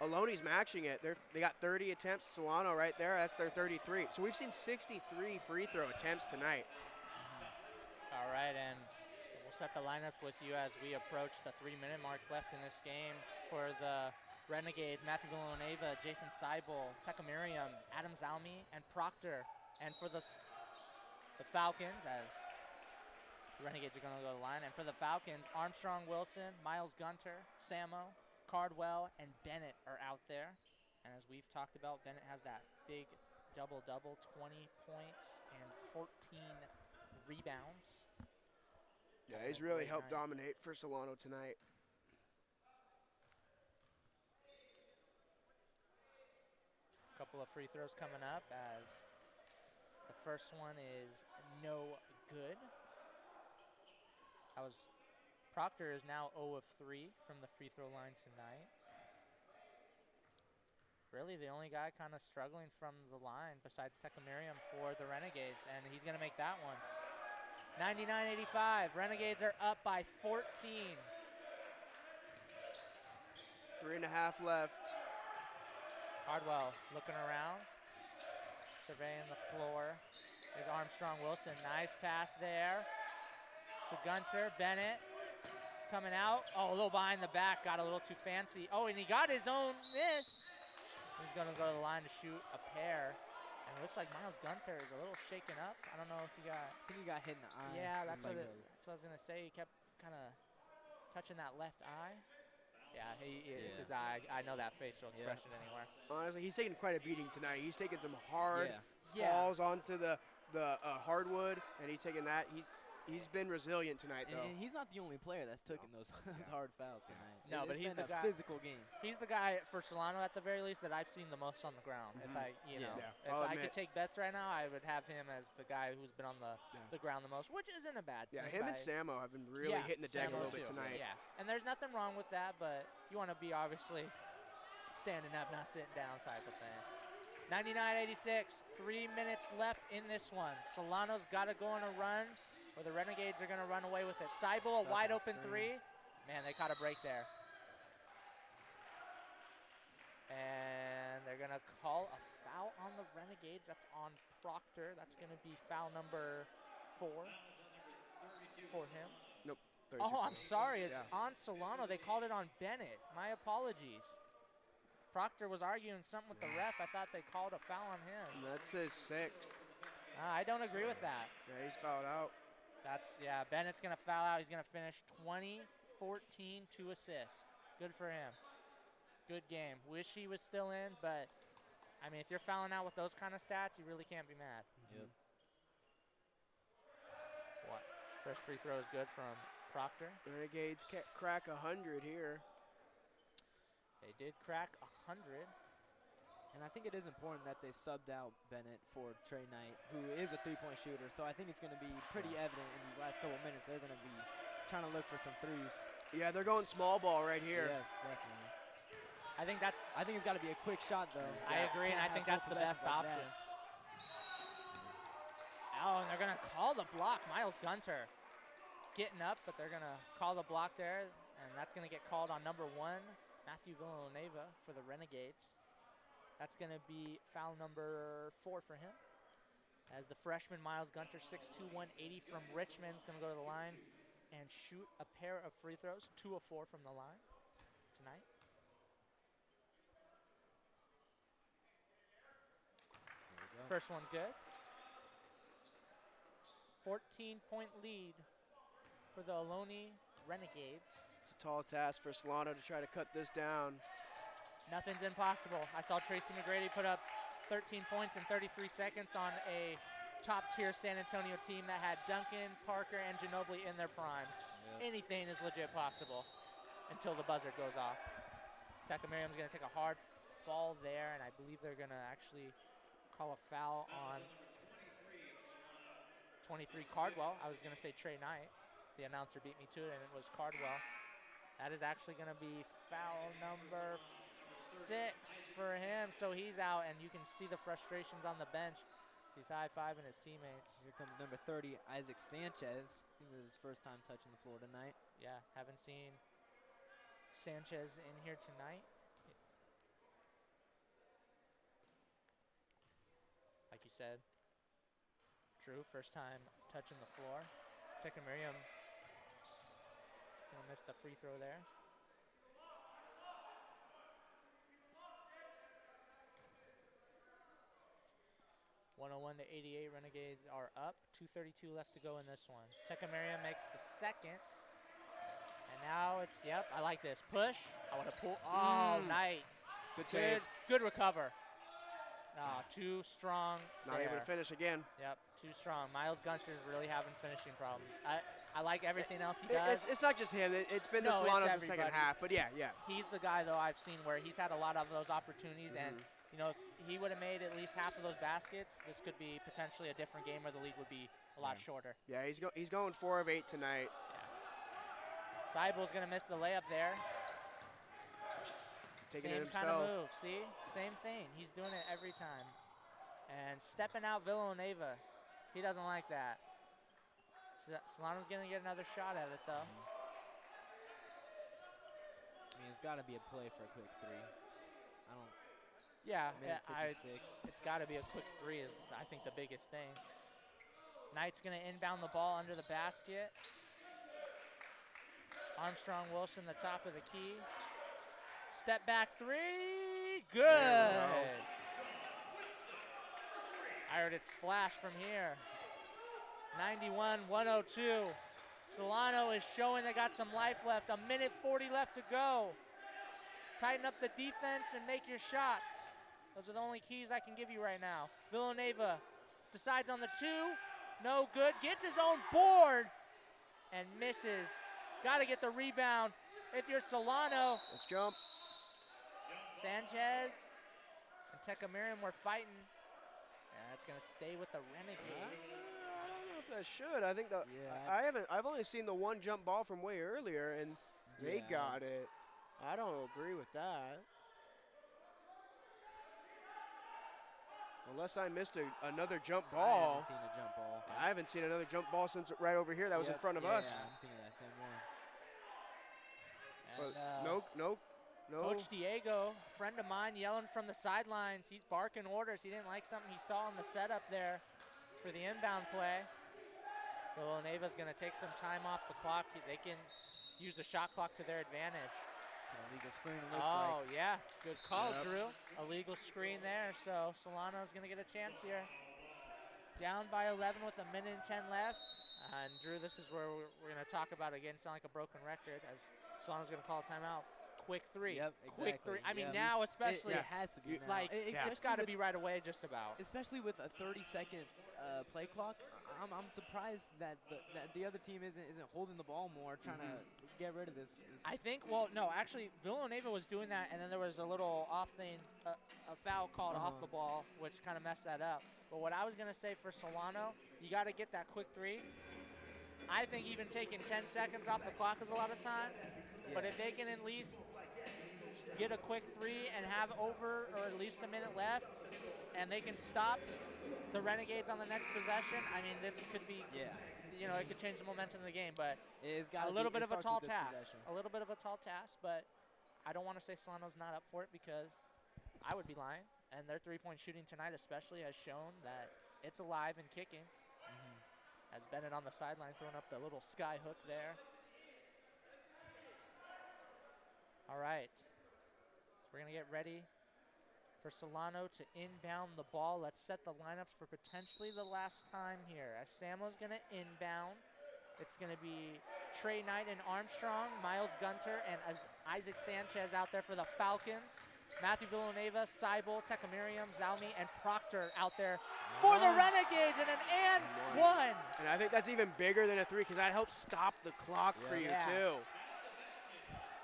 Ohlone's matching it. They got 30 attempts. Solano right there, that's their 33. So we've seen 63 free throw attempts tonight.
All right, and we'll set the lineup with you as we approach the 3-minute mark left in this game. For the Renegades, Matthew Villanueva, Jason Seibel, Tekka Miriam, Adam Zalmi, and Proctor. And for the Falcons, as the Renegades are going to go to the line, and for the Falcons, Armstrong Wilson, Miles Gunter, Samo, Cardwell, and Bennett are out there. And as we've talked about, Bennett has that big double-double, 20 points and 14 rebounds.
Yeah, he's really helped dominate for Solano tonight.
Couple of free throws coming up as the first one is no good. Proctor is now 0 of 3 from the free throw line tonight. Really the only guy kind of struggling from the line besides Tekkamiriam for the Renegades, and he's going to make that one. 99-85, Renegades are up by 14.
3.5 left.
Hardwell looking around, surveying the floor. There's Armstrong Wilson, nice pass there to Gunter. Bennett is coming out. Oh, a little behind the back, got a little too fancy. Oh, and he got his own miss. He's gonna go to the line to shoot a pair. And it looks like Miles Gunter is a little shaken up. I don't know if he got.
I think he got hit in the eye.
Yeah, that's what I was gonna say. He kept kind of touching that left eye. Yeah, it's his eye. I know that facial expression anywhere.
Honestly, he's taking quite a beating tonight. He's taking some hard falls onto the hardwood, and he's taking that. He's been resilient tonight, though.
And he's not the only player that's taken those hard fouls tonight.
No, but
It's
he's
been
the
a
guy.
physical game.
He's the guy for Solano at the very least that I've seen the most on the ground. If I, if I could take bets right now, I would have him as the guy who's been on the ground the most, which isn't a bad thing.
Yeah, him and Samo have been really hitting the deck a little bit tonight.
Yeah, and there's nothing wrong with that, but you want to be obviously standing up, not sitting down type of thing. 99-86, 3 minutes left in this one. Solano's got to go on a run, or the Renegades are going to run away with it. Seibel, a wide open three. Man, they caught a break there. And they're going to call a foul on the Renegades. That's on Proctor. That's going to be foul number 4 for him.
Nope.
Oh, I'm sorry. It's on Solano. They called it on Bennett. My apologies. Proctor was arguing something with the ref. I thought they called a foul on him.
That's his 6th.
I don't agree with that.
Yeah, he's fouled out.
Bennett's going to foul out. He's going to finish 20, 14, 2 assists. Good for him. Good game. Wish he was still in, but, I mean, if you're fouling out with those kind of stats, you really can't be mad.
Yep.
What? First free throw is good from Proctor.
Renegades crack 100 here.
They did crack 100.
And I think it is important that they subbed out Bennett for Trey Knight, who is a three-point shooter. So I think it's going to be pretty evident in these last couple minutes. They're going to be trying to look for some threes.
Yeah, they're going small ball right here.
Yes, definitely.
I think
it's got to be a quick shot, though.
I agree, and I think that's the best option. Oh, and they're going to call the block. Miles Gunter getting up, but they're going to call the block there, and that's going to get called on number 1, Matthew Villanueva for the Renegades. That's going to be foul number 4 for him. As the freshman Miles Gunter, 6'2", 180 from Richmond, is going to go to the line and shoot a pair of free throws, 2 of 4 from the line tonight. First one's good. 14-point lead for the Ohlone Renegades.
It's a tall task for Solano to try to cut this down.
Nothing's impossible. I saw Tracy McGrady put up 13 points in 33 seconds on a top-tier San Antonio team that had Duncan, Parker, and Ginobili in their primes. Yep. Anything is legit possible until the buzzer goes off. Tekkamiriam's going to take a hard fall there, and I believe they're going to actually call a foul on 23 Cardwell. I was going to say Trey Knight. The announcer beat me to it, and it was Cardwell. That is actually going to be foul number 6 for him, so he's out, and you can see the frustrations on the bench. He's high-fiving his teammates.
Here comes number 30, Isaac Sanchez. I think this is his first time touching the floor tonight.
Yeah, haven't seen Sanchez in here tonight. Like you said, true, first time touching the floor. Tekkamiriam is going to miss the free throw there. (101-88), Renegades are up. 2:32 left to go in this one. Tekkamiriam makes the second. And now it's, yep, I like this. Push. I want to pull. Oh, nice.
Good save.
Good recover. Too strong.
Not able to finish again.
Yep, too strong. Miles Gunter's really having finishing problems. I like everything else he does.
It's not just him. It's been the Solano's in the second half. But yeah.
He's the guy, though, I've seen where he's had a lot of those opportunities, and you know, if he would have made at least half of those baskets, this could be potentially a different game where the lead would be a lot shorter.
Yeah, he's going 4 of 8 tonight.
Seibel's going to miss the layup there.
Taking
Same
it
kind of
himself.
move, see? Same thing. He's doing it every time. And stepping out Villanueva. He doesn't like that. Solano's going to get another shot at it, though.
I mean, it's got to be a play for a quick three. I don't.
Yeah,
Minute 56.
it's got to be a quick three is, I think, the biggest thing. Knight's going to inbound the ball under the basket. Armstrong Wilson, the top of the key. Step back three, good. I heard it splash from here. 91-102. Solano is showing they got some life left. 1:40 left to go. Tighten up the defense and make your shots. Those are the only keys I can give you right now. Villanueva decides on the 2. No good. Gets his own board and misses. Got to get the rebound. If you're Solano.
Let's jump.
Sanchez and Tekkamiriam were fighting. That's going to stay with the Renegades.
I don't know if that should. I think I've only seen the one jump ball from way earlier, and they got it. I don't agree with that. Unless I missed another jump ball.
I haven't seen a jump ball.
I haven't seen another jump ball since right over here that was in front of us.
Yeah, I'm thinking that same one.
And,
no.
Coach Diego, a friend of mine, yelling from the sidelines. He's barking orders. He didn't like something he saw in the setup there for the inbound play. Villanueva's going to take some time off the clock. They can use the shot clock to their advantage.
It's an illegal screen, it looks like.
Oh, yeah. Good call, Drew. Illegal screen there, so Solano's going to get a chance here. Down by 11 with 1:10 left. And, Drew, this is where we're going to talk about, again, sound like a broken record, as Solano's going to call a timeout. Quick three.
Yep,
Quick
exactly.
three. I mean,
Yeah.
now especially.
It has to be now.
Like, it's got to be right away just about.
Especially with a 30-second play clock, I'm surprised that the other team isn't holding the ball more, trying to get rid of this.
I think, well, no, actually, Villanueva was doing that, and then there was a little off thing, a foul called off the ball, which kind of messed that up. But what I was going to say for Solano, you got to get that quick three. I think even taking 10 seconds off the clock is a lot of time. Yeah. But if they can at least get a quick three and have over or at least a minute left, and they can stop the Renegades on the next possession, I mean, this could be, you know, it could change the momentum of the game. But
it's
a little bit of a tall task. A little bit of a tall task, but I don't want to say Solano's not up for it because I would be lying. And their three-point shooting tonight especially has shown that it's alive and kicking. As Bennett on the sideline throwing up the little sky hook there. All right. So we're going to get ready for Solano to inbound the ball. Let's set the lineups for potentially the last time here. As Samo's going to inbound, it's going to be Trey Knight and Armstrong, Miles Gunter, and Isaac Sanchez out there for the Falcons. Matthew Villanueva, Seibel, Tekkamiriam, Zalmi, and Proctor out there for the Renegades, and an one.
And I think that's even bigger than a three because that helps stop the clock for you too.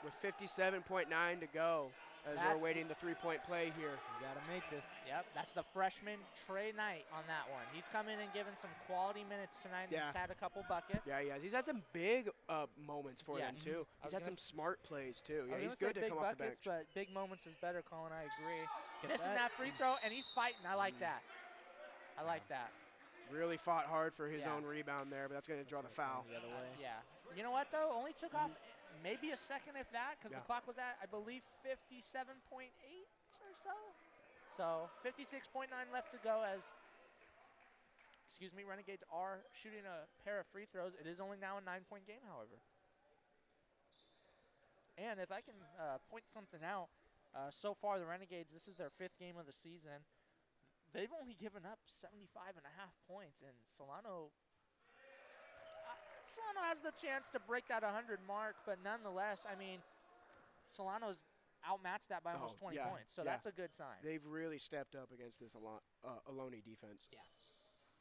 With 57.9 to go as we're waiting the three-point play here.
You got to make this.
Yep, that's the freshman Trey Knight on that one. He's come in and given some quality minutes tonight.
Yeah.
He's had a couple buckets.
Yeah, he's had some big moments for them too. He's had some smart plays too. Yeah, he's good to come off the bench.
But big moments is better, Colin. I agree. Missing that free throw, and he's fighting. I like that. I like that.
Really fought hard for his own rebound there, but that's going to draw the foul.
The other way.
Yeah. You know what, though? Only took off maybe a second, if that, because the clock was at, I believe, 57.8 or so. So 56.9 left to go as, Renegades are shooting a pair of free throws. It is only now a 9-point game, however. And if I can point something out, so far the Renegades, this is their 5th game of the season. They've only given up 75.5 points, and Solano has the chance to break that 100 mark, but nonetheless, I mean, Solano's outmatched that by almost 20 points, so that's a good sign.
They've really stepped up against this Ohlone defense.
Yeah.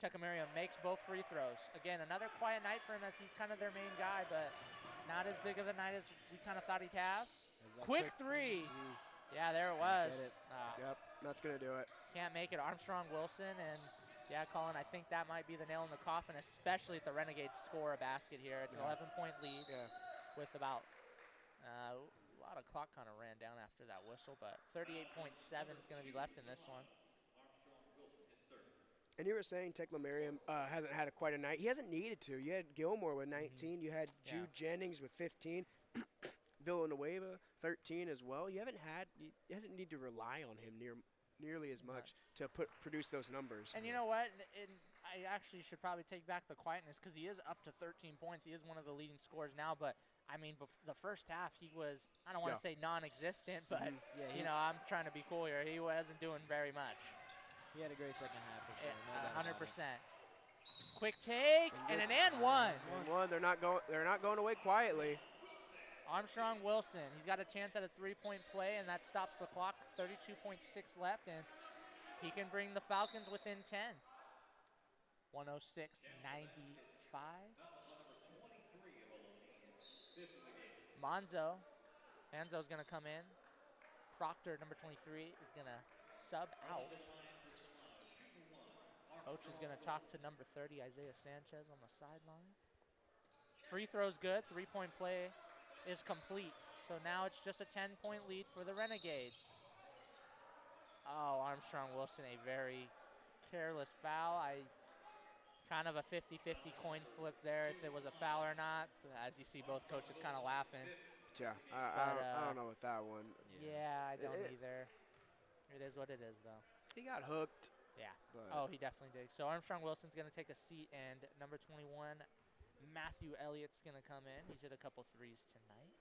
Tekkamiriam makes both free throws. Again, another quiet night for him as he's kind of their main guy, but not as big of a night as we kind of thought he'd have. Quick three. Yeah, there it was.
That's going to do it.
Can't make it. Armstrong Wilson, and yeah, Colin, I think that might be the nail in the coffin, especially if the Renegades score a basket here. It's an 11-point lead with about a lot of clock kind of ran down after that whistle, but 38.7 is going to be left in this one.
And you were saying Teclamarium hasn't had quite a night. He hasn't needed to. You had Gilmore with 19. You had Jude Jennings with 15. Villanueva 13 as well. You haven't need to rely on him nearly as much to produce those numbers.
And you know what? And I actually should probably take back the quietness because he is up to 13 points. He is one of the leading scorers now, but I mean, the first half he was, I don't want to say non-existent, but you know, I'm trying to be cool here. He wasn't doing very much.
He had a great second half for sure.
100%. Quick take and an and one.
And one. They're not going away quietly.
Armstrong Wilson, he's got a chance at a three-point play, and that stops the clock. 32.6 left, and he can bring the Falcons within 10. 106-95. Manzo's going to come in. Proctor, number 23, is going to sub out. Coach is going to talk to number 30, Isaiah Sanchez, on the sideline. Free throw's good. Three-point play is complete. So now it's just a 10-point lead for the Renegades. Oh, Armstrong Wilson, a very careless foul. Kind of a 50-50 coin flip there if it was a foul or not. As you see, both coaches kind of laughing.
Yeah, I don't know with that one.
Yeah, I don't either. It is what it is, though.
He got hooked.
Yeah. Oh, he definitely did. So Armstrong Wilson's going to take a seat, and number 21, Matthew Elliott's going to come in. He's hit a couple threes tonight.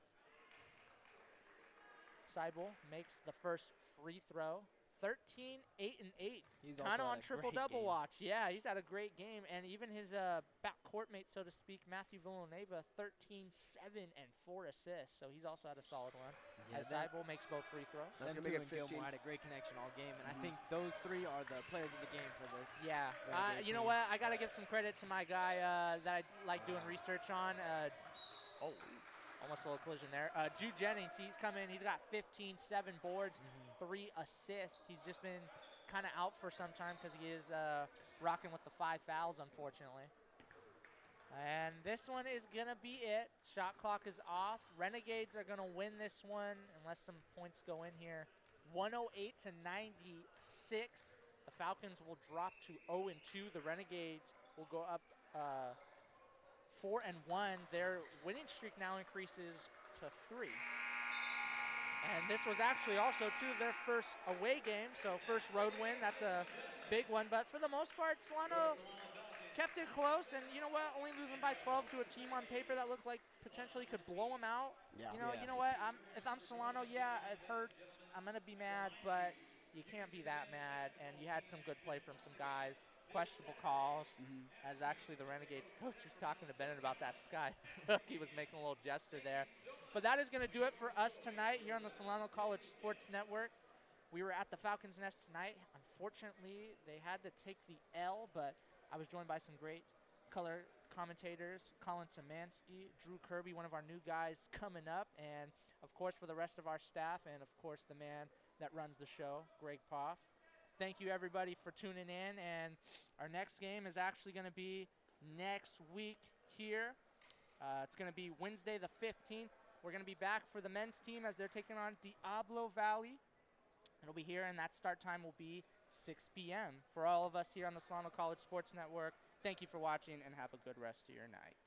Seibel makes the first free throw. 13, 8, and 8.
He's
kind of
also
on triple-double watch. Yeah, he's had a great game. And even his backcourt mate, so to speak, Matthew Villanueva, 13, 7, and 4 assists. So he's also had a solid one.
Yeah,
as Seibel makes both free throws.
Them two and Gilmore had a great connection all game, and I think those three are the players of the game for this.
Yeah. You know what? I got to give some credit to my guy that I like doing research on. Almost a little collision there. Jude Jennings, he's come in. He's got 15, 7 boards, 3 assists. He's just been kind of out for some time because he is rocking with the 5 fouls, unfortunately. And this one is going to be it. Shot clock is off. Renegades are going to win this one unless some points go in here. 108-96. The Falcons will drop to 0-2. The Renegades will go up 4-1. Their winning streak now increases to 3. And this was actually also, too, their first away game, so first road win. That's a big one. But for the most part, Solano kept it close. And you know what? Only losing by 12 to a team on paper that looked like potentially could blow them out.
Yeah.
You know what? If I'm Solano, yeah, it hurts. I'm going to be mad, but you can't be that mad. And you had some good play from some guys. Questionable calls, as actually the Renegades coach is talking to Bennett about that sky. He was making a little gesture there. But that is going to do it for us tonight here on the Solano College Sports Network. We were at the Falcons Nest tonight. Unfortunately, they had to take the L, but I was joined by some great color commentators, Colin Samansky, Drew Kirby, one of our new guys coming up, and, of course, for the rest of our staff, and, of course, the man that runs the show, Greg Poff. Thank you, everybody, for tuning in. And our next game is actually going to be next week here. It's going to be Wednesday the 15th. We're going to be back for the men's team as they're taking on Diablo Valley. It'll be here, and that start time will be 6 p.m. For all of us here on the Solano College Sports Network, thank you for watching, and have a good rest of your night.